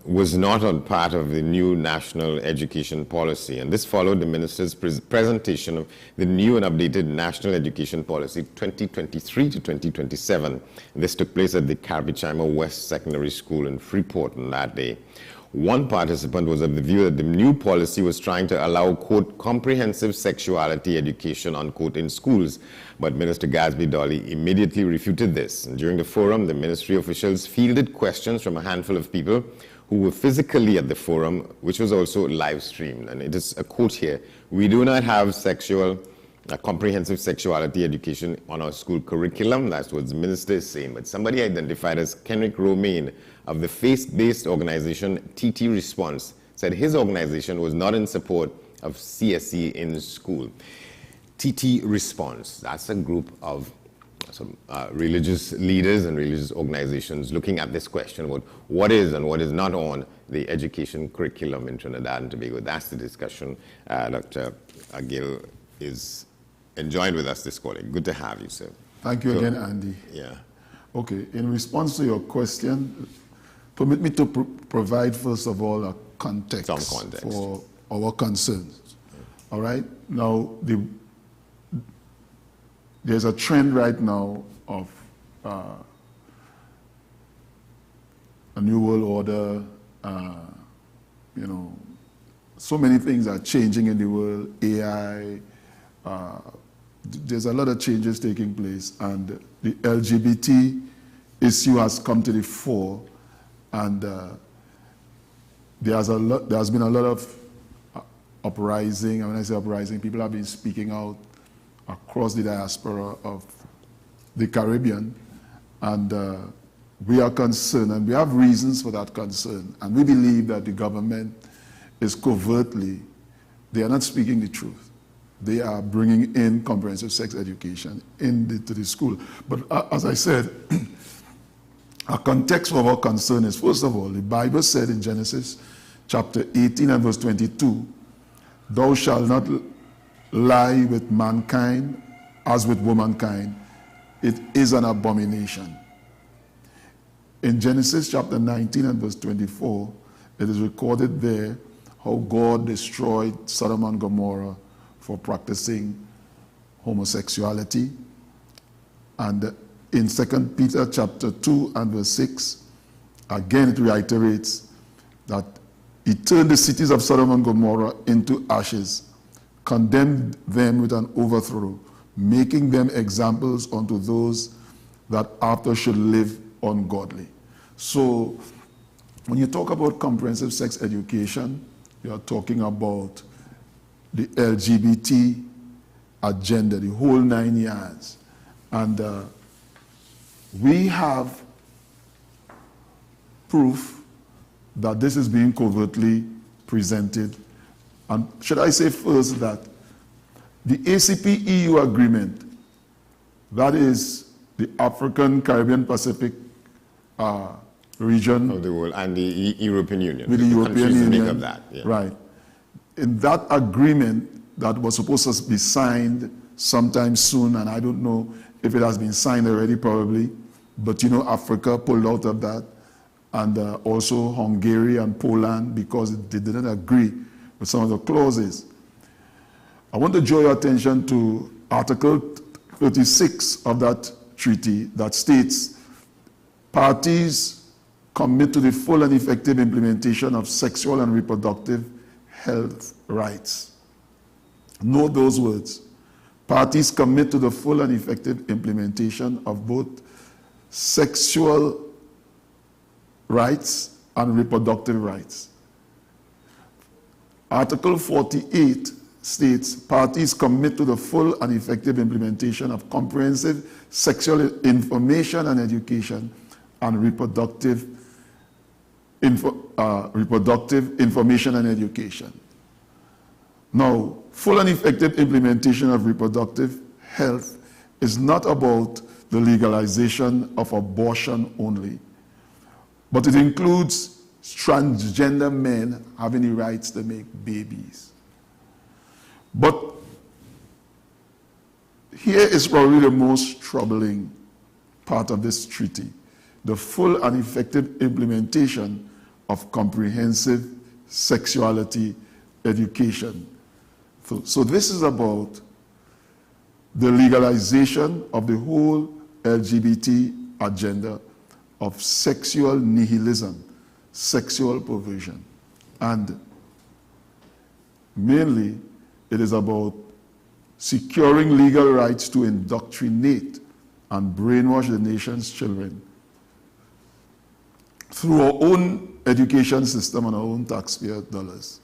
was not on part of the new national education policy. And this followed the minister's presentation of the new and updated national education policy 2023 to 2027. This took place at the Carpichima West Secondary School in Freeport on that day. One participant was of the view that the new policy was trying to allow, quote, comprehensive sexuality education, unquote, in schools. But Minister Gatsby Dolly immediately refuted this. And during the forum, the ministry officials fielded questions from a handful of people who were physically at the forum, which was also live streamed. And it is a quote here: "We do not have comprehensive sexuality education on our school curriculum." That's what the minister is saying. But somebody identified as Kenrick Romaine of the faith-based organization TT Response said his organization was not in support of CSE in school. TT Response, that's a group of religious leaders and religious organizations looking at this question about what is and what is not on the education curriculum in Trinidad and Tobago. That's the discussion. Dr. Gill is joined with us this morning. Good to have you, sir. Thank you again, Andy. Yeah. Okay, in response to your question, permit me to provide, first of all, a context, for our concerns. All right? Now, there's a trend right now of a new world order. You know, so many things are changing in the world. AI, there's a lot of changes taking place, and the LGBT issue has come to the fore, and there has been a lot of uprising. And when I say uprising, people have been speaking out across the diaspora of the Caribbean, and we are concerned, and we have reasons for that concern, and we believe that the government is covertly, they are not speaking the truth. They are bringing in comprehensive sex education into the school. But as I said, a context for our concern is, first of all, the Bible said in Genesis chapter 18 and verse 22, "Thou shalt not lie with mankind as with womankind. It is an abomination." In Genesis chapter 19 and verse 24, it is recorded there how God destroyed Sodom and Gomorrah for practicing homosexuality. And in 2 Peter chapter 2 and verse 6, again it reiterates that he turned the cities of Sodom and Gomorrah into ashes, condemned them with an overthrow, making them examples unto those that after should live ungodly. So when you talk about comprehensive sex education, you are talking about the LGBT agenda, the whole 9 yards. And we have proof that this is being covertly presented. And should I say first that the ACP-EU agreement, that is the African, Caribbean, Pacific region of the world, and the European Union. With the European Union, make of that, yeah. Right. In that agreement that was supposed to be signed sometime soon, and I don't know if it has been signed already, probably, but you know, Africa pulled out of that, and also Hungary and Poland, because they didn't agree with some of the clauses. I want to draw your attention to Article 36 of that treaty that states, "Parties commit to the full and effective implementation of sexual and reproductive health rights." Note those words. Parties commit to the full and effective implementation of both sexual rights and reproductive rights. Article 48 states, "Parties commit to the full and effective implementation of comprehensive sexual information and education and reproductive information and education." Now, full and effective implementation of reproductive health is not about the legalization of abortion only, but it includes transgender men having the rights to make babies. But here is probably the most troubling part of this treaty: the full and effective implementation of comprehensive sexuality education. So this is about the legalization of the whole LGBT agenda of sexual nihilism, sexual perversion. And mainly, it is about securing legal rights to indoctrinate and brainwash the nation's children through our own education system and our own taxpayer dollars.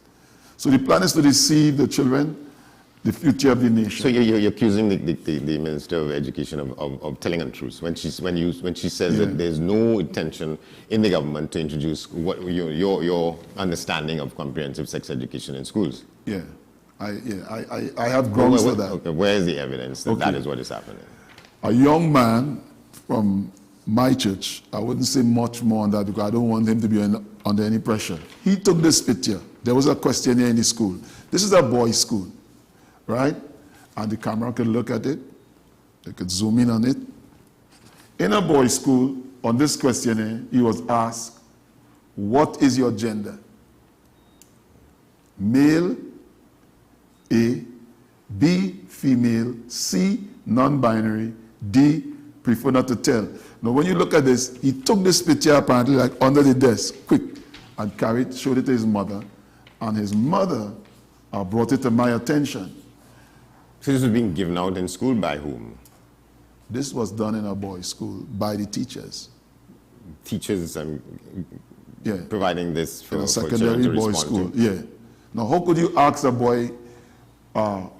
So the plan is to deceive the children, the future of the nation. So you're accusing the Minister of Education of telling untruths when she says that there's no intention in the government to introduce what your understanding of comprehensive sex education in schools. Yeah, I have grounds for that. Okay, where is the evidence that that is what is happening? A young man from my church, I wouldn't say much more on that because I don't want him to be under any pressure. He took this picture. There was a questionnaire in the school. This is a boys' school, right? And the camera could look at it. They could zoom in on it. In a boys' school, on this questionnaire, he was asked, what is your gender? Male, A, B, female, C, non-binary, D, prefer not to tell. Now, when you look at this, he took this picture apparently like under the desk, quick, and showed it to his mother, and his mother brought it to my attention. So this was being given out in school by whom? This was done in a boys' school by the teachers. Teachers providing this for in a secondary boys' school. Yeah. Now, how could you ask a boy,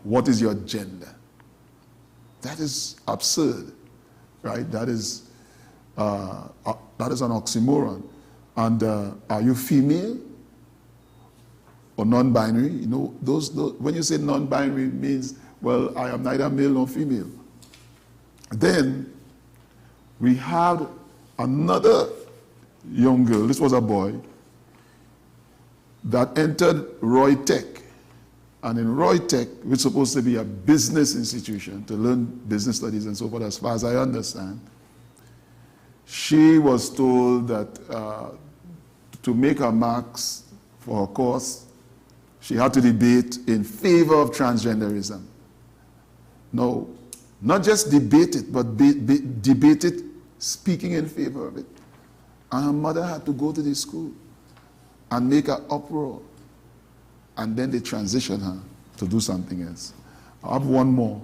what is your gender? That is absurd, right? That is an oxymoron. And are you female or non-binary? You know, when you say non-binary, it means, well, I am neither male nor female. Then we had another young girl, this was a boy, that entered Roy Tech. And in Roy Tech, which is supposed to be a business institution to learn business studies and so forth, as far as I understand, she was told that to make her marks for her course, she had to debate in favor of transgenderism. No, not just debate it, but debate it speaking in favor of it. And her mother had to go to the school and make an uproar. And then they transitioned her to do something else. I have one more.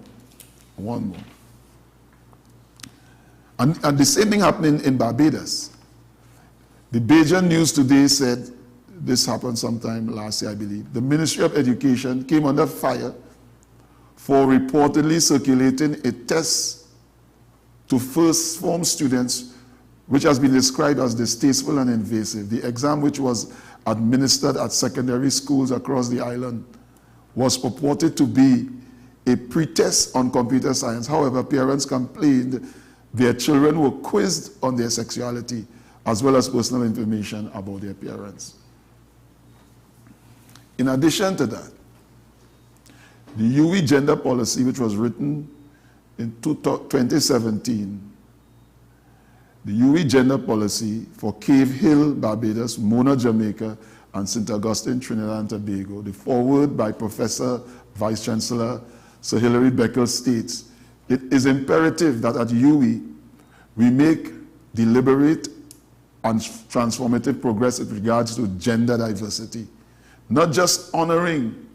And the same thing happening in Barbados. The Bajan News today said, this happened sometime last year, I believe. The Ministry of Education came under fire for reportedly circulating a test to first form students, which has been described as distasteful and invasive. The exam, which was administered at secondary schools across the island, was purported to be a pretest on computer science. However, parents complained their children were quizzed on their sexuality as well as personal information about their parents. In addition to that, the UE gender policy, which was written in 2017, the UE gender policy for Cave Hill, Barbados, Mona, Jamaica, and St. Augustine, Trinidad and Tobago, the foreword by Professor Vice Chancellor Sir Hilary Beckel states, it is imperative that at UE we make deliberate and transformative progress with regards to gender diversity, not just honoring,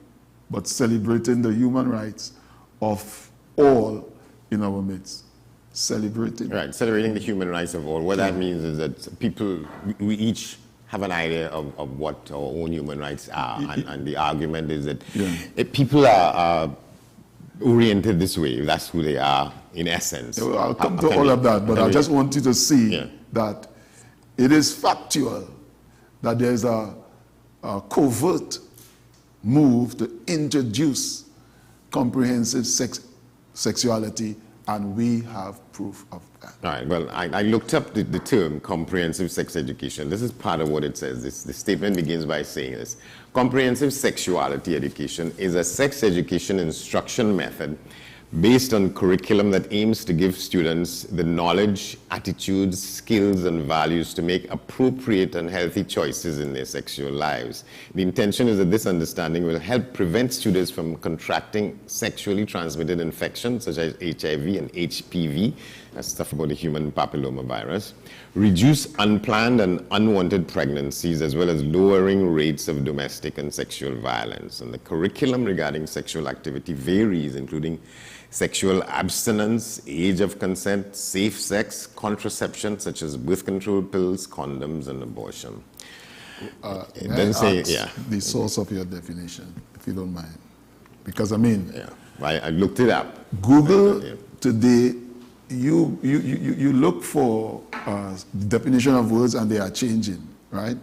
but celebrating the human rights of all in our midst. Celebrating. Right, celebrating the human rights of all. What that means is that people, we each have an idea of what our own human rights are, and the argument is that if people are oriented this way, that's who they are in essence. I'll come to all of that, but I just want you to see that it is factual that there's a covert move to introduce comprehensive sexuality, and we have proof of that. All right, well, I looked up the term comprehensive sex education. This is part of what it says. The statement begins by saying this. Comprehensive sexuality education is a sex education instruction method based on curriculum that aims to give students the knowledge, attitudes, skills, and values to make appropriate and healthy choices in their sexual lives. The intention is that this understanding will help prevent students from contracting sexually transmitted infections such as HIV and HPV, That's stuff about the human papillomavirus. Reduce unplanned and unwanted pregnancies, as well as lowering rates of domestic and sexual violence. And the curriculum regarding sexual activity varies, including sexual abstinence, age of consent, safe sex, contraception, such as birth control pills, condoms, and abortion. Then say, the source of your definition, if you don't mind. Because, I mean... Yeah, I looked it up. Google today, you look for definition of words and they are changing, right?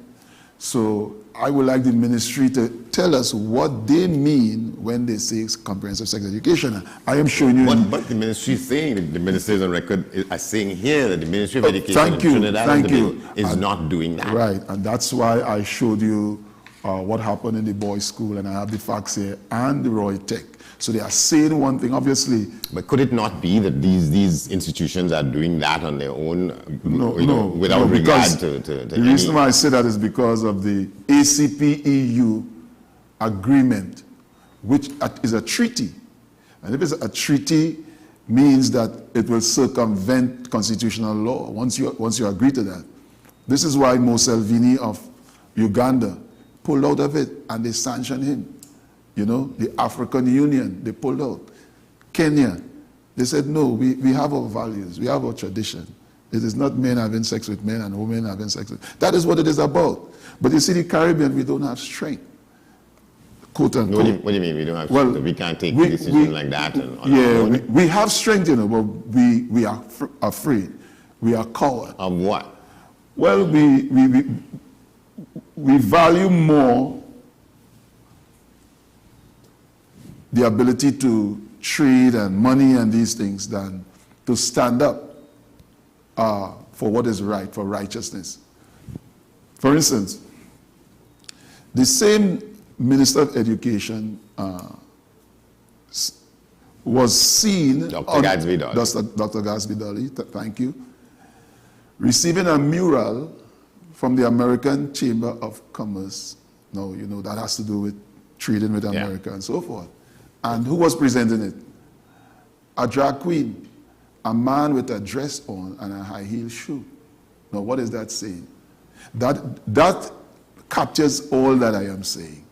So I would like the ministry to tell us what they mean when they say comprehensive sex education. I am showing you... But the ministry is saying, that the ministers on record are saying here that the Ministry of Education in Trinidad and Tobago is not doing that. Right, and that's why I showed you what happened in the boys' school, and I have the facts here, and the Roy Tech. So they are saying one thing, obviously. But could it not be that these institutions are doing that on their own, without regard to the reason why I say that is because of the ACP-EU agreement, which is a treaty. And if it's a treaty, means that it will circumvent constitutional law once you agree to that. This is why Mo Salvini of Uganda pulled out of it, and they sanctioned him. You know, the African Union, they pulled out. Kenya, they said, no, we have our values, we have our tradition. It is not men having sex with men and women having sex with... That is what it is about. But you see, the Caribbean, we don't have strength. Quote unquote. What do you mean we don't have strength? We can't take a decision like that? We have strength, you know, but we are afraid. We are coward. Of what? Well, we value more the ability to trade and money and these things than to stand up for what is right, for righteousness. For instance, the same Minister of Education was seen... Dr. Gadsby Dolly. Dr. Gadsby Dolly, thank you, receiving a mural from the American Chamber of Commerce. Now, you know, that has to do with trading with America and so forth. And who was presenting it? A drag queen, a man with a dress on and a high heel shoe. Now, what is that saying? That captures all that I am saying.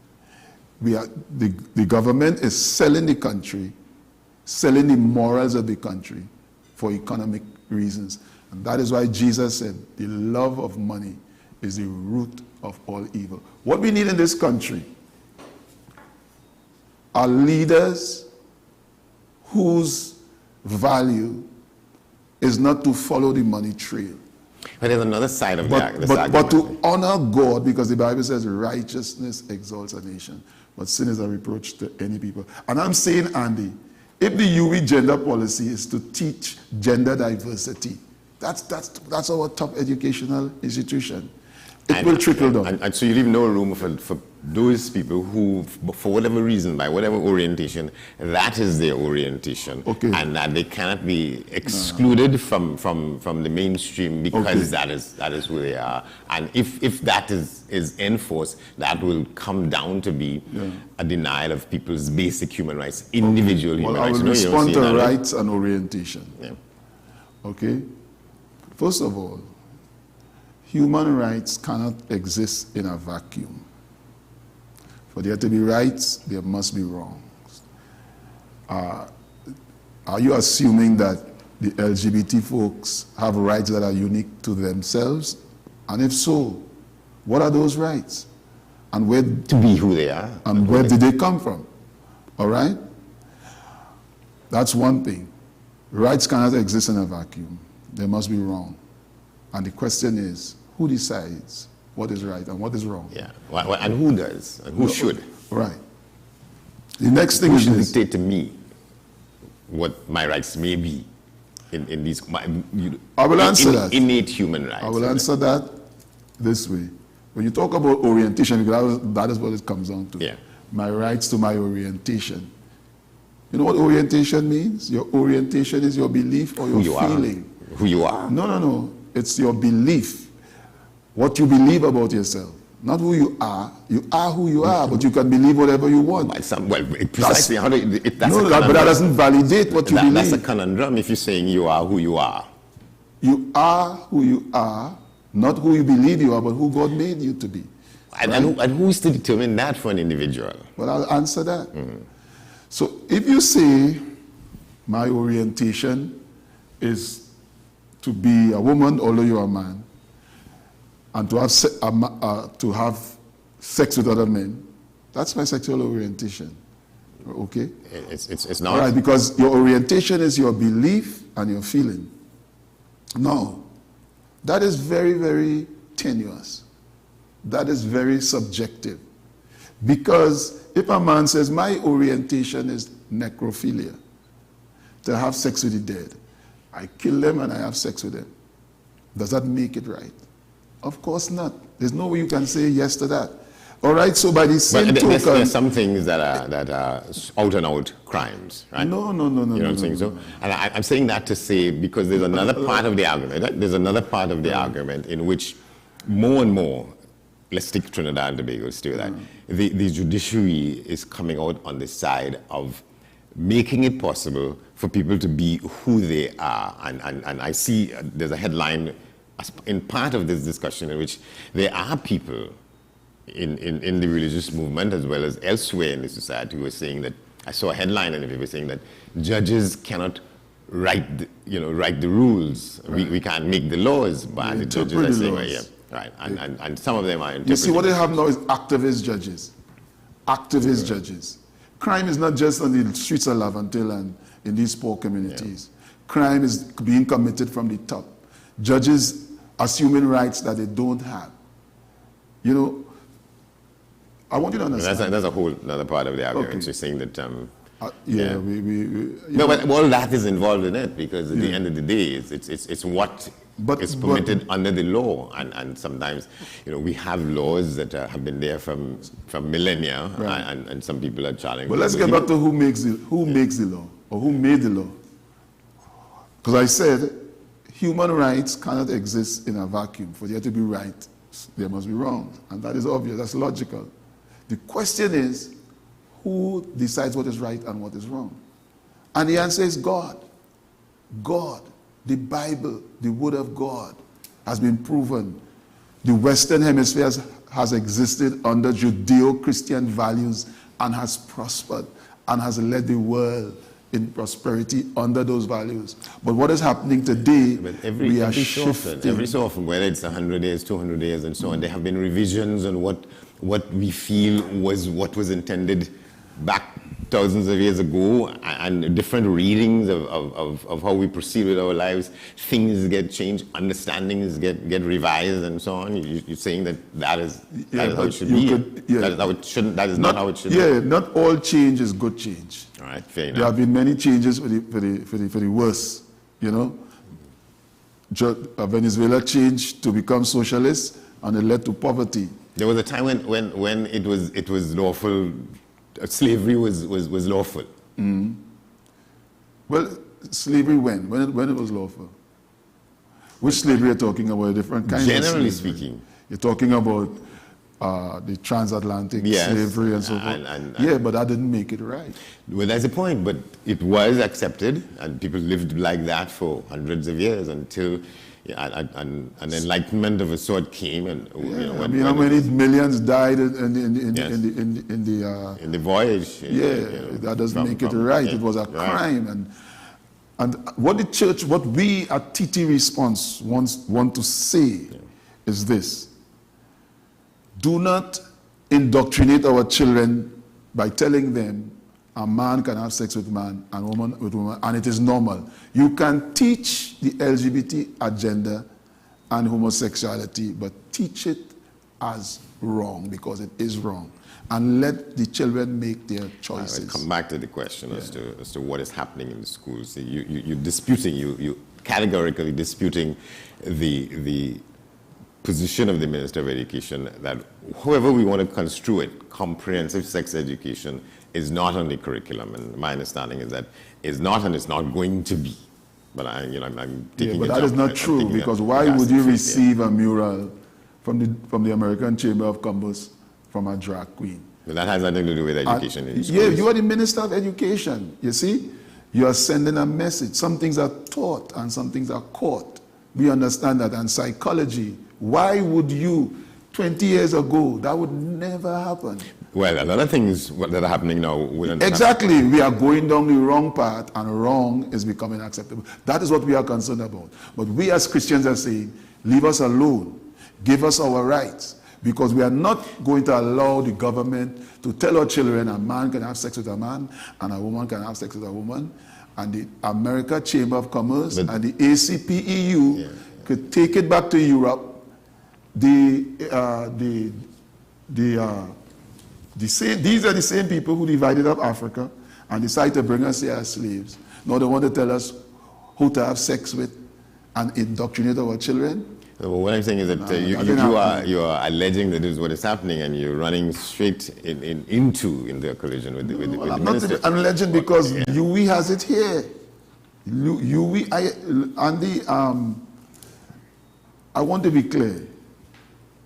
The government is selling the country, selling the morals of the country for economic reasons. And that is why Jesus said, the love of money is the root of all evil. What we need in this country are leaders whose value is not to follow the money trail. But there's another side of that. But to honor God, because the Bible says righteousness exalts a nation, but sin is a reproach to any people. And I'm saying, Andy, if the UE gender policy is to teach gender diversity, that's our top educational institution. It will trickle down. And so you leave no room for those people who, for whatever reason, by whatever orientation, that is their orientation. Okay. And that they cannot be excluded from the mainstream because that is who they are. And if that is enforced, that will come down to be a denial of people's basic human rights, individual human rights. I will respond to rights and orientation. Yeah. Okay? First of all, human rights cannot exist in a vacuum. For there to be rights, there must be wrongs. Are you assuming that the LGBT folks have rights that are unique to themselves? And if so, what are those rights? And where to be who they are? And where did they come from? All right? That's one thing. Rights cannot exist in a vacuum. There must be wrong. And the question is, who decides what is right and what is wrong? Yeah, and who does? And who should? Right. The next thing who is should this. dictate to me what my rights may be in these. I will answer that. Innate human rights. I will answer that this way. When you talk about orientation, because that is what it comes down to. Yeah. My rights to my orientation. You know what orientation means? Your orientation is your belief or your feeling. Who you are. No. It's your belief. What you believe about yourself. Not who you are. You are who you are, but you can believe whatever you want. Precisely. But that doesn't validate what you believe. That's a conundrum if you're saying you are who you are. You are who you are, not who you believe you are, but who God made you to be. And who's to determine that for an individual? Well, I'll answer that. So if you say my orientation is to be a woman, although you're a man, and to have sex with other men, that's my sexual orientation. Okay? It's not. All right, because your orientation is your belief and your feeling. No. That is very, very tenuous. That is very subjective. Because if a man says, my orientation is necrophilia, to have sex with the dead, I kill them and I have sex with them, does that make it right? Of course not. There's no way you can say yes to that. All right, so by the same token... There are some things that are out and out crimes, right? No. You know what I'm saying? So, and I'm saying that to say, because there's another part of the argument, there's another part of the argument in which more and more, let's take Trinidad and Tobago, let's do that, the judiciary is coming out on the side of making it possible for people to be who they are. And I see there's a headline in part of this discussion in which there are people in the religious movement as well as elsewhere in the society who are saying that, I saw a headline in the paper saying that judges cannot write the rules. Right. We can't make the laws, but the judges are saying, well, yeah, right. And some of them are interpreting. You see, what they have now is activist judges. Activist judges. Crime is not just on the streets of Laventille and in these poor communities. Crime is being committed from the top. Judges assuming rights that they don't have. You know, I want you to understand. That's a whole other part of the argument. You're saying that... No, but all that is involved in it, because at the end of the day, it's what is permitted under the law. And sometimes, we have laws that have been there from millennia, and some people are challenging. But let's get back to who makes the law, or who made the law. Because I said, human rights cannot exist in a vacuum. For there to be right, there must be wrong. And that is obvious, that's logical. The question is, who decides what is right and what is wrong? And the answer is God. God, the Bible, the Word of God has been proven. The Western Hemisphere has existed under Judeo-Christian values and has prospered and has led the world in prosperity under those values. But what is happening today, we are shifting. Every so often, whether it's 100 years, 200 years, and so on, there have been revisions on what we feel was what was intended back thousands of years ago, and different readings of how we proceed with our lives. Things get changed, understandings get revised, and so on. You're saying that is how it should be. That is not how it should be. Yeah, not all change is good change. All right, fair enough. There have been many changes for the worse. Venezuela changed to become socialist, and it led to poverty. There was a time when it was lawful. Slavery was lawful. Mm-hmm. Well, slavery when it was lawful? Which slavery are you talking about? Different kinds. Generally of slavery. speaking, you're talking about the transatlantic slavery and so forth. But that didn't make it right. Well, that's the point. But it was accepted, and people lived like that for hundreds of years until an enlightenment of a sort came, and how many millions died in the voyage? That doesn't make it right. It was a crime, and what the church, what we at TT Response want to say is this: do not indoctrinate our children by telling them a man can have sex with man and woman with woman, and it is normal. You can teach the LGBT agenda and homosexuality, but teach it as wrong, because it is wrong. And let the children make their choices. I'll come back to the question as to what is happening in the schools. You're disputing, you categorically disputing the position of the Minister of Education that, however we want to construe it, comprehensive sex education is not on the curriculum, and my understanding is that it's not, and it's not going to be. But I'm taking. But that is not true, because why would you receive a mural from the American Chamber of Commerce from a drag queen. But that has nothing to do with education. Yeah, you are the Minister of Education, you see? You are sending a message. Some things are taught and some things are caught. We understand that. And psychology, why would you, 20 years ago, that would never happen. Well, a lot of things that are happening now wouldn't Exactly. happen. We are going down the wrong path and wrong is becoming acceptable. That is what we are concerned about. But we as Christians are saying, leave us alone. Give us our rights. Because we are not going to allow the government to tell our children a man can have sex with a man and a woman can have sex with a woman. And the American Chamber of Commerce and the ACPEU could take it back to Europe. These are the same people who divided up Africa and decided to bring us here as slaves. Now they want to tell us who to have sex with and indoctrinate our children. Well, what I'm saying is that you are alleging that this is what is happening, and you're running straight into the collision with the minister. I'm alleging because UE has it here. I want to be clear.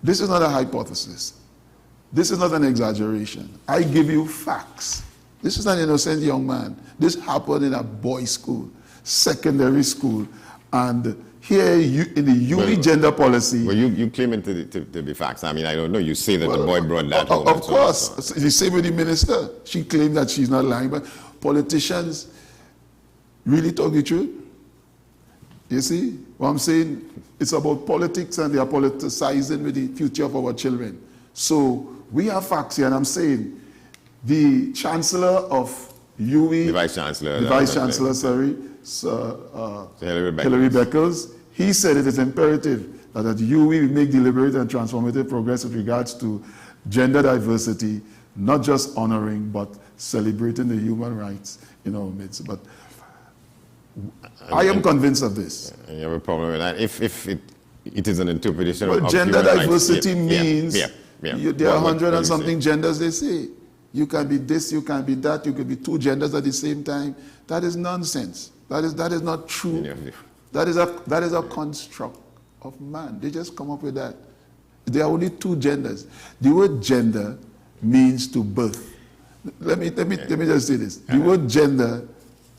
This is not a hypothesis. This is not an exaggeration. I give you facts. This is an innocent young man. This happened in a boys' school, secondary school, and here in the UE gender policy. Well, you claim it to be facts. I mean, I don't know. You say that the boy brought that home. Of course. The same with the minister. She claimed that she's not lying, but politicians really talk the truth. You see? What I'm saying, it's about politics and they are politicizing with the future of our children. So we have facts here, and I'm saying the Chancellor of UE, the Vice Chancellor, Hillary Beckles, he said it is imperative that at UE we make deliberate and transformative progress with regards to gender diversity, not just honoring but celebrating the human rights in our midst. But I am convinced of this. And you have a problem with that. If it is an interpretation of gender human diversity rights, means there are 100 and something genders, they say. You can be this, you can be that, you can be two genders at the same time. That is nonsense. That is not true. That is a construct of man. They just come up with that. There are only two genders. The word gender means to birth. Let me just say this. The word gender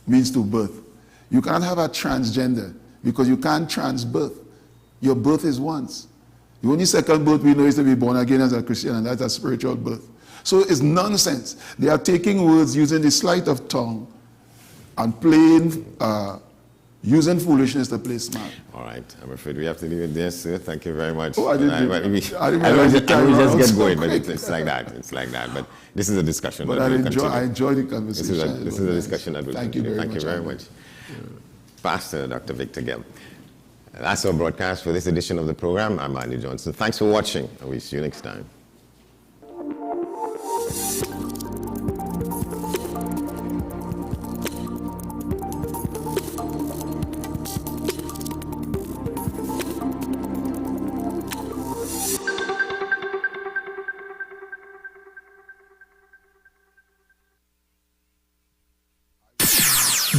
means to birth. You can't have a transgender because you can't transbirth. Your birth is once. The only second birth we know is to be born again as a Christian, and that's a spiritual birth. So it's nonsense. They are taking words using the sleight of tongue and playing, using foolishness to play smart. All right, I'm afraid we have to leave it there, sir. Thank you very much. Oh, I didn't just get going, but it's like that. It's like that. But this is a discussion. But I enjoy the conversation. This is a discussion that will continue. Thank you very much. Pastor Dr. Victor Gill. That's our broadcast for this edition of the program. I'm Andy Johnson. Thanks for watching, and we'll see you next time.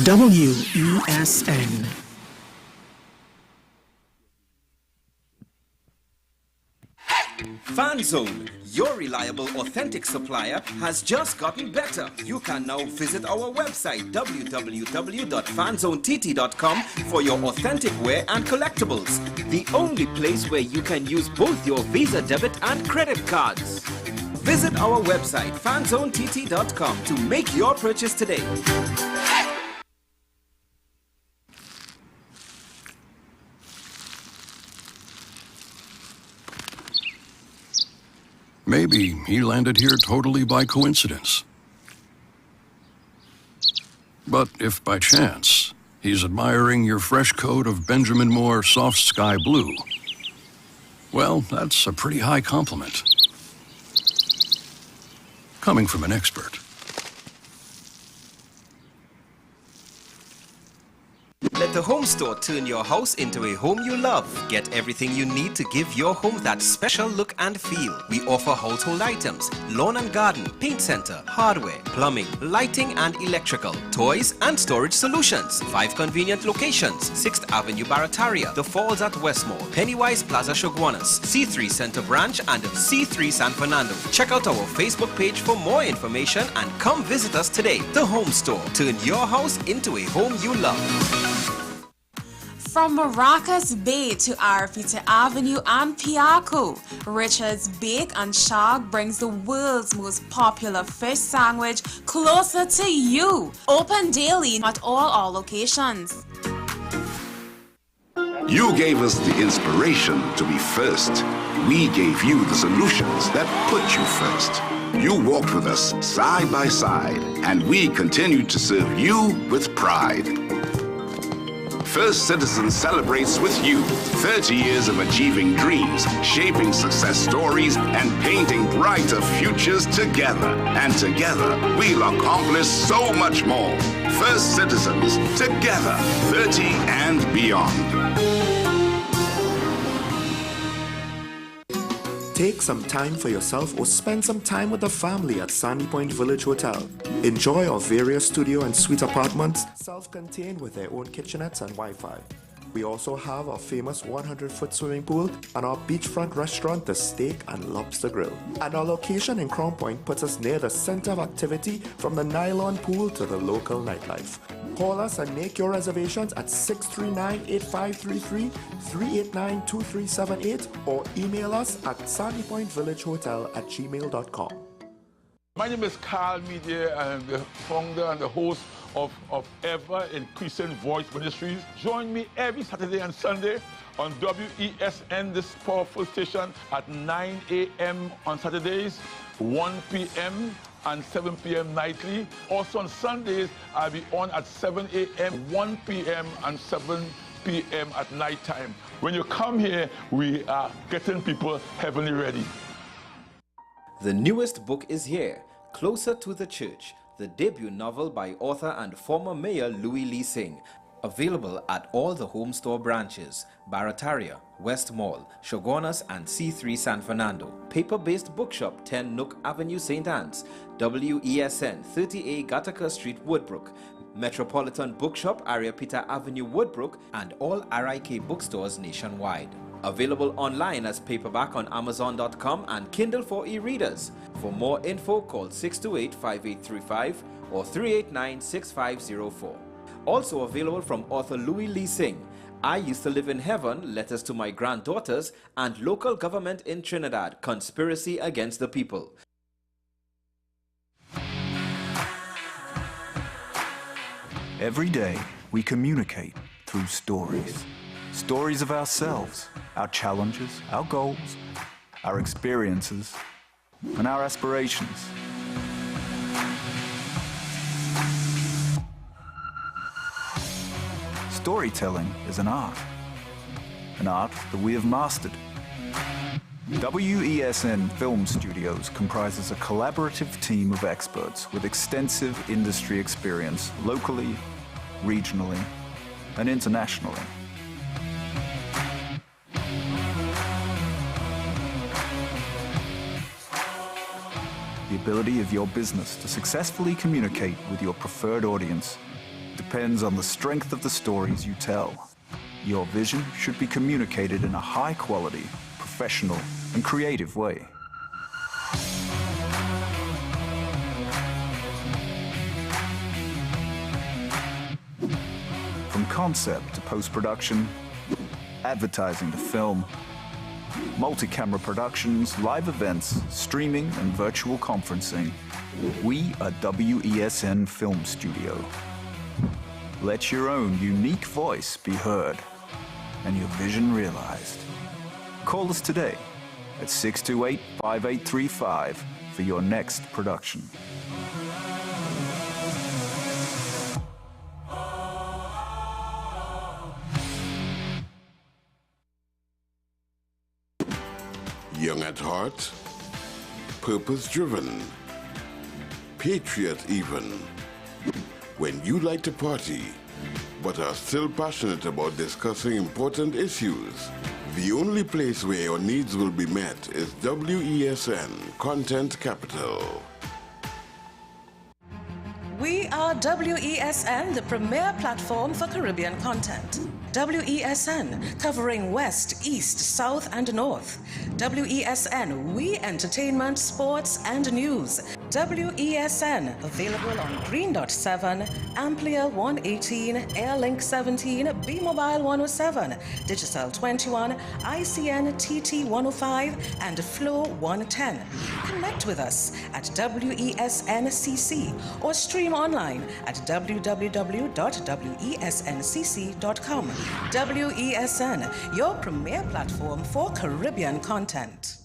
WESN. FanZone, your reliable, authentic supplier, has just gotten better. You can now visit our website www.fanzonett.com for your authentic wear and collectibles. The only place where you can use both your Visa debit and credit cards. Visit our website fanzonett.com to make your purchase today. Maybe he landed here totally by coincidence. But if by chance he's admiring your fresh coat of Benjamin Moore soft sky blue, well, that's a pretty high compliment. Coming from an expert. Let's Let the home store turn your house into a home you love. Get everything you need to give your home that special look and feel. We offer household items, lawn and garden, paint center, hardware, plumbing, lighting and electrical, toys and storage solutions. 5 convenient locations: 6th Avenue Barataria, The Falls at Westmore, Pennywise Plaza Shoguanas, C3 Center Branch and C3 San Fernando. Check out our Facebook page for more information and come visit us today. The Home Store. Turn your house into a home you love. From Maracas Bay to Arapita Avenue and Piaco, Richard's Bake and Shag brings the world's most popular fish sandwich closer to you. Open daily at all our locations. You gave us the inspiration to be first. We gave you the solutions that put you first. You walked with us side by side, and we continued to serve you with pride. First Citizen celebrates with you 30 years of achieving dreams, shaping success stories, and painting brighter futures together. And together, we'll accomplish so much more. First Citizens, together, 30 and beyond. Take some time for yourself or spend some time with the family at Sandy Point Village Hotel. Enjoy our various studio and suite apartments, self-contained with their own kitchenettes and Wi-Fi. We also have our famous 100-foot swimming pool and our beachfront restaurant, the Steak and Lobster Grill. And our location in Crown Point puts us near the center of activity from the nylon pool to the local nightlife. Call us and make your reservations at 639-8533, 389-2378, or email us at sandypointvillagehotel@gmail.com. My name is Carl Media. I'm the founder and the host of Ever Increasing Voice Ministries. Join me every Saturday and Sunday on WESN, this powerful station, at 9 a.m. on Saturdays, 1 p.m. and 7 p.m. nightly. Also on Sundays, I'll be on at 7 a.m., 1 p.m. and 7 p.m. at night time. When you come here, we are getting people heavenly ready. The newest book is here, Closer to the Church, the debut novel by author and former mayor Louis Lee Singh. Available at all the home store branches, Barataria, West Mall, Shoguanas and C3 San Fernando. Paper-based bookshop 10 Nook Avenue St. Anne's, WESN 30A Gattaca Street Woodbrook, Metropolitan Bookshop Areopita Avenue Woodbrook, and all RIK bookstores nationwide. Available online as paperback on Amazon.com and Kindle for e-readers. For more info, call 628-5835 or 389-6504. Also available from author Louis Lee Singh, I Used to Live in Heaven, Letters to My Granddaughters, and Local Government in Trinidad, Conspiracy Against the People. Every day, we communicate through stories. Stories of ourselves, our challenges, our goals, our experiences, and our aspirations. Storytelling is an art that we have mastered. WESN Film Studios comprises a collaborative team of experts with extensive industry experience locally, regionally, and internationally. The ability of your business to successfully communicate with your preferred audience depends on the strength of the stories you tell. Your vision should be communicated in a high-quality, professional, and creative way. From concept to post-production, advertising to film, multi-camera productions, live events, streaming, and virtual conferencing, we are WESN Film Studio. Let your own unique voice be heard and your vision realized. Call us today at 628-5835 for your next production. Young at heart, purpose-driven, patriot even. When you like to party, but are still passionate about discussing important issues. The only place where your needs will be met is WESN, Content Capital. We are WESN, the premier platform for Caribbean content. WESN, covering West, East, South, and North. WESN, we entertainment, sports, and news. WESN, available on Greendot 7, Amplia 118, Airlink 17, Bmobile 107, Digicel 21, ICNTT 105, and Flow 110. Connect with us at WESNCC or stream online at www.wesncc.com. WESN, your premier platform for Caribbean content.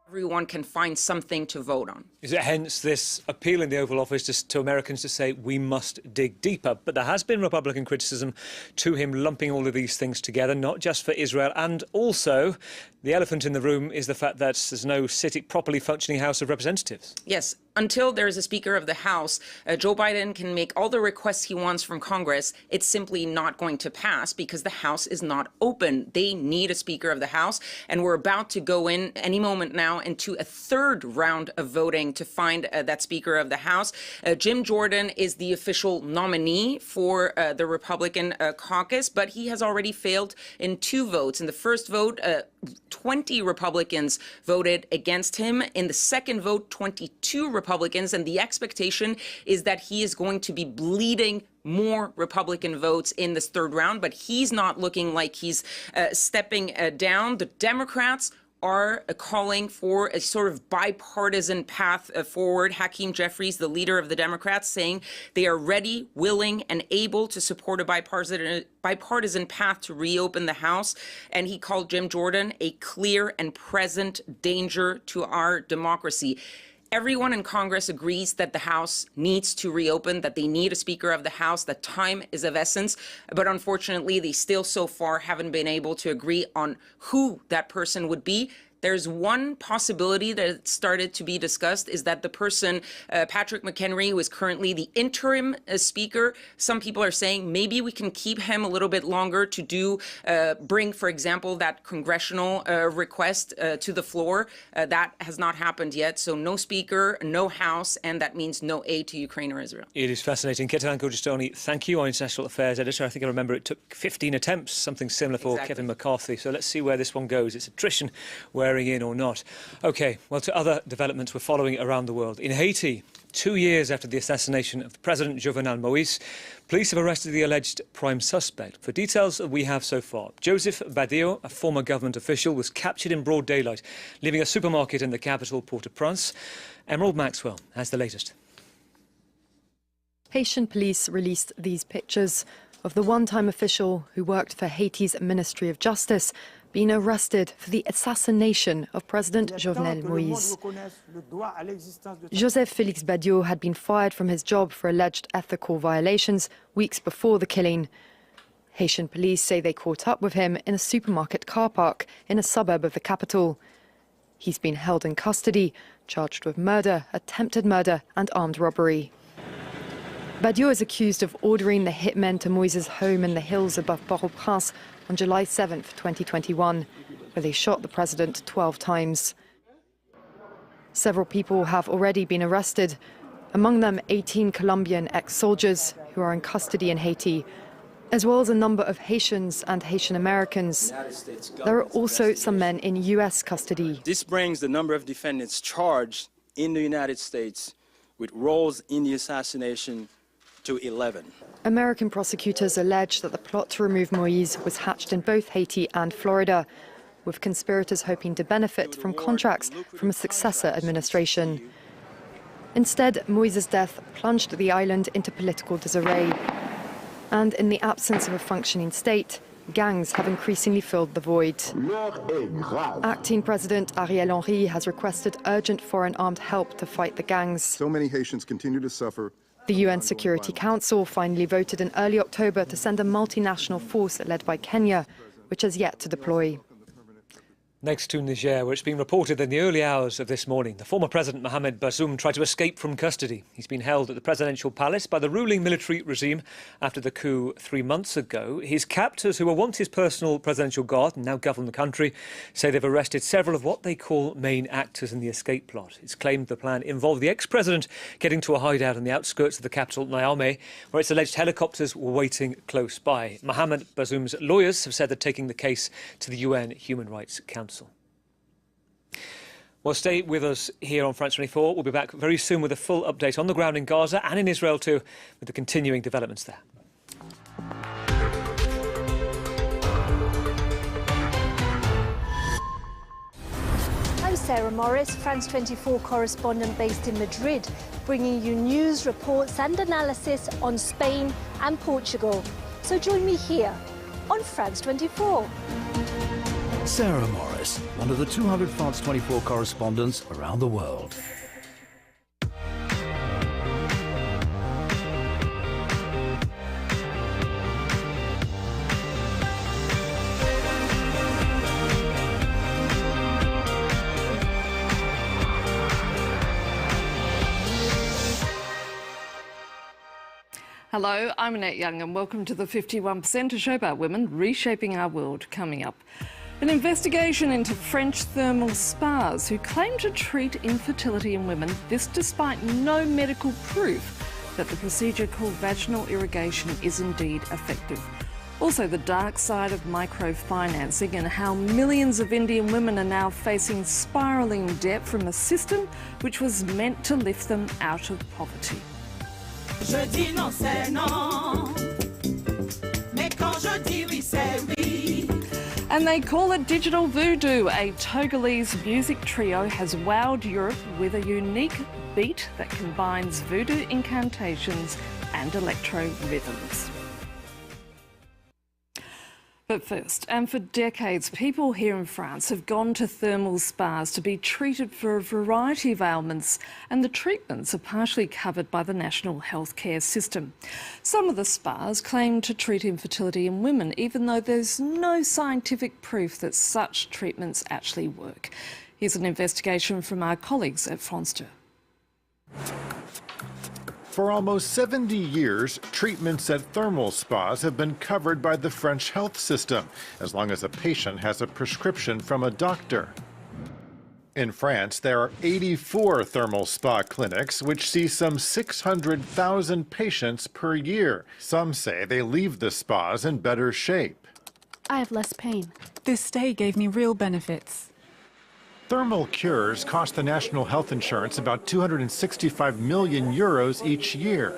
Everyone can find something to vote on. Is it hence this appeal in the Oval Office to Americans to say we must dig deeper? But there has been Republican criticism to him lumping all of these things together, not just for Israel, and also the elephant in the room is the fact that there's no properly functioning House of Representatives. Yes, until there is a Speaker of the House, Joe Biden can make all the requests he wants from Congress. It's simply not going to pass because the House is not open. They need a Speaker of the House, and we're about to go in any moment now into a third round of voting to find that Speaker of the House. Jim Jordan is the official nominee for the Republican caucus, but he has already failed in 2 votes. In the first vote, 20 Republicans voted against him. In the second vote, 22 Republicans, and the expectation is that he is going to be bleeding more Republican votes in this third round, but he's not looking like he's stepping down. The Democrats are calling for a sort of bipartisan path forward. Hakeem Jeffries, the leader of the Democrats, saying they are ready, willing, and able to support a bipartisan path to reopen the House. And he called Jim Jordan a clear and present danger to our democracy. Everyone in Congress agrees that the House needs to reopen, that they need a Speaker of the House, that time is of essence. But unfortunately, they still so far haven't been able to agree on who that person would be. There's one possibility that started to be discussed is that the person, Patrick McHenry, who is currently the interim speaker, some people are saying maybe we can keep him a little bit longer to bring, for example, that congressional request to the floor. That has not happened yet. So no speaker, no House, and that means no aid to Ukraine or Israel. It is fascinating. Ketan Gojestani, thank you, our International Affairs editor. I think I remember it took 15 attempts, something similar for Kevin McCarthy. So let's see where this one goes. It's attrition wearing in or not. OK, well, to other developments we're following around the world. In Haiti, 2 years after the assassination of President Jovenel Moïse, police have arrested the alleged prime suspect. For details that we have so far, Joseph Badio, a former government official, was captured in broad daylight, leaving a supermarket in the capital, Port-au-Prince. Emerald Maxwell has the latest. Haitian police released these pictures of the one-time official who worked for Haiti's Ministry of Justice being arrested for the assassination of President Jovenel Moïse. Joseph Félix Badio had been fired from his job for alleged ethical violations weeks before the killing. Haitian police say they caught up with him in a supermarket car park in a suburb of the capital. He's been held in custody, charged with murder, attempted murder and armed robbery. Badio is accused of ordering the hitmen to Moïse's home in the hills above Port-au-Prince on July 7, 2021, where they shot the president 12 times. Several people have already been arrested, among them 18 Colombian ex-soldiers who are in custody in Haiti, as well as a number of Haitians and Haitian Americans. There are also some men in U.S. custody. This brings the number of defendants charged in the United States with roles in the assassination to 11. American prosecutors allege that the plot to remove Moise was hatched in both Haiti and Florida, with conspirators hoping to benefit from contracts from a successor administration. Instead, Moise's death plunged the island into political disarray. And in the absence of a functioning state, gangs have increasingly filled the void. Acting President Ariel Henry has requested urgent foreign armed help to fight the gangs. So many Haitians continue to suffer. The UN Security Council finally voted in early October to send a multinational force led by Kenya, which has yet to deploy. Next to Niger, where it's been reported in the early hours of this morning, the former President Mohamed Bazoum tried to escape from custody. He's been held at the presidential palace by the ruling military regime after the coup 3 months ago. His captors, who were once his personal presidential guard and now govern the country, say they've arrested several of what they call main actors in the escape plot. It's claimed the plan involved the ex-president getting to a hideout on the outskirts of the capital, Niamey, where it's alleged helicopters were waiting close by. Mohamed Bazoum's lawyers have said they're taking the case to the UN Human Rights Council. Well, stay with us here on France 24. We'll be back very soon with a full update on the ground in Gaza and in Israel too, with the continuing developments there. I'm Sarah Morris, France 24 correspondent based in Madrid, bringing you news, reports and analysis on Spain and Portugal. So join me here on France 24. Sarah Morris, one of the 200 France 24 correspondents around the world. Hello, I'm Annette Young and welcome to the 51%, a show about women reshaping our world. Coming up, an investigation into French thermal spas who claim to treat infertility in women, this despite no medical proof that the procedure called vaginal irrigation is indeed effective. Also, the dark side of microfinancing and how millions of Indian women are now facing spiralling debt from a system which was meant to lift them out of poverty. Je dis non, c'est non. Mais quand je dis oui, c'est oui. And they call it digital voodoo. A Togolese music trio has wowed Europe with a unique beat that combines voodoo incantations and electro rhythms. But first, and for decades, people here in France have gone to thermal spas to be treated for a variety of ailments, and the treatments are partially covered by the national healthcare system. Some of the spas claim to treat infertility in women, even though there's no scientific proof that such treatments actually work. Here's an investigation from our colleagues at France 2. For almost 70 years, treatments at thermal spas have been covered by the French health system, as long as a patient has a prescription from a doctor. In France, there are 84 thermal spa clinics, which see some 600,000 patients per year. Some say they leave the spas in better shape. I have less pain. This stay gave me real benefits. Thermal cures cost the national health insurance about 265 million euros each year.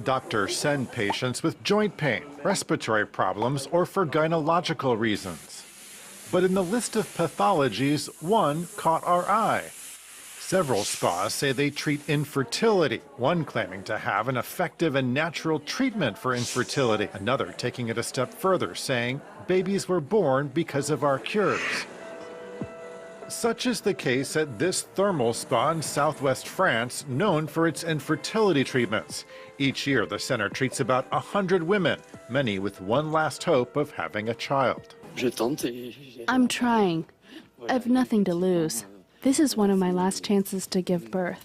Doctors send patients with joint pain, respiratory problems, or for gynecological reasons. But in the list of pathologies, one caught our eye. Several spas say they treat infertility, one claiming to have an effective and natural treatment for infertility, another taking it a step further, saying babies were born because of our cures. Such is the case at this thermal spa in southwest France, known for its infertility treatments. Each year, the center treats about 100 women, many with one last hope of having a child. I'm trying. I have nothing to lose. This is one of my last chances to give birth.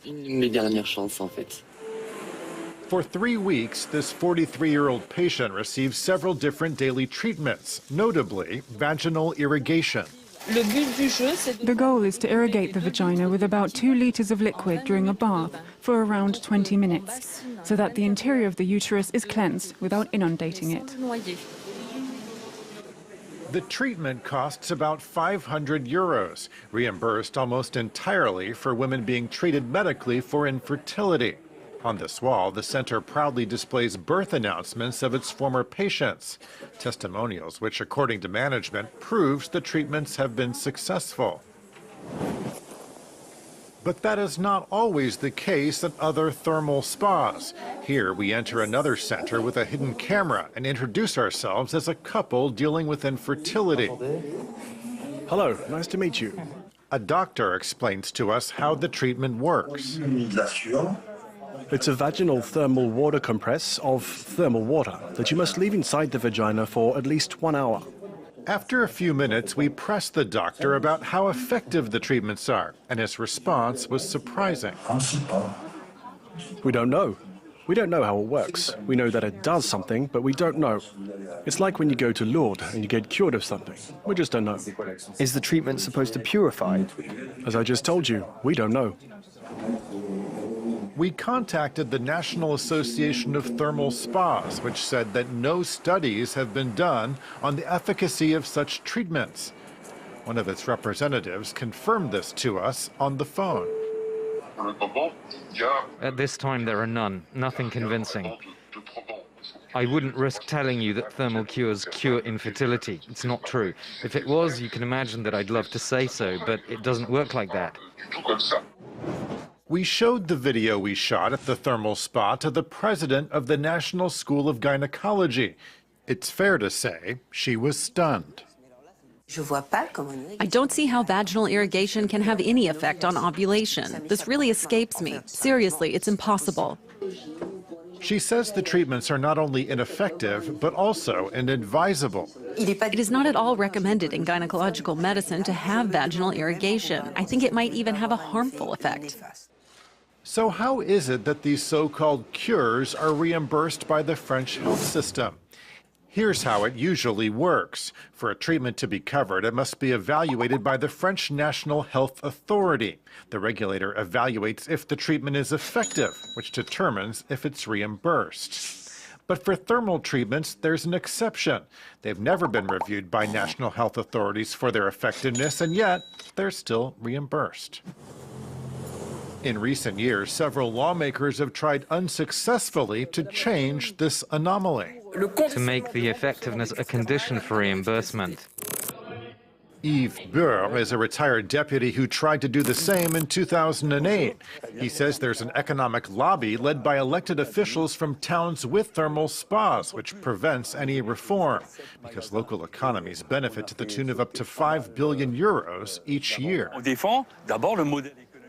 For 3 weeks, this 43-year-old patient receives several different daily treatments, notably vaginal irrigation. The goal is to irrigate the vagina with about 2 liters of liquid during a bath for around 20 minutes, so that the interior of the uterus is cleansed without inundating it. The treatment costs about 500 euros, reimbursed almost entirely for women being treated medically for infertility. On this wall, the center proudly displays birth announcements of its former patients, testimonials which, according to management, proves the treatments have been successful. But that is not always the case at other thermal spas. Here we enter another center with a hidden camera and introduce ourselves as a couple dealing with infertility. Hello, nice to meet you. A doctor explains to us how the treatment works. It's a vaginal thermal water compress of thermal water that you must leave inside the vagina for at least 1 hour. After a few minutes, we pressed the doctor about how effective the treatments are, and his response was surprising. We don't know. We don't know how it works. We know that it does something, but we don't know. It's like when you go to Lourdes and you get cured of something. We just don't know. Is the treatment supposed to purify? As I just told you, we don't know. We contacted the National Association of Thermal Spas, which said that no studies have been done on the efficacy of such treatments. One of its representatives confirmed this to us on the phone. At this time, there are none. Nothing convincing. I wouldn't risk telling you that thermal cures cure infertility. It's not true. If it was, you can imagine that I'd love to say so, but it doesn't work like that. We showed the video we shot at the thermal spa to the president of the National School of Gynecology. It's fair to say she was stunned. I don't see how vaginal irrigation can have any effect on ovulation. This really escapes me. Seriously, it's impossible. She says the treatments are not only ineffective, but also inadvisable. It is not at all recommended in gynecological medicine to have vaginal irrigation. I think it might even have a harmful effect. So how is it that these so-called cures are reimbursed by the French health system? Here's how it usually works. For a treatment to be covered, it must be evaluated by the French National Health Authority. The regulator evaluates if the treatment is effective, which determines if it's reimbursed. But for thermal treatments, there's an exception. They've never been reviewed by national health authorities for their effectiveness, and yet they're still reimbursed. In recent years, several lawmakers have tried unsuccessfully to change this anomaly. To make the effectiveness a condition for reimbursement. Yves Beur is a retired deputy who tried to do the same in 2008. He says there's an economic lobby led by elected officials from towns with thermal spas, which prevents any reform, because local economies benefit to the tune of up to 5 billion euros each year.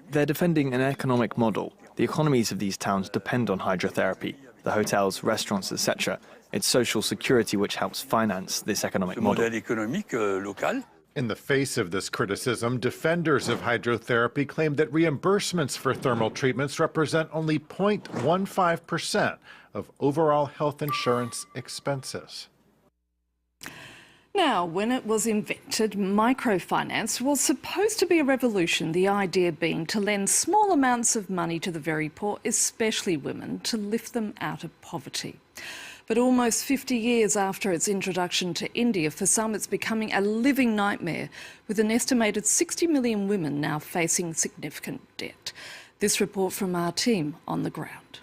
They're defending an economic model. The economies of these towns depend on hydrotherapy. The hotels, restaurants, etc. It's social security which helps finance this economic model. In the face of this criticism, defenders of hydrotherapy claim that reimbursements for thermal treatments represent only 0.15% of overall health insurance expenses. Now, when it was invented, microfinance was supposed to be a revolution, the idea being to lend small amounts of money to the very poor, especially women, to lift them out of poverty. But almost 50 years after its introduction to India, for some it's becoming a living nightmare, with an estimated 60 million women now facing significant debt. This report from our team on the ground.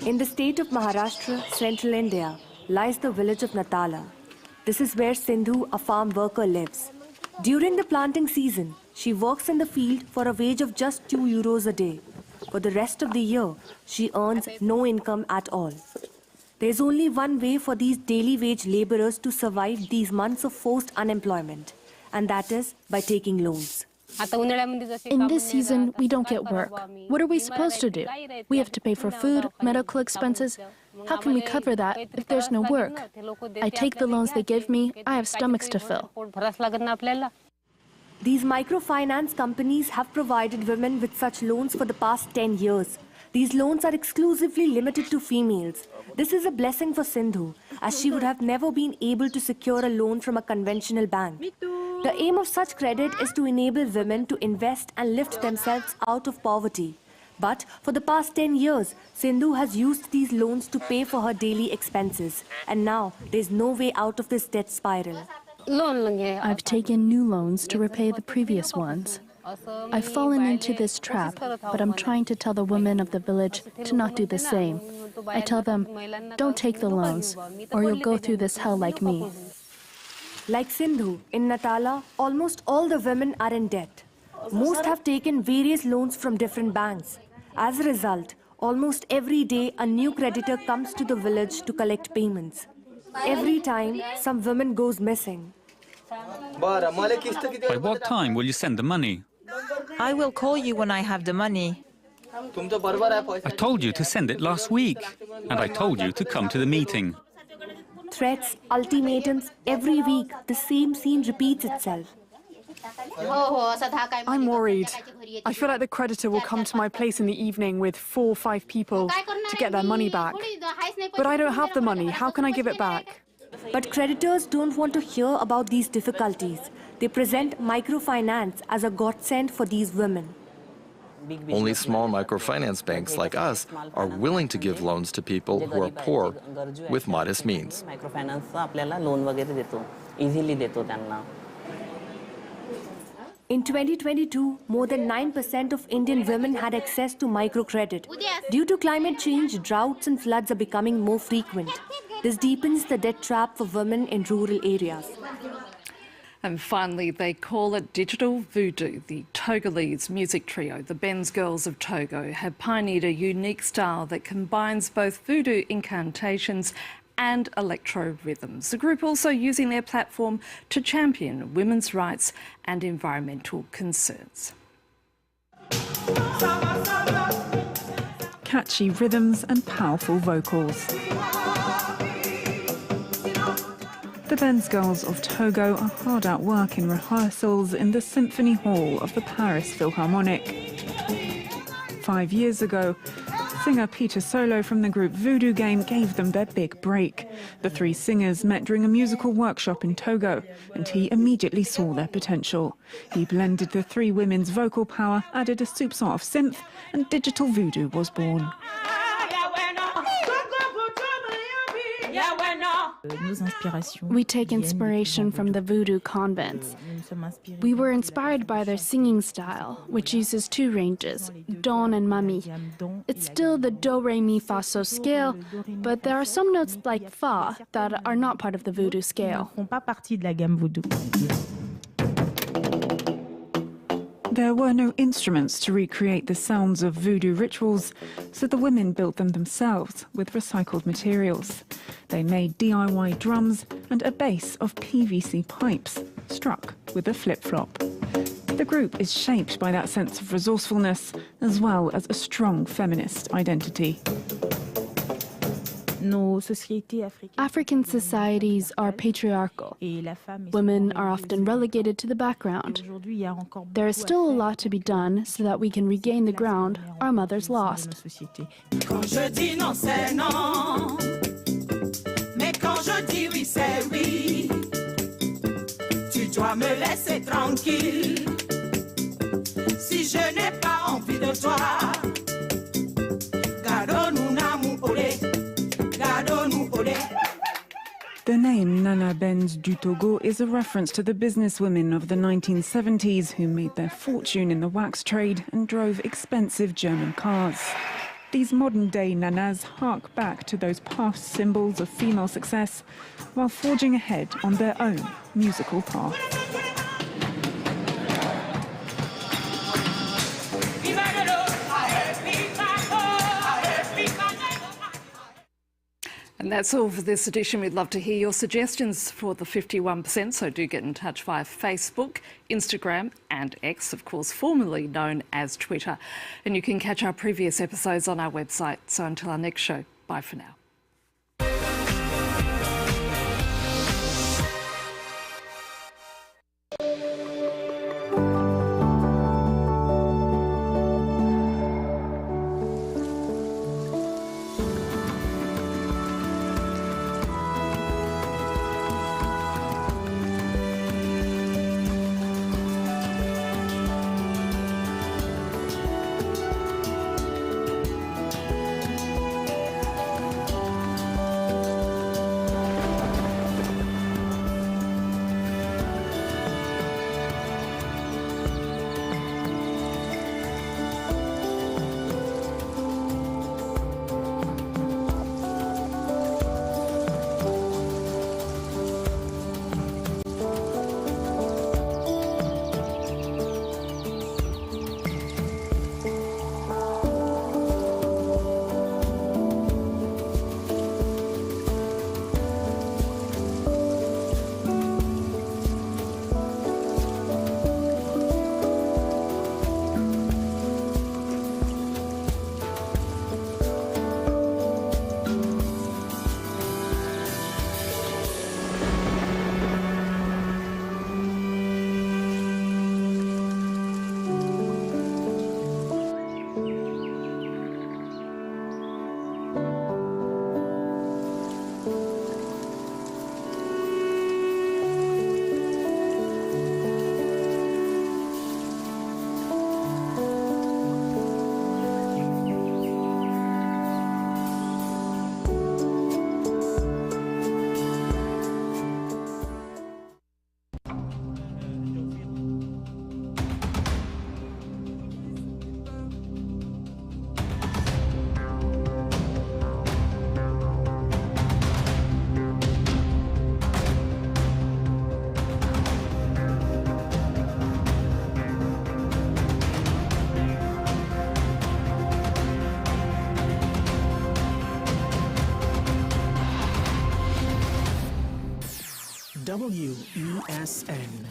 In the state of Maharashtra, central India, lies the village of Natala. This is where Sindhu, a farm worker, lives. During the planting season, she works in the field for a wage of just €2 a day. For the rest of the year, she earns no income at all. There's only one way for these daily wage laborers to survive these months of forced unemployment, and that is by taking loans. In this season, we don't get work. What are we supposed to do? We have to pay for food, medical expenses. How can we cover that if there's no work? I take the loans they give me. I have stomachs to fill. These microfinance companies have provided women with such loans for the past 10 years. These loans are exclusively limited to females. This is a blessing for Sindhu, as she would have never been able to secure a loan from a conventional bank. The aim of such credit is to enable women to invest and lift themselves out of poverty. But for the past 10 years, Sindhu has used these loans to pay for her daily expenses. And now there's no way out of this debt spiral. I've taken new loans to repay the previous ones. I've fallen into this trap, but I'm trying to tell the women of the village to not do the same. I tell them, don't take the loans, or you'll go through this hell like me. Like Sindhu, in Natala, almost all the women are in debt. Most have taken various loans from different banks. As a result, almost every day a new creditor comes to the village to collect payments. Every time, some woman goes missing. By what time will you send the money? I will call you when I have the money. I told you to send it last week, and I told you to come to the meeting. Threats, ultimatums, every week, the same scene repeats itself. I'm worried. I feel like the creditor will come to my place in the evening with 4 or 5 people to get their money back. But I don't have the money. How can I give it back? But creditors don't want to hear about these difficulties. They present microfinance as a godsend for these women. Only small microfinance banks like us are willing to give loans to people who are poor with modest means. In 2022, more than 9% of Indian women had access to microcredit. Due to climate change, droughts and floods are becoming more frequent. This deepens the debt trap for women in rural areas. And finally, they call it digital voodoo. The Togolese music trio, the Benz Girls of Togo, have pioneered a unique style that combines both voodoo incantations and electro rhythms. The group also using their platform to champion women's rights and environmental concerns. Catchy rhythms and powerful vocals. The Benz Girls of Togo are hard at work in rehearsals in the Symphony Hall of the Paris Philharmonic. 5 years ago, singer Peter Solo from the group Voodoo Game gave them their big break. The 3 singers met during a musical workshop in Togo, and he immediately saw their potential. He blended the 3 women's vocal power, added a soupçon of synth, and digital voodoo was born. We take inspiration from the voodoo convents. We were inspired by their singing style, which uses 2 ranges, don and mami. It's still the do, re, mi, fa, so scale, but there are some notes like fa that are not part of the voodoo scale. There were no instruments to recreate the sounds of voodoo rituals, so the women built them themselves with recycled materials. They made DIY drums and a bass of PVC pipes, struck with a flip-flop. The group is shaped by that sense of resourcefulness, as well as a strong feminist identity. African societies are patriarchal. Women are often relegated to the background. There is still a lot to be done so that we can regain the ground our mothers lost. Quand je dis non, c'est non. Mais quand je dis oui, c'est oui. Tu dois me laisser tranquille. Si je n'ai pas envie de toi, garde-nous n'amour olé. The name Nana Benz du Togo is a reference to the businesswomen of the 1970s who made their fortune in the wax trade and drove expensive German cars. These modern-day nanas hark back to those past symbols of female success while forging ahead on their own musical path. And that's all for this edition. We'd love to hear your suggestions for the 51%, so do get in touch via Facebook, Instagram and X, of course, formerly known as Twitter. And you can catch our previous episodes on our website. So until our next show, bye for now. WESN.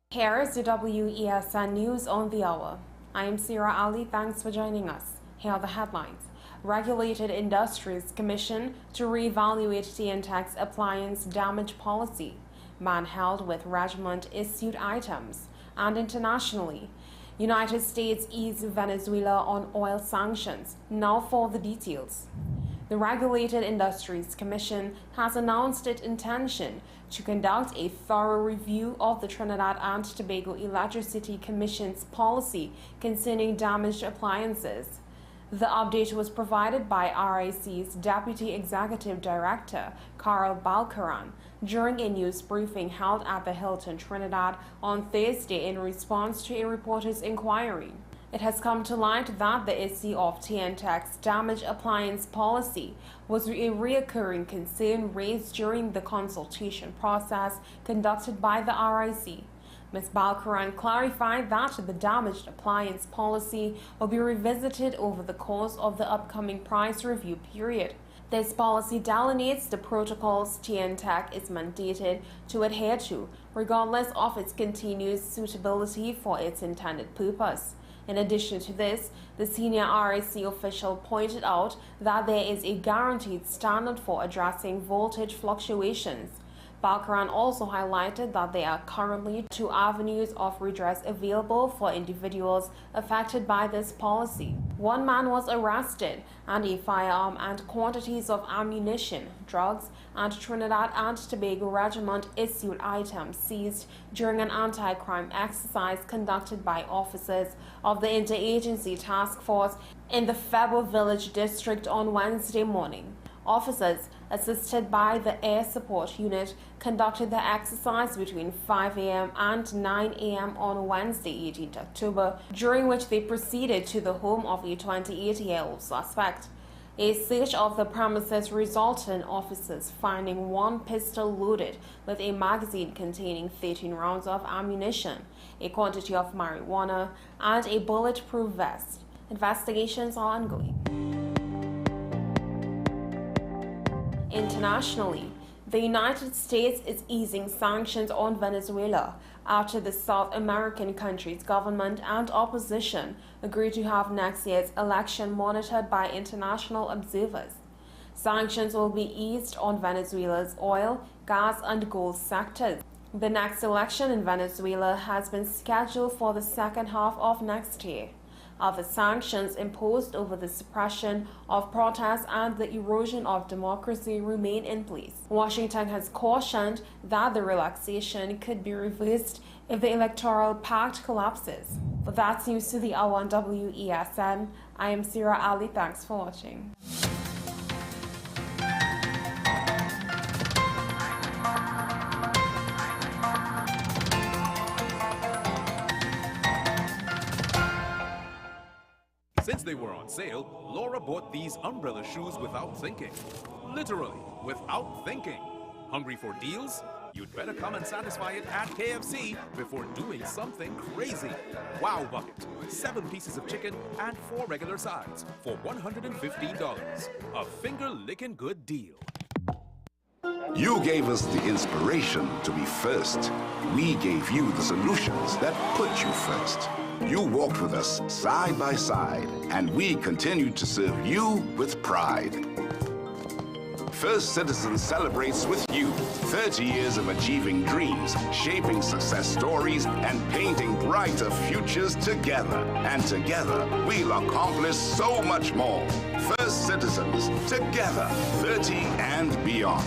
Here is the WESN News on the Hour. I am Sira Ali. Thanks for joining us. Here are the headlines. Regulated Industries Commission to reevaluate TNT's appliance damage policy. Man held with regiment-issued items. And internationally, United States eases Venezuela on oil sanctions. Now for the details. The Regulated Industries Commission has announced its intention to conduct a thorough review of the Trinidad and Tobago Electricity Commission's policy concerning damaged appliances. The update was provided by RIC's Deputy Executive Director, Carl Balcaran, during a news briefing held at the Hilton Trinidad on Thursday in response to a reporter's inquiry. It has come to light that the issue of TNT's damaged appliance policy was a recurring concern raised during the consultation process conducted by the RIC. Ms. Balcaran clarified that the damaged appliance policy will be revisited over the course of the upcoming price review period. This policy delineates the protocols TNT is mandated to adhere to, regardless of its continuous suitability for its intended purpose. In addition to this, the senior RIC official pointed out that there is a guaranteed standard for addressing voltage fluctuations. Balcaran also highlighted that there are currently 2 avenues of redress available for individuals affected by this policy. 1 man was arrested, and a firearm and quantities of ammunition, drugs, and Trinidad and Tobago regiment-issued items seized during an anti-crime exercise conducted by officers of the Interagency Task Force in the Febo Village District on Wednesday morning. Officers, assisted by the Air Support Unit, conducted the exercise between 5 a.m. and 9 a.m. on Wednesday, 18th October, during which they proceeded to the home of a 28-year-old suspect. A search of the premises resulted in officers finding 1 pistol loaded with a magazine containing 13 rounds of ammunition, a quantity of marijuana, and a bulletproof vest. Investigations are ongoing. Internationally, the United States is easing sanctions on Venezuela after the South American country's government and opposition agreed to have next year's election monitored by international observers. Sanctions will be eased on Venezuela's oil, gas, and gold sectors. The next election in Venezuela has been scheduled for the second half of next year. Other sanctions imposed over the suppression of protests and the erosion of democracy remain in place. Washington has cautioned that the relaxation could be reversed if the electoral pact collapses. But that's news to the hour on WESN. I am Sira Ali. Thanks for watching. Since they were on sale, Laura bought these umbrella shoes without thinking. Literally, without thinking. Hungry for deals? You'd better come and satisfy it at KFC before doing something crazy. Wow Bucket. 7 pieces of chicken and 4 regular sides for $115. A finger-licking good deal. You gave us the inspiration to be first. We gave you the solutions that put you first. You walked with us side by side, and we continued to serve you with pride. First Citizens celebrates with you 30 years of achieving dreams, shaping success stories, and painting brighter futures together. And together, we'll accomplish so much more. First Citizens, together, 30 and beyond.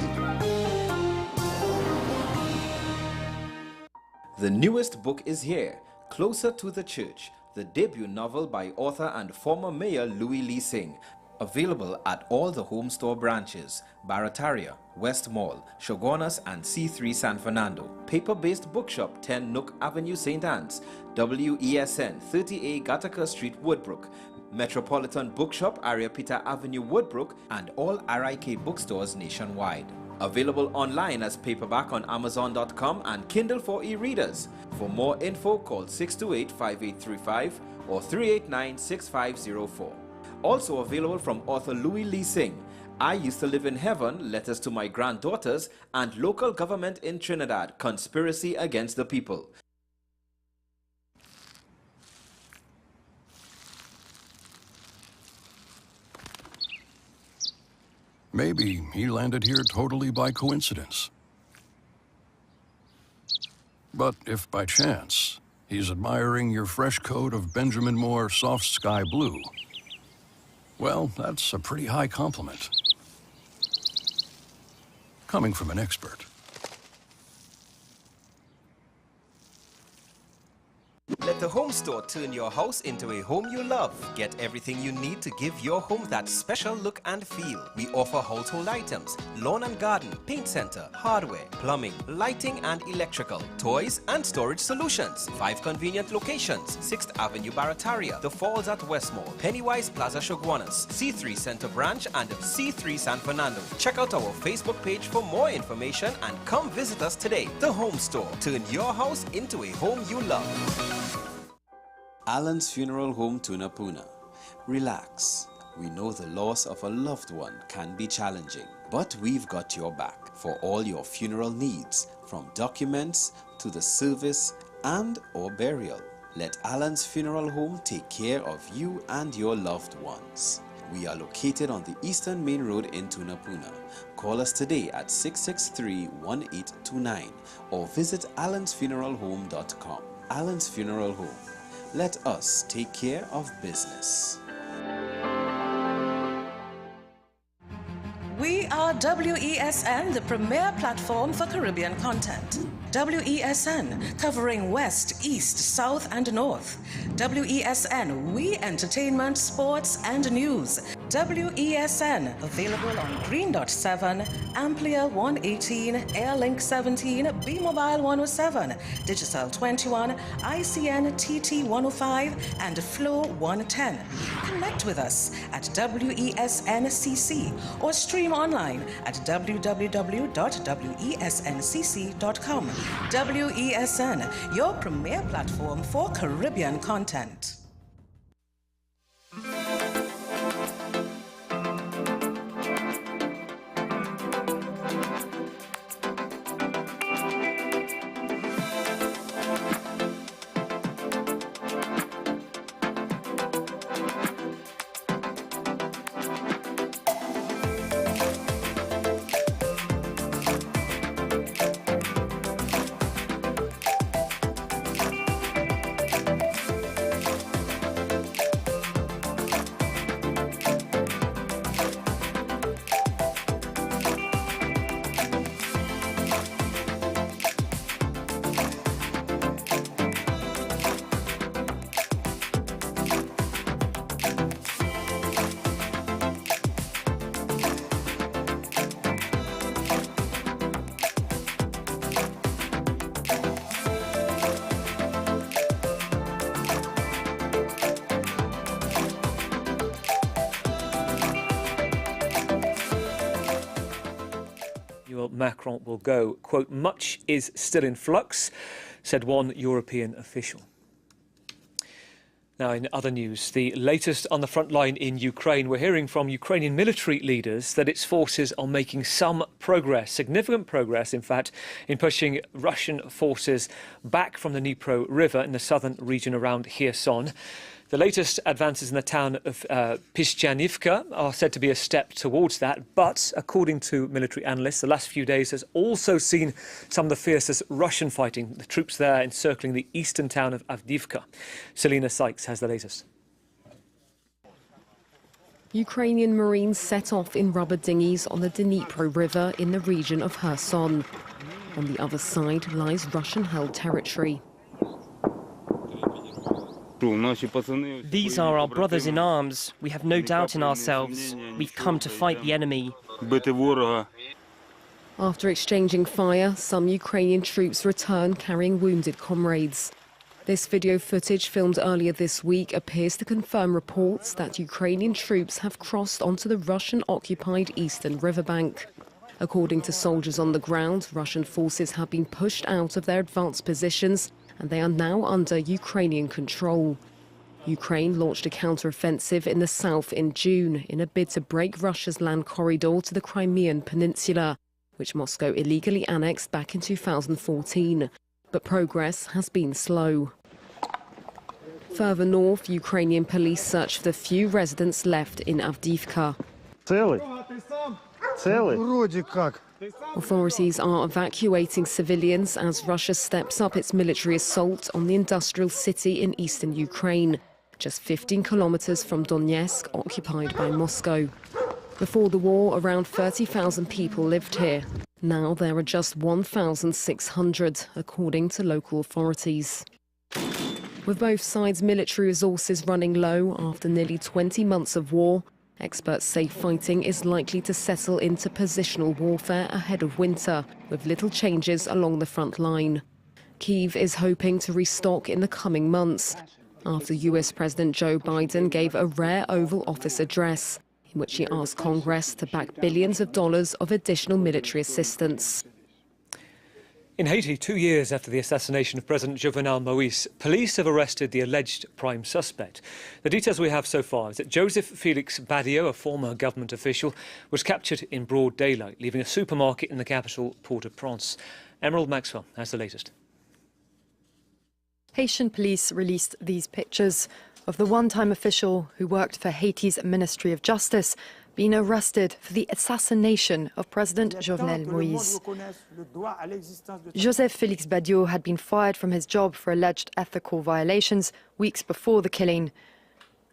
The newest book is here, Closer to the Church, the debut novel by author and former mayor Louis Lee Singh. Available at all the Home Store branches, Barataria, West Mall, Shogunas and C3 San Fernando. Paper-based bookshop 10 Nook Avenue, St. Anne's. WESN 30A Gattaca Street, Woodbrook. Metropolitan Bookshop, Ariapita Avenue, Woodbrook, and all RIK bookstores nationwide. Available online as paperback on Amazon.com and Kindle for e-readers. For more info, call 628-5835 or 389-6504. Also available from author Louis Lee Singh, I Used to Live in Heaven, Letters to My Granddaughters, and Local Government in Trinidad, Conspiracy Against the People. Maybe he landed here totally by coincidence. But if by chance he's admiring your fresh coat of Benjamin Moore soft sky blue, well, that's a pretty high compliment. Coming from an expert. Let the Home Store turn your house into a home you love. Get everything you need to give your home that special look and feel. We offer household items, lawn and garden, paint center, hardware, plumbing, lighting and electrical, toys and storage solutions. 5 convenient locations: 6th Avenue Barataria, The Falls at Westmore, Pennywise Plaza Shoguanas, C3 Center Branch and C3 San Fernando. Check out our Facebook page for more information and come visit us today. The Home Store. Turn your house into a home you love. Alan's Funeral Home, Tunapuna. Relax. We know the loss of a loved one can be challenging, but we've got your back for all your funeral needs, from documents to the service and or burial. Let Alan's Funeral Home take care of you and your loved ones. We are located on the Eastern Main Road in Tunapuna. Call us today at 663-1829 or visit allansfuneralhome.com. Alan's Funeral Home. Let us take care of business. We are WESN, the premier platform for Caribbean content. WESN, covering West, East, South, and North. WESN, we entertainment, sports, and news. WESN, available on Greendot 7, Amplia 118, Airlink 17, Bmobile 107, Digicel 21, ICNTT 105, and Flow 110. Connect with us at WESNCC or stream online at www.wesncc.com. WESN, your premier platform for Caribbean content. Macron will go. Quote, much is still in flux, said one European official. Now, in other news, the latest on the front line in Ukraine, we're hearing from Ukrainian military leaders that its forces are making some progress, significant progress, in fact, in pushing Russian forces back from the Dnipro River in the southern region around Kherson. The latest advances in the town of Pishchanivka are said to be a step towards that, but according to military analysts, the last few days has also seen some of the fiercest Russian fighting, the troops there encircling the eastern town of Avdiivka. Selina Sykes has the latest. Ukrainian Marines set off in rubber dinghies on the Dnipro River in the region of Kherson. On the other side lies Russian-held territory. These are our brothers in arms. We have no doubt in ourselves. We've come to fight the enemy. After exchanging fire, some Ukrainian troops return carrying wounded comrades. This video footage filmed earlier this week appears to confirm reports that Ukrainian troops have crossed onto the Russian-occupied eastern riverbank. According to soldiers on the ground, Russian forces have been pushed out of their advanced positions and they are now under Ukrainian control. Ukraine launched a counter-offensive in the south in June in a bid to break Russia's land corridor to the Crimean Peninsula, which Moscow illegally annexed back in 2014. But progress has been slow. Further north, Ukrainian police search for the few residents left in Avdiivka. Authorities are evacuating civilians as Russia steps up its military assault on the industrial city in eastern Ukraine, just 15 kilometers from Donetsk, occupied by Moscow. Before the war, around 30,000 people lived here. Now there are just 1,600, according to local authorities. With both sides' military resources running low after nearly 20 months of war, experts say fighting is likely to settle into positional warfare ahead of winter, with little changes along the front line. Kyiv is hoping to restock in the coming months, after US President Joe Biden gave a rare Oval Office address, in which he asked Congress to back billions of dollars of additional military assistance. In Haiti, 2 years after the assassination of President Jovenel Moïse, police have arrested the alleged prime suspect. The details we have so far is that Joseph Felix Badio, a former government official, was captured in broad daylight, leaving a supermarket in the capital, Port-au-Prince. Emerald Maxwell has the latest. Haitian police released these pictures of the one-time official who worked for Haiti's Ministry of Justice being arrested for the assassination of President Jovenel Moïse. Joseph Félix Badio had been fired from his job for alleged ethical violations weeks before the killing.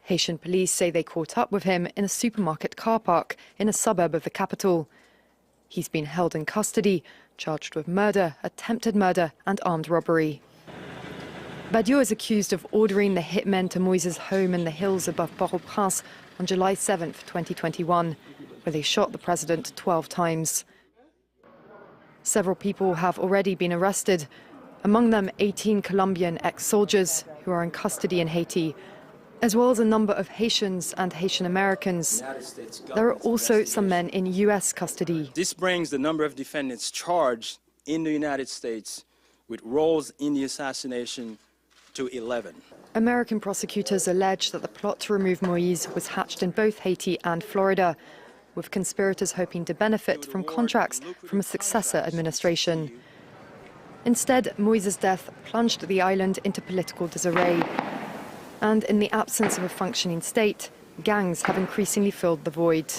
Haitian police say they caught up with him in a supermarket car park in a suburb of the capital. He's been held in custody, charged with murder, attempted murder and armed robbery. Badio is accused of ordering the hitmen to Moïse's home in the hills above Port-au-Prince on July 7, 2021, where they shot the president 12 times. Several people have already been arrested, among them 18 Colombian ex-soldiers who are in custody in Haiti, as well as a number of Haitians and Haitian Americans. There are also some men in US custody. This brings the number of defendants charged in the United States with roles in the assassination to 11. American prosecutors allege that the plot to remove Moïse was hatched in both Haiti and Florida, with conspirators hoping to benefit from contracts from a successor administration. Instead, Moïse's death plunged the island into political disarray. And in the absence of a functioning state, gangs have increasingly filled the void.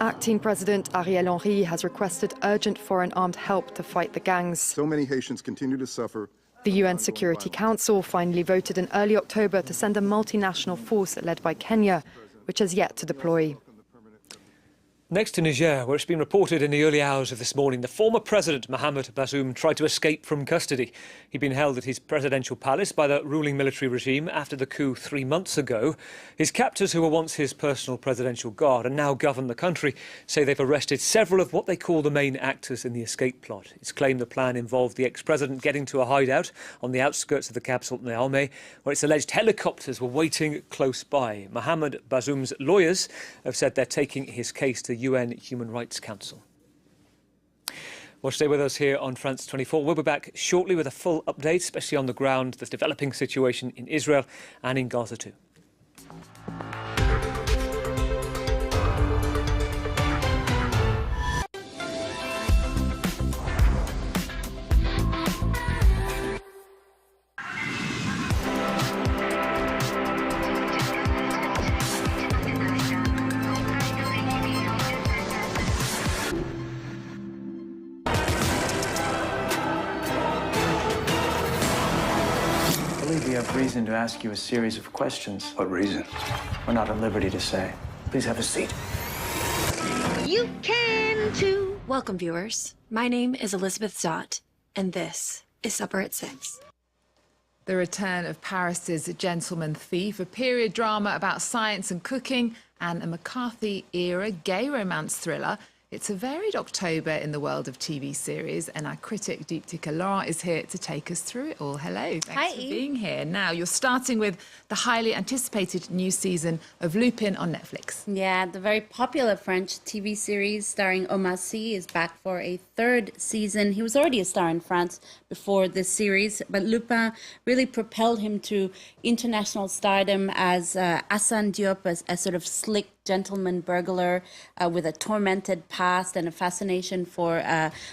Acting President Ariel Henry has requested urgent foreign armed help to fight the gangs. So many Haitians continue to suffer. The UN Security Council finally voted in early October to send a multinational force led by Kenya, which has yet to deploy. Next to Niger, where it's been reported in the early hours of this morning, the former president, Mohamed Bazoum, tried to escape from custody. He'd been held at his presidential palace by the ruling military regime after the coup 3 months ago. His captors, who were once his personal presidential guard and now govern the country, say they've arrested several of what they call the main actors in the escape plot. It's claimed the plan involved the ex-president getting to a hideout on the outskirts of the capital, Niamey, where it's alleged helicopters were waiting close by. Mohamed Bazoum's lawyers have said they're taking his case to UN Human Rights Council. Well, stay with us here on France 24. We'll be back shortly with a full update, especially on the ground, the developing situation in Israel and in Gaza too. We have reason to ask you a series of questions. What reason? We're not at liberty to say. Please have a seat. You can too. Welcome, viewers. My name is Elizabeth Zott, and this is Supper at 6. The return of Paris's Gentleman Thief, a period drama about science and cooking, and a McCarthy-era gay romance thriller. It's a varied October in the world of TV series, and our critic Deeptika Laurent is here to take us through it all. Hello, thanks for being here. Now, you're starting with the highly anticipated new season of Lupin on Netflix. Yeah, the very popular French TV series starring Omar Sy is back for a third season. He was already a star in France before this series, but Lupin really propelled him to international stardom as Hassan Diop, a sort of slick gentleman burglar with a tormented past and a fascination for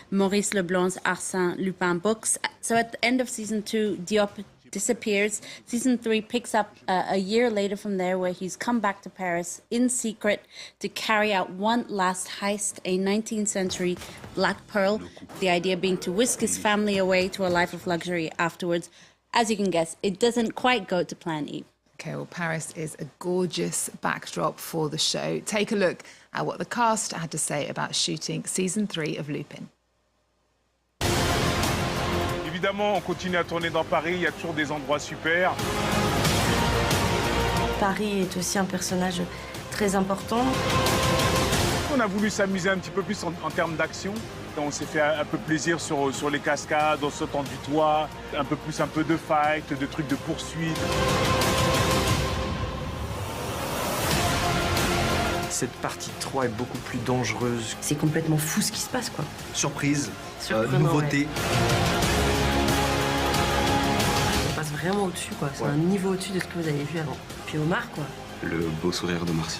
Maurice Leblanc's Arsène Lupin books. So at the end of season 2, Diop disappears. Season 3 picks up a year later from there, where he's come back to Paris in secret to carry out one last heist, a 19th century black pearl. The idea being to whisk his family away to a life of luxury afterwards. As you can guess, it doesn't quite go to plan, Eve. Okay, well, Paris is a gorgeous backdrop for the show. Take a look at what the cast had to say about shooting season 3 of Lupin. Évidemment, on continue à tourner dans Paris, il y a toujours des endroits super. Paris est aussi un personnage très important. On a voulu s'amuser un petit peu plus en termes d'action. On s'est fait un peu plaisir sur les cascades, en sautant du toit, un peu de fight, de trucs de poursuite. Cette partie 3 est beaucoup plus dangereuse. C'est complètement fou ce qui se passe, quoi. Surprise, nouveauté. Ouais. On passe vraiment au-dessus, quoi. C'est un niveau au-dessus de ce que vous avez vu avant. Puis Omar, quoi. Le beau sourire de Marcy.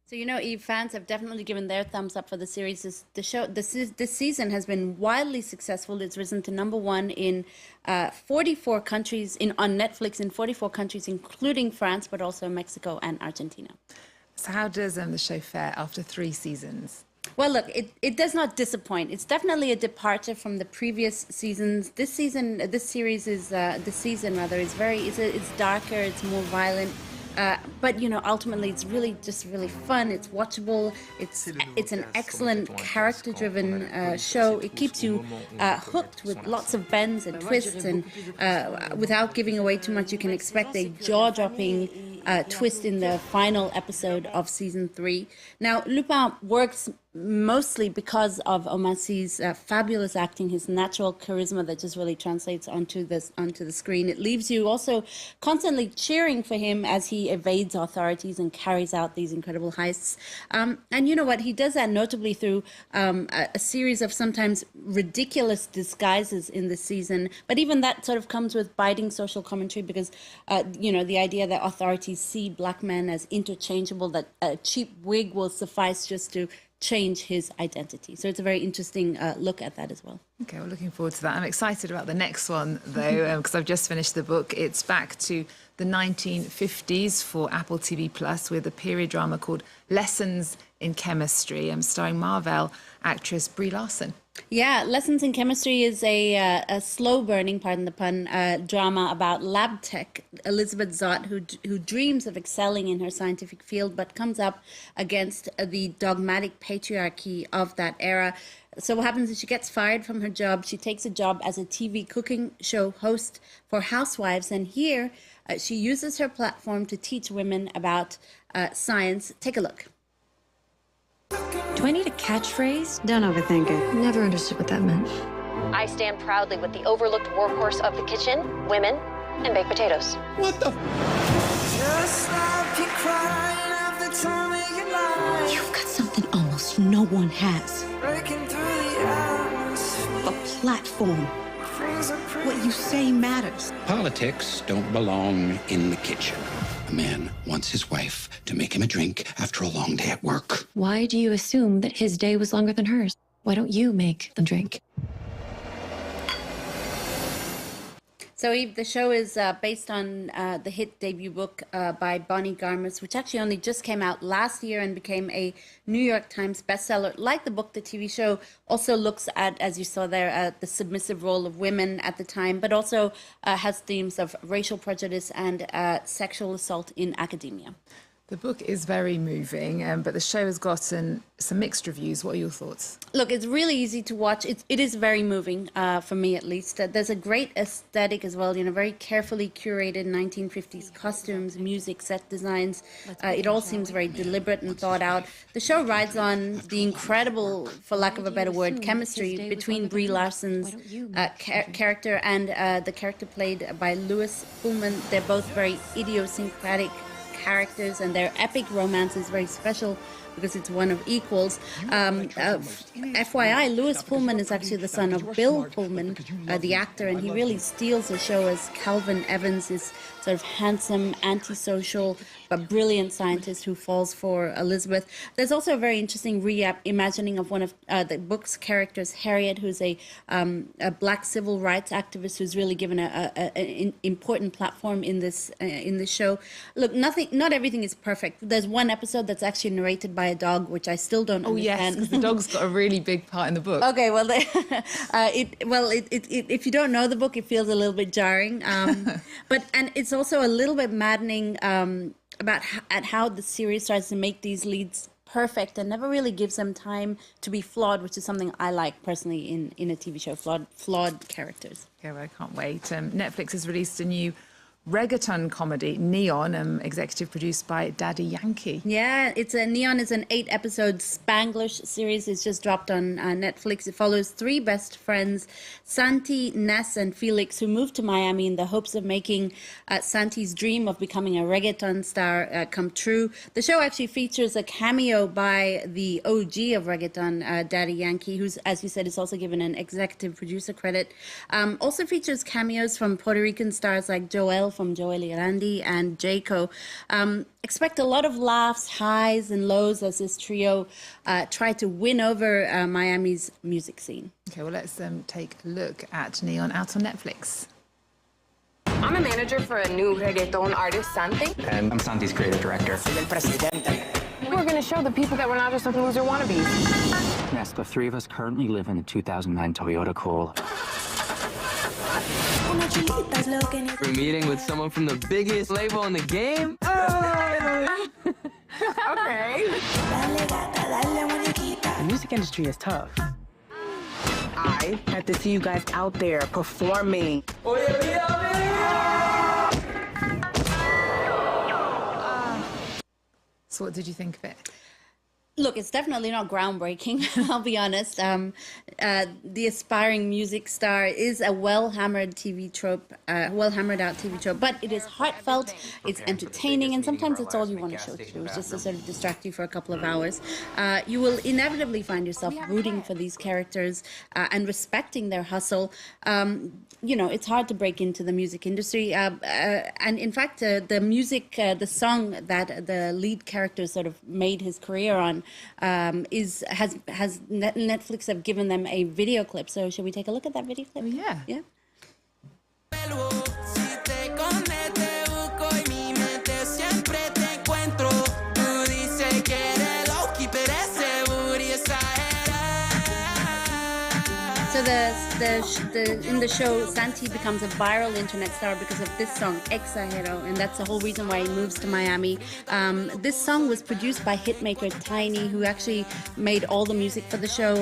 So, you know, Eve, fans have definitely given their thumbs up for the series. This season has been wildly successful. It's risen to #1 in 44 countries, on Netflix in 44 countries, including France, but also Mexico and Argentina. So how does the show fare after 3 seasons? Well, look, it does not disappoint. It's definitely a departure from the previous seasons. This season, this series is, it's darker, it's more violent. But, you know, ultimately, it's really fun. It's watchable. It's an excellent character-driven show. It keeps you hooked with lots of bends and twists, and without giving away too much, you can expect a jaw-dropping twist in the final episode of season 3. Now, Lupin works mostly because of Omar Sy's fabulous acting, his natural charisma that just really translates onto the screen. It leaves you also constantly cheering for him as he evades authorities and carries out these incredible heists. And you know what? He does that notably through a series of sometimes ridiculous disguises in the season. But even that sort of comes with biting social commentary because, you know, the idea that authorities see black men as interchangeable, that a cheap wig will suffice just to change his identity. So it's a very interesting look at that as well. Okay, we're looking forward to that. I'm excited about the next one, though, because I've just finished the book. It's back to the 1950s for Apple TV Plus with a period drama called Lessons in Chemistry, starring Marvel actress Brie Larson. Yeah, Lessons in Chemistry is a slow-burning, pardon the pun, drama about lab tech Elizabeth Zott, who dreams of excelling in her scientific field, but comes up against the dogmatic patriarchy of that era. So what happens is she gets fired from her job. She takes a job as a TV cooking show host for housewives, and here she uses her platform to teach women about science. Take a look. Do I need a catchphrase? Don't overthink it. Never understood what that meant. I stand proudly with the overlooked workhorse of the kitchen, women, and baked potatoes. What the? Just like you crying after telling your lies. You've got something almost no one has. Breaking through the atmosphere. A platform. What you say matters. Politics don't belong in the kitchen. A man wants his wife to make him a drink after a long day at work. Why do you assume that his day was longer than hers? Why don't you make them drink? So, Eve, the show is based on the hit debut book by Bonnie Garmus, which actually only just came out last year and became a New York Times bestseller. Like the book, the TV show also looks at, as you saw there, the submissive role of women at the time, but also has themes of racial prejudice and sexual assault in academia. The book is very moving, but the show has gotten some mixed reviews. What are your thoughts? Look, it's really easy to watch. It is very moving, for me at least. There's a great aesthetic as well, very carefully curated 1950s costumes, music, set designs. It all seems very deliberate and thought out. The show rides on the incredible, for lack of a better word, chemistry between Brie Larson's character and the character played by Louis Pullman. They're both very idiosyncratic characters, and their epic romance is very special because it's one of equals. FYI, Louis Pullman is actually the son of Bill Pullman, the actor, and he really steals the show as Calvin Evans, this sort of handsome, antisocial, but brilliant scientist who falls for Elizabeth. There's also a very interesting reimagining of one of the book's characters, Harriet, who's a black civil rights activist who's really given an important platform in this show. Look, not everything is perfect. There's one episode that's actually narrated by a dog, which I still don't understand. Yes, because the dog's got a really big part in the book. Okay, well, if you don't know the book, it feels a little bit jarring. And it's also a little bit maddening about how the series tries to make these leads perfect and never really gives them time to be flawed, which is something I like personally in a TV show, flawed characters. Yeah, well, I can't wait. Netflix has released a new reggaeton comedy, Neon, executive produced by Daddy Yankee. Yeah, Neon is an 8-episode Spanglish series. It's just dropped on Netflix. It follows 3 best friends, Santi, Ness, and Felix, who moved to Miami in the hopes of making Santi's dream of becoming a reggaeton star come true. The show actually features a cameo by the OG of reggaeton, Daddy Yankee, who's, as you said, is also given an executive producer credit. Also features cameos from Puerto Rican stars like Joel from Joel y Randy and Jayco. Expect a lot of laughs, highs and lows as this trio try to win over Miami's music scene. Okay, well, let's take a look at Neon, out on Netflix. I'm a manager for a new reggaeton artist, Santi. And I'm Santi's creative director. We're going to show the people that we're not just some loser wannabes. Yes, the 3 of us currently live in a 2009 Toyota Corolla. We're meeting with someone from the biggest label in the game. Okay. The music industry is tough. I have to see you guys out there performing. So what did you think of it? Look, it's definitely not groundbreaking, I'll be honest. The aspiring music star is a well-hammered TV trope, well-hammered out TV trope, but it is heartfelt, it's entertaining, and sometimes it's all you want to show to do. It's just to sort of distract you for a couple of hours. You will inevitably find yourself rooting for these characters and respecting their hustle. It's hard to break into the music industry. And in fact, the music, the song that the lead character sort of made his career on Netflix have given them a video clip. So should we take a look at that video clip? Oh, yeah. Yeah. So in the show, Santi becomes a viral internet star because of this song, Exagero, and that's the whole reason why he moves to Miami. This song was produced by hitmaker Tiny, who actually made all the music for the show.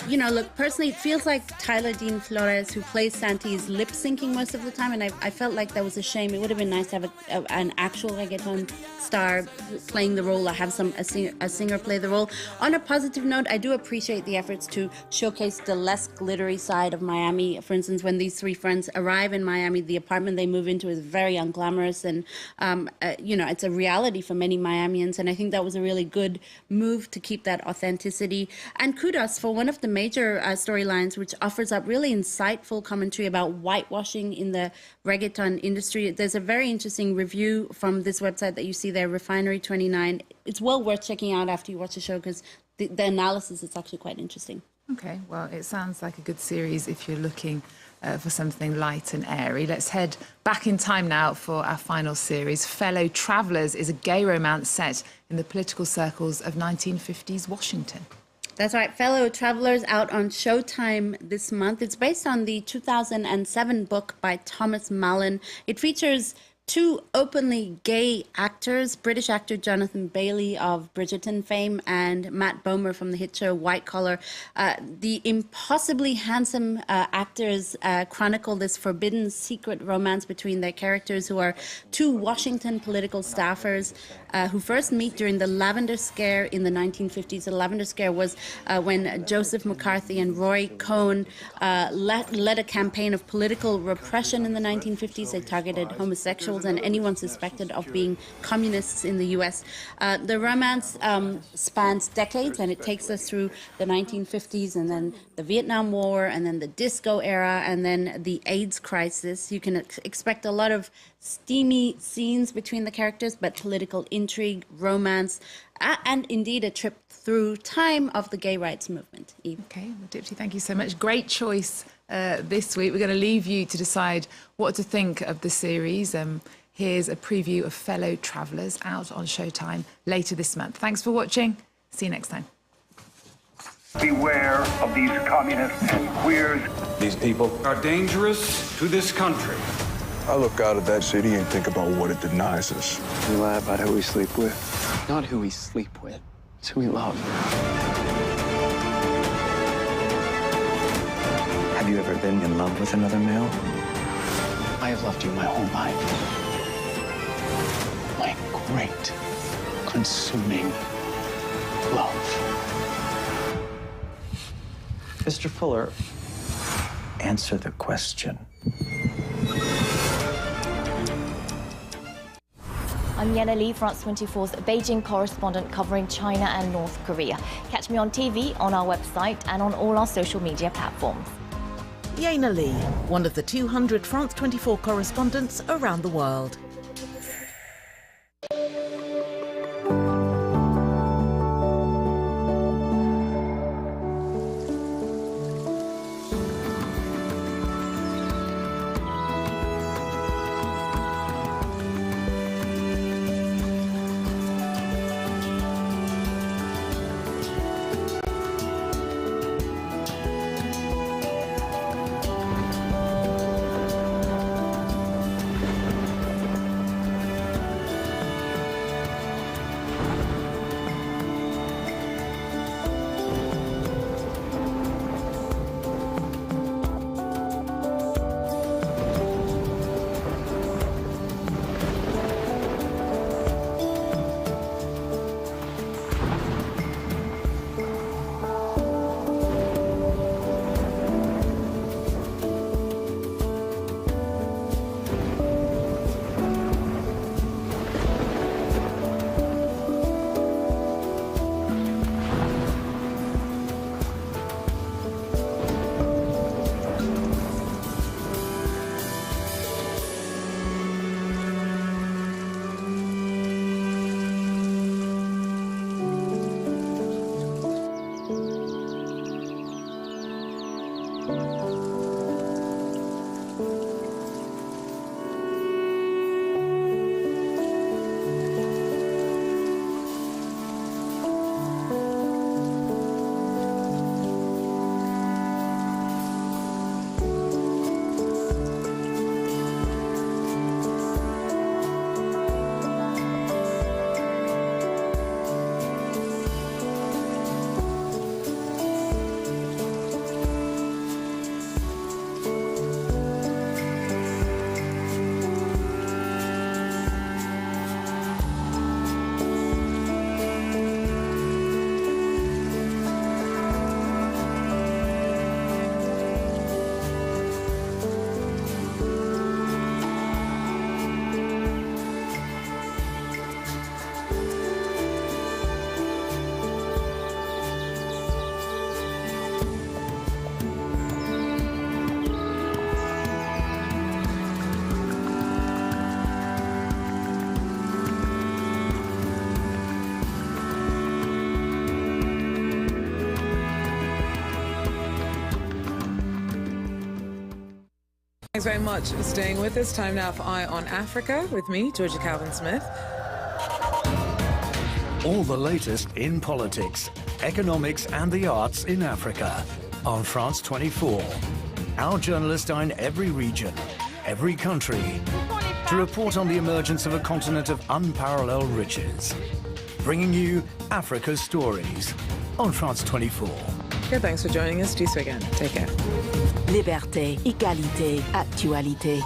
Look, personally, it feels like Tyler Dean Flores, who plays Santi, is lip syncing most of the time, and I felt like that was a shame. It would have been nice to have an actual reggaeton star playing the role, or have a singer play the role. On a positive note, I do appreciate the efforts to showcase the less glittery side of Miami. For instance, when these 3 friends arrive in Miami, the apartment they move into is very unglamorous, and it's a reality for many Miamians, and I think that was a really good move to keep that authenticity. And kudos for one of the major storylines, which offers up really insightful commentary about whitewashing in the reggaeton industry. There's a very interesting review from this website that you see there, Refinery29. It's well worth checking out after you watch the show, because the analysis is actually quite interesting. Okay, well, it sounds like a good series if you're looking for something light and airy. Let's head back in time now for our final series. Fellow Travellers is a gay romance set in the political circles of 1950s Washington. That's right, Fellow Travellers, out on Showtime this month. It's based on the 2007 book by Thomas Mallon. It features two openly gay actors, British actor Jonathan Bailey of Bridgerton fame and Matt Bomer from the hit show White Collar. The impossibly handsome actors chronicle this forbidden secret romance between their characters, who are two Washington political staffers who first meet during the Lavender Scare in the 1950s. The Lavender Scare was when Joseph McCarthy and Roy Cohn led a campaign of political repression in the 1950s. They targeted homosexuals and anyone suspected of being communists in the U.S. The romance spans decades, and it takes us through the 1950s and then the Vietnam War and then the disco era and then the AIDS crisis. You can expect a lot of steamy scenes between the characters, but political intrigue, romance, and indeed a trip through time of the gay rights movement. Eve. Okay, well, Dipti, thank you so much. Great choice this week. We're going to leave you to decide what to think of the series. Here's a preview of Fellow Travellers, out on Showtime later this month. Thanks for watching. See you next time. Beware of these communists and queers. These people are dangerous to this country. I look out at that city and think about what it denies us. We lie about who we sleep with. Not who we sleep with, it's who we love. Have you ever been in love with another male? I have loved you my whole life. My great, consuming love. Mr. Fuller, answer the question. I'm Yana Lee, France 24's Beijing correspondent covering China and North Korea. Catch me on TV, on our website, and on all our social media platforms. Yana Lee, one of the 200 France 24 correspondents around the world. Thanks very much for staying with us. Time now for Eye on Africa with me, Georgia Calvin-Smith. All the latest in politics, economics and the arts in Africa on France 24. Our journalists are in every region, every country, to report on the emergence of a continent of unparalleled riches. Bringing you Africa's stories on France 24. Good, thanks for joining us. This weekend. Take care. Liberté, égalité, actualité.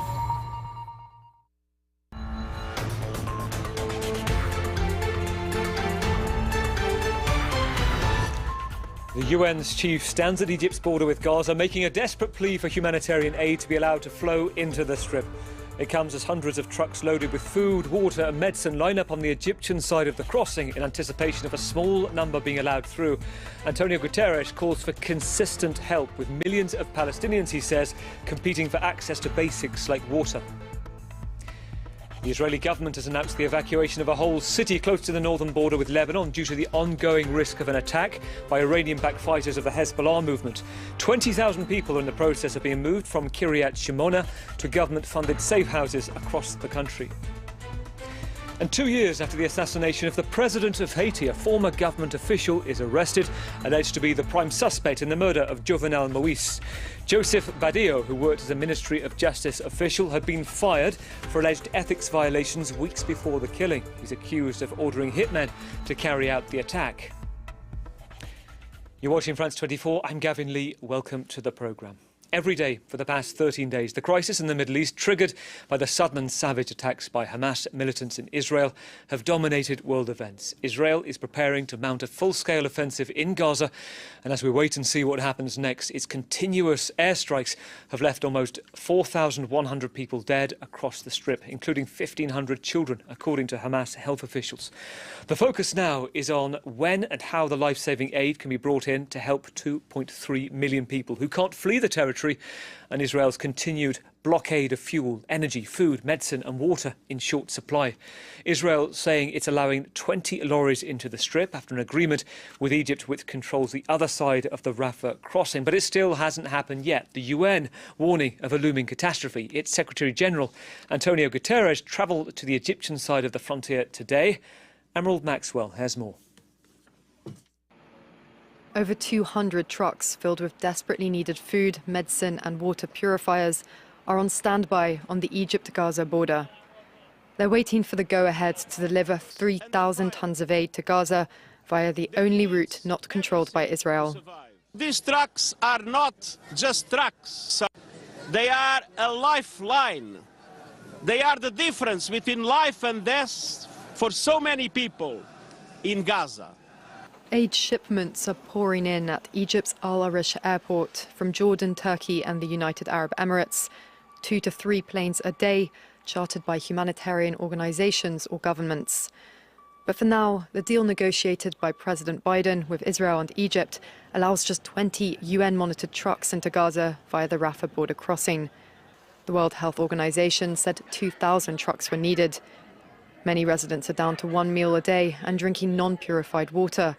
The UN's chief stands at Egypt's border with Gaza, making a desperate plea for humanitarian aid to be allowed to flow into the Strip. It comes as hundreds of trucks loaded with food, water and medicine line up on the Egyptian side of the crossing in anticipation of a small number being allowed through. Antonio Guterres calls for consistent help, with millions of Palestinians, he says, competing for access to basics like water. The Israeli government has announced the evacuation of a whole city close to the northern border with Lebanon due to the ongoing risk of an attack by Iranian-backed fighters of the Hezbollah movement. 20,000 people are in the process of being moved from Kiryat Shimona to government-funded safe houses across the country. And 2 years after the assassination of the president of Haiti, a former government official is arrested, alleged to be the prime suspect in the murder of Jovenel Moïse. Joseph Badillo, who worked as a Ministry of Justice official, had been fired for alleged ethics violations weeks before the killing. He's accused of ordering hitmen to carry out the attack. You're watching France 24. I'm Gavin Lee. Welcome to the programme. Every day for the past 13 days, the crisis in the Middle East, triggered by the sudden and savage attacks by Hamas militants in Israel, have dominated world events. Israel is preparing to mount a full-scale offensive in Gaza, and as we wait and see what happens next, its continuous airstrikes have left almost 4,100 people dead across the Strip, including 1,500 children, according to Hamas health officials. The focus now is on when and how the life-saving aid can be brought in to help 2.3 million people who can't flee the territory, and Israel's continued blockade of fuel, energy, food, medicine and water in short supply. Israel saying it's allowing 20 lorries into the Strip after an agreement with Egypt, which controls the other side of the Rafah crossing. But it still hasn't happened yet. The UN warning of a looming catastrophe. Its Secretary-General, Antonio Guterres, travelled to the Egyptian side of the frontier today. Emerald Maxwell has more. Over 200 trucks filled with desperately needed food, medicine and water purifiers are on standby on the Egypt-Gaza border. They're waiting for the go-ahead to deliver 3,000 tons of aid to Gaza via the only route not controlled by Israel. These trucks are not just trucks. They are a lifeline. They are the difference between life and death for so many people in Gaza. Aid shipments are pouring in at Egypt's Al Arish airport from Jordan, Turkey and the United Arab Emirates. 2 to 3 planes a day, chartered by humanitarian organizations or governments. But for now, the deal negotiated by President Biden with Israel and Egypt allows just 20 UN-monitored trucks into Gaza via the Rafah border crossing. The World Health Organization said 2,000 trucks were needed. Many residents are down to 1 meal a day and drinking non-purified water.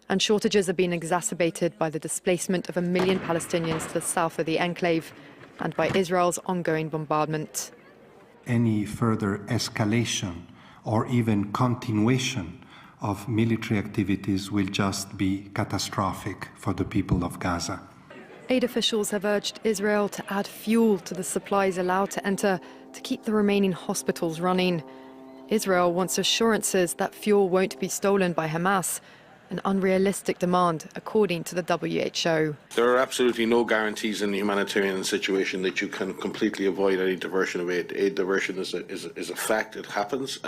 And shortages are being exacerbated by the displacement of 1 million Palestinians to the south of the enclave and by Israel's ongoing bombardment. Any further escalation or even continuation of military activities will just be catastrophic for the people of Gaza. Aid officials have urged Israel to add fuel to the supplies allowed to enter to keep the remaining hospitals running. Israel wants assurances that fuel won't be stolen by Hamas, an unrealistic demand, according to the WHO. There are absolutely no guarantees in the humanitarian situation that you can completely avoid any diversion of aid. Aid diversion is a fact. It happens.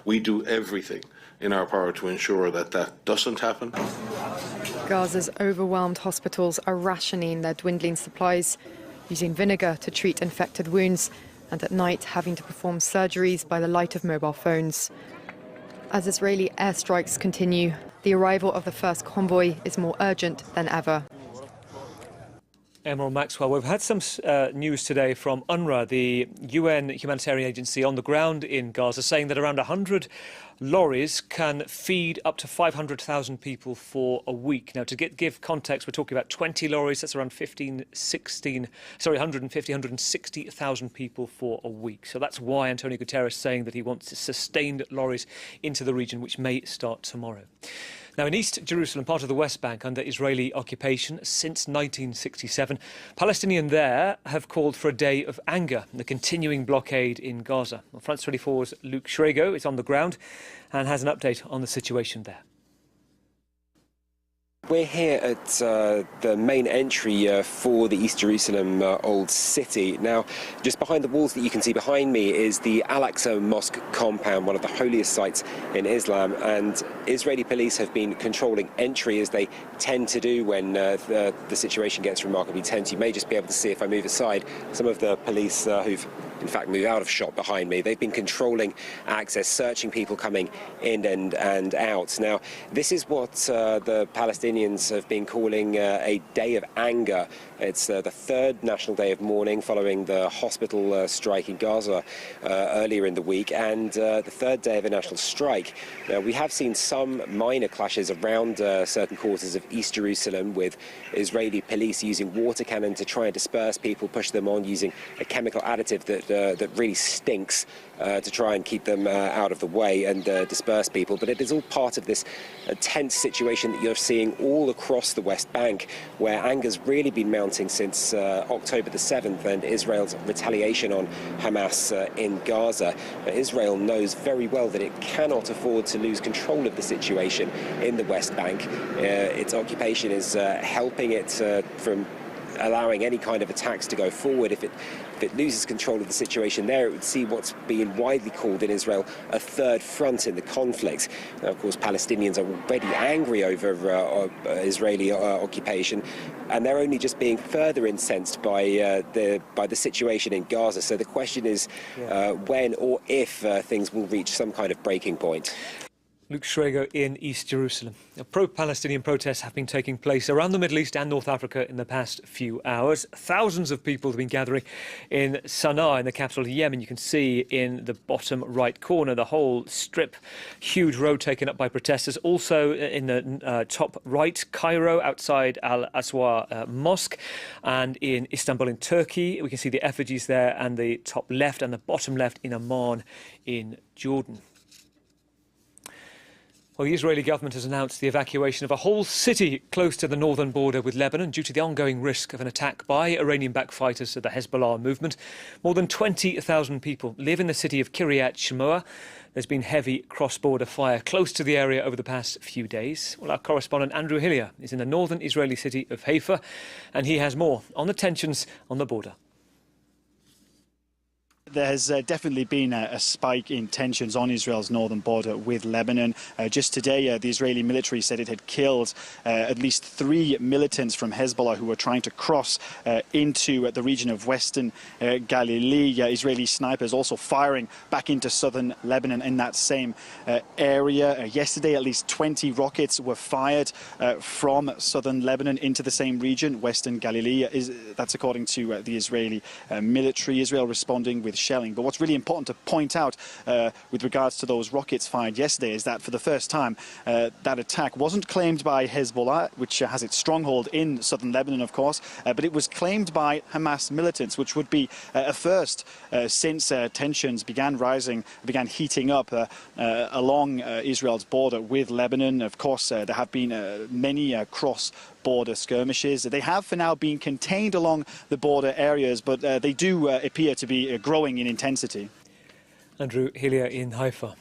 We do everything in our power to ensure that that doesn't happen. Gaza's overwhelmed hospitals are rationing their dwindling supplies, using vinegar to treat infected wounds, and at night having to perform surgeries by the light of mobile phones. As Israeli airstrikes continue, the arrival of the first convoy is more urgent than ever. Emerald Maxwell, we've had some news today from UNRWA, the UN humanitarian agency on the ground in Gaza, saying that around 100 lorries can feed up to 500,000 people for a week. Now, to give context, we're talking about 20 lorries, that's around 160,000 people for a week. So that's why Antonio Guterres is saying that he wants sustained lorries into the region, which may start tomorrow. Now, in East Jerusalem, part of the West Bank under Israeli occupation since 1967, Palestinians there have called for a day of anger in the continuing blockade in Gaza. Well, France 24's Luke Schrago is on the ground and has an update on the situation there. We're here at the main entry for the East Jerusalem Old City. Now, just behind the walls that you can see behind me is the Al-Aqsa Mosque compound, one of the holiest sites in Islam, and Israeli police have been controlling entry as they tend to do when the situation gets remarkably tense. You may just be able to see, if I move aside, some of the police who've in fact moved out of shot behind me. They've been controlling access, searching people coming in and out. Now, this is what the Palestinians have been calling a day of anger. It's the third national day of mourning following the hospital strike in Gaza earlier in the week, and the third day of a national strike. Now, we have seen some minor clashes around certain quarters of East Jerusalem, with Israeli police using water cannon to try and disperse people, push them on, using a chemical additive that really stinks to try and keep them out of the way and disperse people. But it is all part of this tense situation that you're seeing all across the West Bank, where anger's really been mounting since October the 7th and Israel's retaliation on Hamas in Gaza. Israel knows very well that it cannot afford to lose control of the situation in the West Bank. Its occupation is helping it from allowing any kind of attacks to go forward. If it loses control of the situation there, it would see what's being widely called in Israel a third front in the conflict. Now, of course, Palestinians are already angry over Israeli occupation, and they're only just being further incensed by the situation in Gaza. So the question is when or if things will reach some kind of breaking point. Luke Schrago in East Jerusalem. Pro-Palestinian protests have been taking place around the Middle East and North Africa in the past few hours. Thousands of people have been gathering in Sana'a, in the capital of Yemen. You can see in the bottom right corner the whole strip, huge road taken up by protesters. Also in the top right, Cairo, outside Al-Aswa Mosque, and in Istanbul in Turkey. We can see the effigies there, and the top left and the bottom left in Amman in Jordan. Well, the Israeli government has announced the evacuation of a whole city close to the northern border with Lebanon due to the ongoing risk of an attack by Iranian-backed fighters of the Hezbollah movement. More than 20,000 people live in the city of Kiryat Shmoa. There's been heavy cross-border fire close to the area over the past few days. Well, our correspondent Andrew Hillier is in the northern Israeli city of Haifa, and he has more on the tensions on the border. There has definitely been a spike in tensions on Israel's northern border with Lebanon. Just today, the Israeli military said it had killed at least 3 militants from Hezbollah who were trying to cross into the region of western Galilee. Israeli snipers also firing back into southern Lebanon in that same area. Yesterday, at least 20 rockets were fired from southern Lebanon into the same region, western Galilee. That's according to the Israeli military. Israel responding with shelling. But what's really important to point out with regards to those rockets fired yesterday is that for the first time that attack wasn't claimed by Hezbollah, which has its stronghold in southern Lebanon, of course, but it was claimed by Hamas militants, which would be a first since tensions began heating up along Israel's border with Lebanon. Of course, there have been many cross-border skirmishes. They have for now been contained along the border areas, but they do appear to be growing in intensity. Andrew Hillier in Haifa.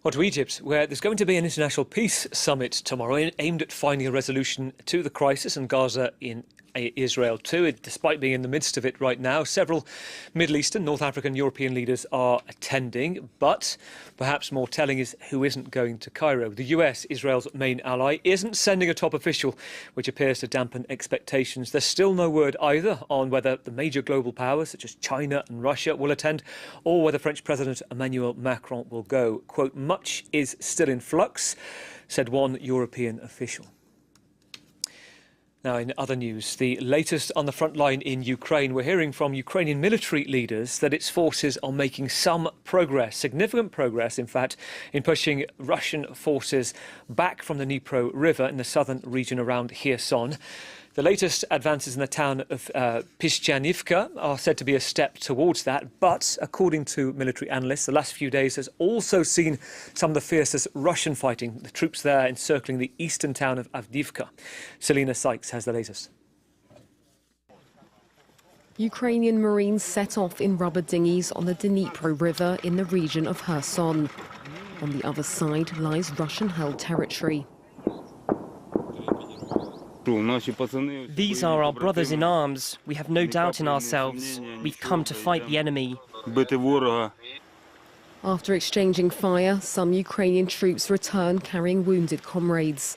On to Egypt, where there's going to be an international peace summit tomorrow aimed at finding a resolution to the crisis in Gaza in Israel too. Despite being in the midst of it right now, several Middle Eastern, North African, European leaders are attending. But perhaps more telling is who isn't going to Cairo. The US, Israel's main ally, isn't sending a top official, which appears to dampen expectations. There's still no word either on whether the major global powers, such as China and Russia, will attend, or whether French President Emmanuel Macron will go. Quote, "Much is still in flux," said one European official. Now, in other news, the latest on the front line in Ukraine, we're hearing from Ukrainian military leaders that its forces are making some progress, significant progress, in fact, in pushing Russian forces back from the Dnipro River in the southern region around Kherson. The latest advances in the town of Pishchanivka are said to be a step towards that, but according to military analysts, the last few days has also seen some of the fiercest Russian fighting, the troops there encircling the eastern town of Avdiivka. Selina Sykes has the latest. Ukrainian Marines set off in rubber dinghies on the Dnipro River in the region of Kherson. On the other side lies Russian-held territory. These are our brothers in arms. We have no doubt in ourselves. We've come to fight the enemy. After exchanging fire, some Ukrainian troops return carrying wounded comrades.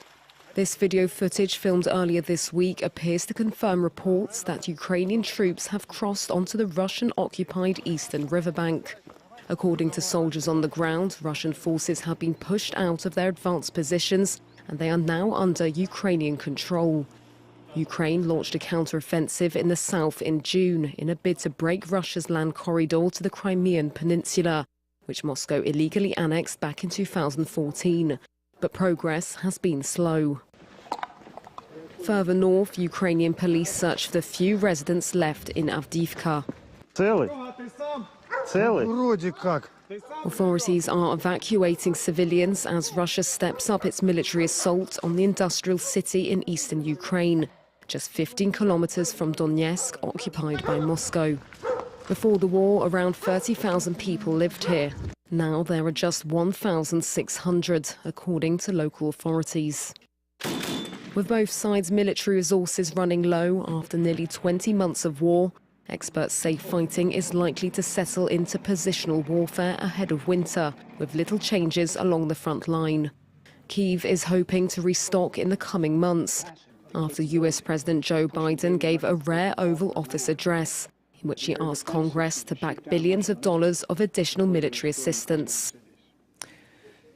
This video footage filmed earlier this week appears to confirm reports that Ukrainian troops have crossed onto the Russian-occupied eastern riverbank. According to soldiers on the ground, Russian forces have been pushed out of their advanced positions and they are now under Ukrainian control. Ukraine launched a counter-offensive in the south in June in a bid to break Russia's land corridor to the Crimean Peninsula, which Moscow illegally annexed back in 2014. But progress has been slow. Further north, Ukrainian police search for the few residents left in Avdiivka. Authorities are evacuating civilians as Russia steps up its military assault on the industrial city in eastern Ukraine, just 15 kilometers from Donetsk, occupied by Moscow. Before the war, around 30,000 people lived here. Now there are just 1,600, according to local authorities. With both sides' military resources running low after nearly 20 months of war, experts say fighting is likely to settle into positional warfare ahead of winter, with little changes along the front line. Kyiv is hoping to restock in the coming months, after US President Joe Biden gave a rare Oval Office address, in which he asked Congress to back billions of dollars of additional military assistance.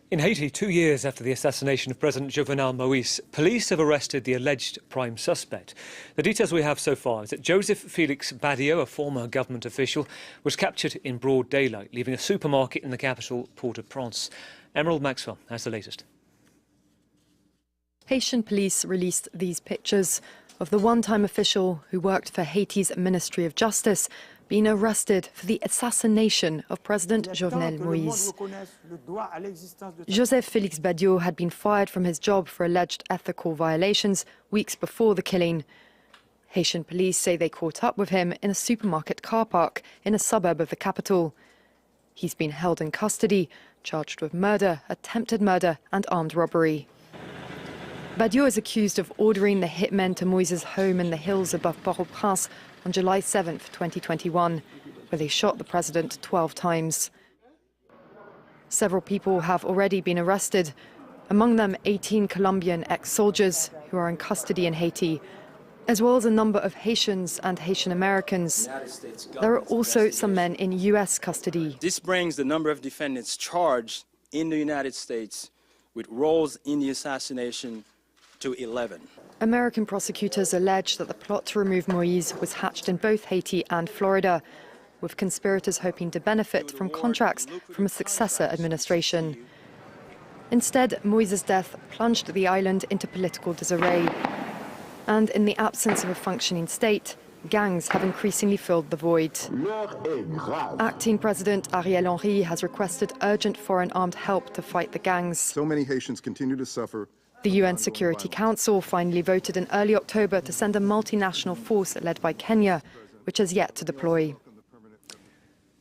In Haiti, 2 years after the assassination of President Jovenel Moïse, police have arrested the alleged prime suspect. The details we have so far is that Joseph Felix Badio, a former government official, was captured in broad daylight, leaving a supermarket in the capital, Port-au-Prince. Emerald Maxwell has the latest. Haitian police released these pictures of the one-time official who worked for Haiti's Ministry of Justice being arrested for the assassination of President Jovenel Moïse. Joseph Félix Badio had been fired from his job for alleged ethical violations weeks before the killing. Haitian police say they caught up with him in a supermarket car park in a suburb of the capital. He's been held in custody, charged with murder, attempted murder and armed robbery. Badio is accused of ordering the hitmen to Moïse's home in the hills above Port-au-Prince on July 7, 2021, where they shot the president 12 times. Several people have already been arrested, among them 18 Colombian ex-soldiers who are in custody in Haiti, as well as a number of Haitians and Haitian Americans. There are also some men in US custody. This brings the number of defendants charged in the United States with roles in the assassination to 11. American prosecutors allege that the plot to remove Moïse was hatched in both Haiti and Florida, with conspirators hoping to benefit from contracts from a successor administration. Instead, Moïse's death plunged the island into political disarray. And in the absence of a functioning state, gangs have increasingly filled the void. Acting President Ariel Henry has requested urgent foreign armed help to fight the gangs. So many Haitians continue to suffer. The UN Security Council finally voted in early October to send a multinational force led by Kenya, which has yet to deploy.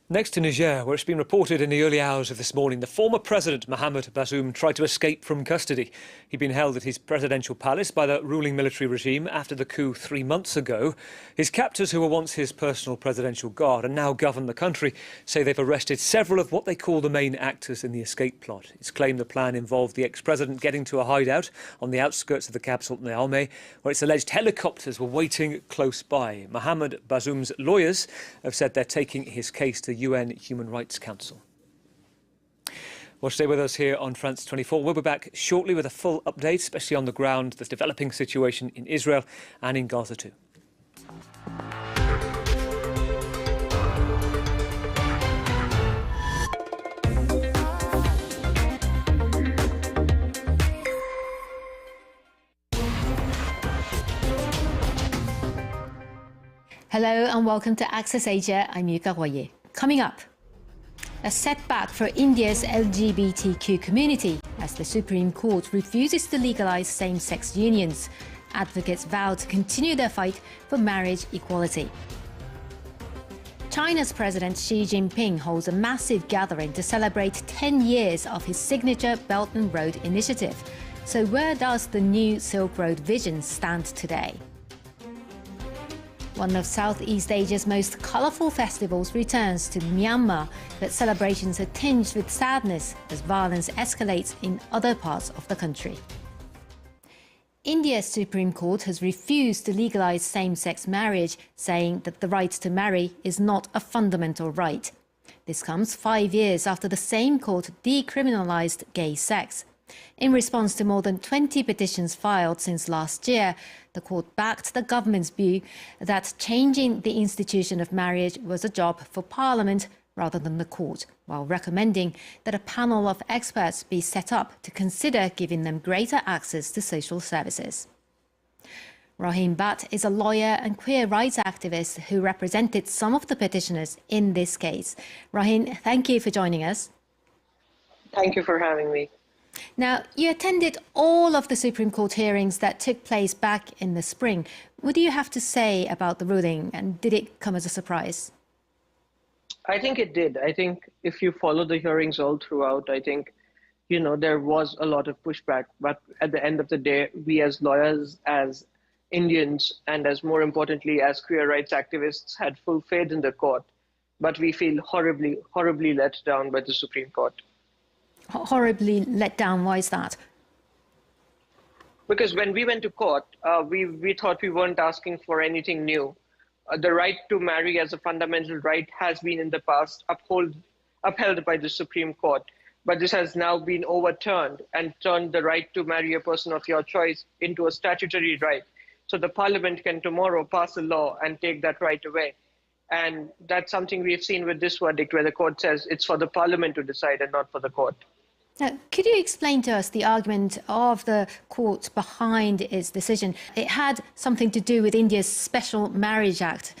Next to Niger, where it's been reported in the early hours of this morning, the former president, Mohamed Bazoum, tried to escape from custody. He'd been held at his presidential palace by the ruling military regime after the coup 3 months ago. His captors, who were once his personal presidential guard and now govern the country, say they've arrested several of what they call the main actors in the escape plot. It's claimed the plan involved the ex-president getting to a hideout on the outskirts of the capital, Niamey, where it's alleged helicopters were waiting close by. Mohamed Bazoum's lawyers have said they're taking his case to UN Human Rights Council. Well, stay with us here on France 24. We'll be back shortly with a full update, especially on the ground, the developing situation in Israel and in Gaza too. Hello and welcome to Access Asia. I'm Yuka Roye. Coming up, a setback for India's LGBTQ community as the Supreme Court refuses to legalize same-sex unions. Advocates vow to continue their fight for marriage equality. China's President Xi Jinping holds a massive gathering to celebrate 10 years of his signature Belt and Road initiative. So where does the new Silk Road vision stand today? One of Southeast Asia's most colourful festivals returns to Myanmar, but celebrations are tinged with sadness as violence escalates in other parts of the country. India's Supreme Court has refused to legalise same-sex marriage, saying that the right to marry is not a fundamental right. This comes 5 years after the same court decriminalised gay sex. In response to more than 20 petitions filed since last year, the court backed the government's view that changing the institution of marriage was a job for Parliament rather than the court, while recommending that a panel of experts be set up to consider giving them greater access to social services. Rahim Bhatt is a lawyer and queer rights activist who represented some of the petitioners in this case. Rahim, thank you for joining us. Thank you for having me. Now, you attended all of the Supreme Court hearings that took place back in the spring. What do you have to say about the ruling, and did it come as a surprise? I think it did. I think if you follow the hearings all throughout, I think, there was a lot of pushback. But at the end of the day, we as lawyers, as Indians, and as more importantly, as queer rights activists, had full faith in the court. But we feel horribly, horribly let down by the Supreme Court. Horribly let down, why is that? Because when we went to court, we thought we weren't asking for anything new. The right to marry as a fundamental right has been in the past upheld by the Supreme Court. But this has now been overturned and turned the right to marry a person of your choice into a statutory right. So the Parliament can tomorrow pass a law and take that right away. And that's something we've seen with this verdict, where the court says it's for the Parliament to decide and not for the court. Now, could you explain to us the argument of the court behind its decision? It had something to do with India's Special Marriage Act.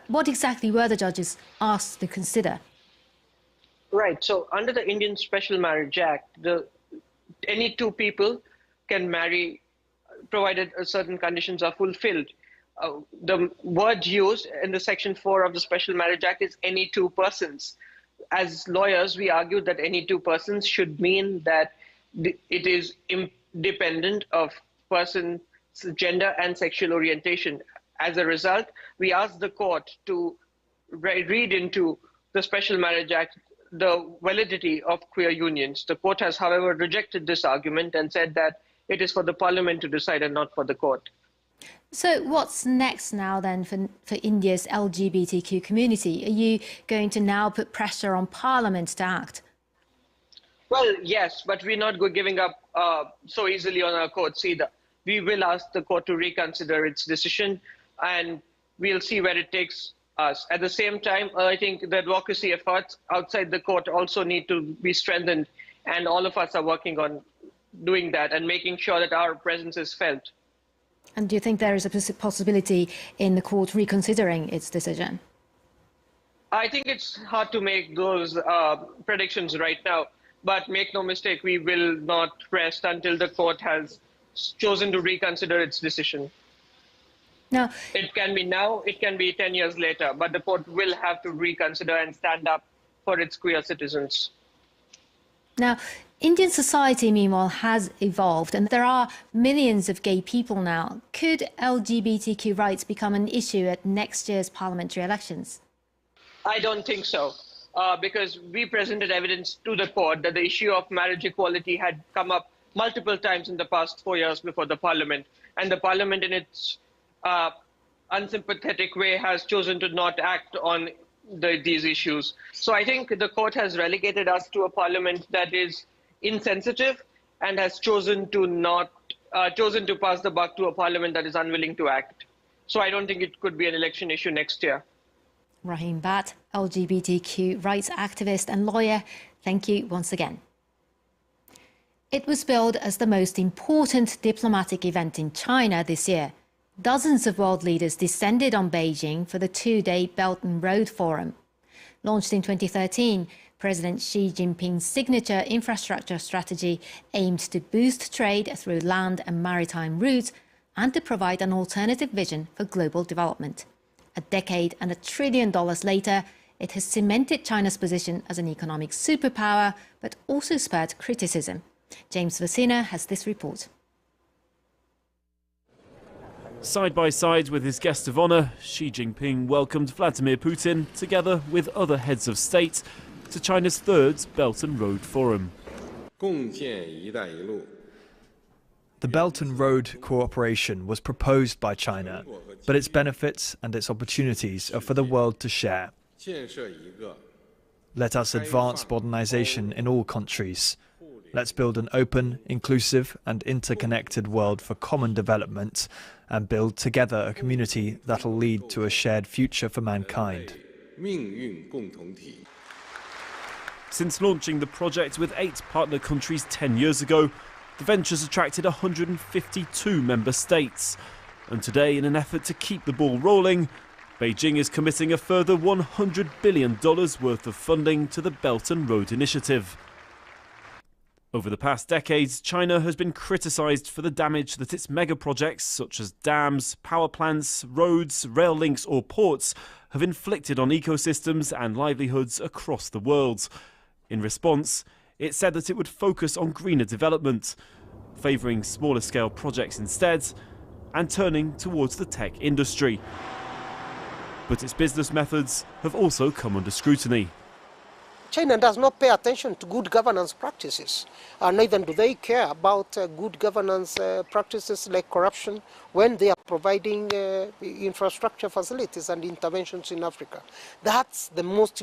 What exactly were the judges asked to consider? Right. So under the Indian Special Marriage Act, any two people can marry, provided certain conditions are fulfilled. The word used in the Section 4 of the Special Marriage Act is any two persons. As lawyers, we argued that any two persons should mean that it is independent of person's gender and sexual orientation. As a result, we asked the court to read into the Special Marriage Act the validity of queer unions. The court has, however, rejected this argument and said that it is for the Parliament to decide and not for the court. So what's next now then for India's LGBTQ community? Are you going to now put pressure on Parliament to act? Well, yes, but we're not giving up so easily on our courts either. We will ask the court to reconsider its decision, and we'll see where it takes us. At the same time, I think the advocacy efforts outside the court also need to be strengthened, and all of us are working on doing that and making sure that our presence is felt. And do you think there is a possibility in the court reconsidering its decision? I think it's hard to make those predictions right now, but make no mistake, we will not rest until the court has chosen to reconsider its decision. Now, it can be now, it can be 10 years later, but the court will have to reconsider and stand up for its queer citizens. Now, Indian society, meanwhile, has evolved, and there are millions of gay people now. Could LGBTQ rights become an issue at next year's parliamentary elections? I don't think so, because we presented evidence to the court that the issue of marriage equality had come up multiple times in the past 4 years before the Parliament, and the Parliament in its unsympathetic way has chosen to not act on these issues. So I think the court has relegated us to a Parliament that is insensitive and has chosen to pass the buck to a Parliament that is unwilling to act. So I don't think it could be an election issue next year. Rahim Bhatt, LGBTQ rights activist and lawyer, thank you once again. It was billed as the most important diplomatic event in China this year. Dozens of world leaders descended on Beijing for the two-day Belt and Road Forum. Launched in 2013, President Xi Jinping's signature infrastructure strategy aimed to boost trade through land and maritime routes and to provide an alternative vision for global development. A decade and $1 trillion later, it has cemented China's position as an economic superpower, but also spurred criticism. James Versina has this report. Side by side with his guest of honour, Xi Jinping welcomed Vladimir Putin, together with other heads of state, to China's third Belt and Road Forum. The Belt and Road cooperation was proposed by China, but its benefits and its opportunities are for the world to share. Let us advance modernization in all countries. Let's build an open, inclusive and interconnected world for common development and build together a community that'll lead to a shared future for mankind. Since launching the project with 8 partner countries 10 years ago, the venture's attracted 152 member states. And today, in an effort to keep the ball rolling, Beijing is committing a further $100 billion worth of funding to the Belt and Road Initiative. Over the past decades, China has been criticised for the damage that its mega projects such as dams, power plants, roads, rail links or ports have inflicted on ecosystems and livelihoods across the world. In response, it said that it would focus on greener development, favouring smaller scale projects instead, and turning towards the tech industry. But its business methods have also come under scrutiny. China does not pay attention to good governance practices, neither do they care about good governance practices like corruption when they are providing infrastructure facilities and interventions in Africa. That's the most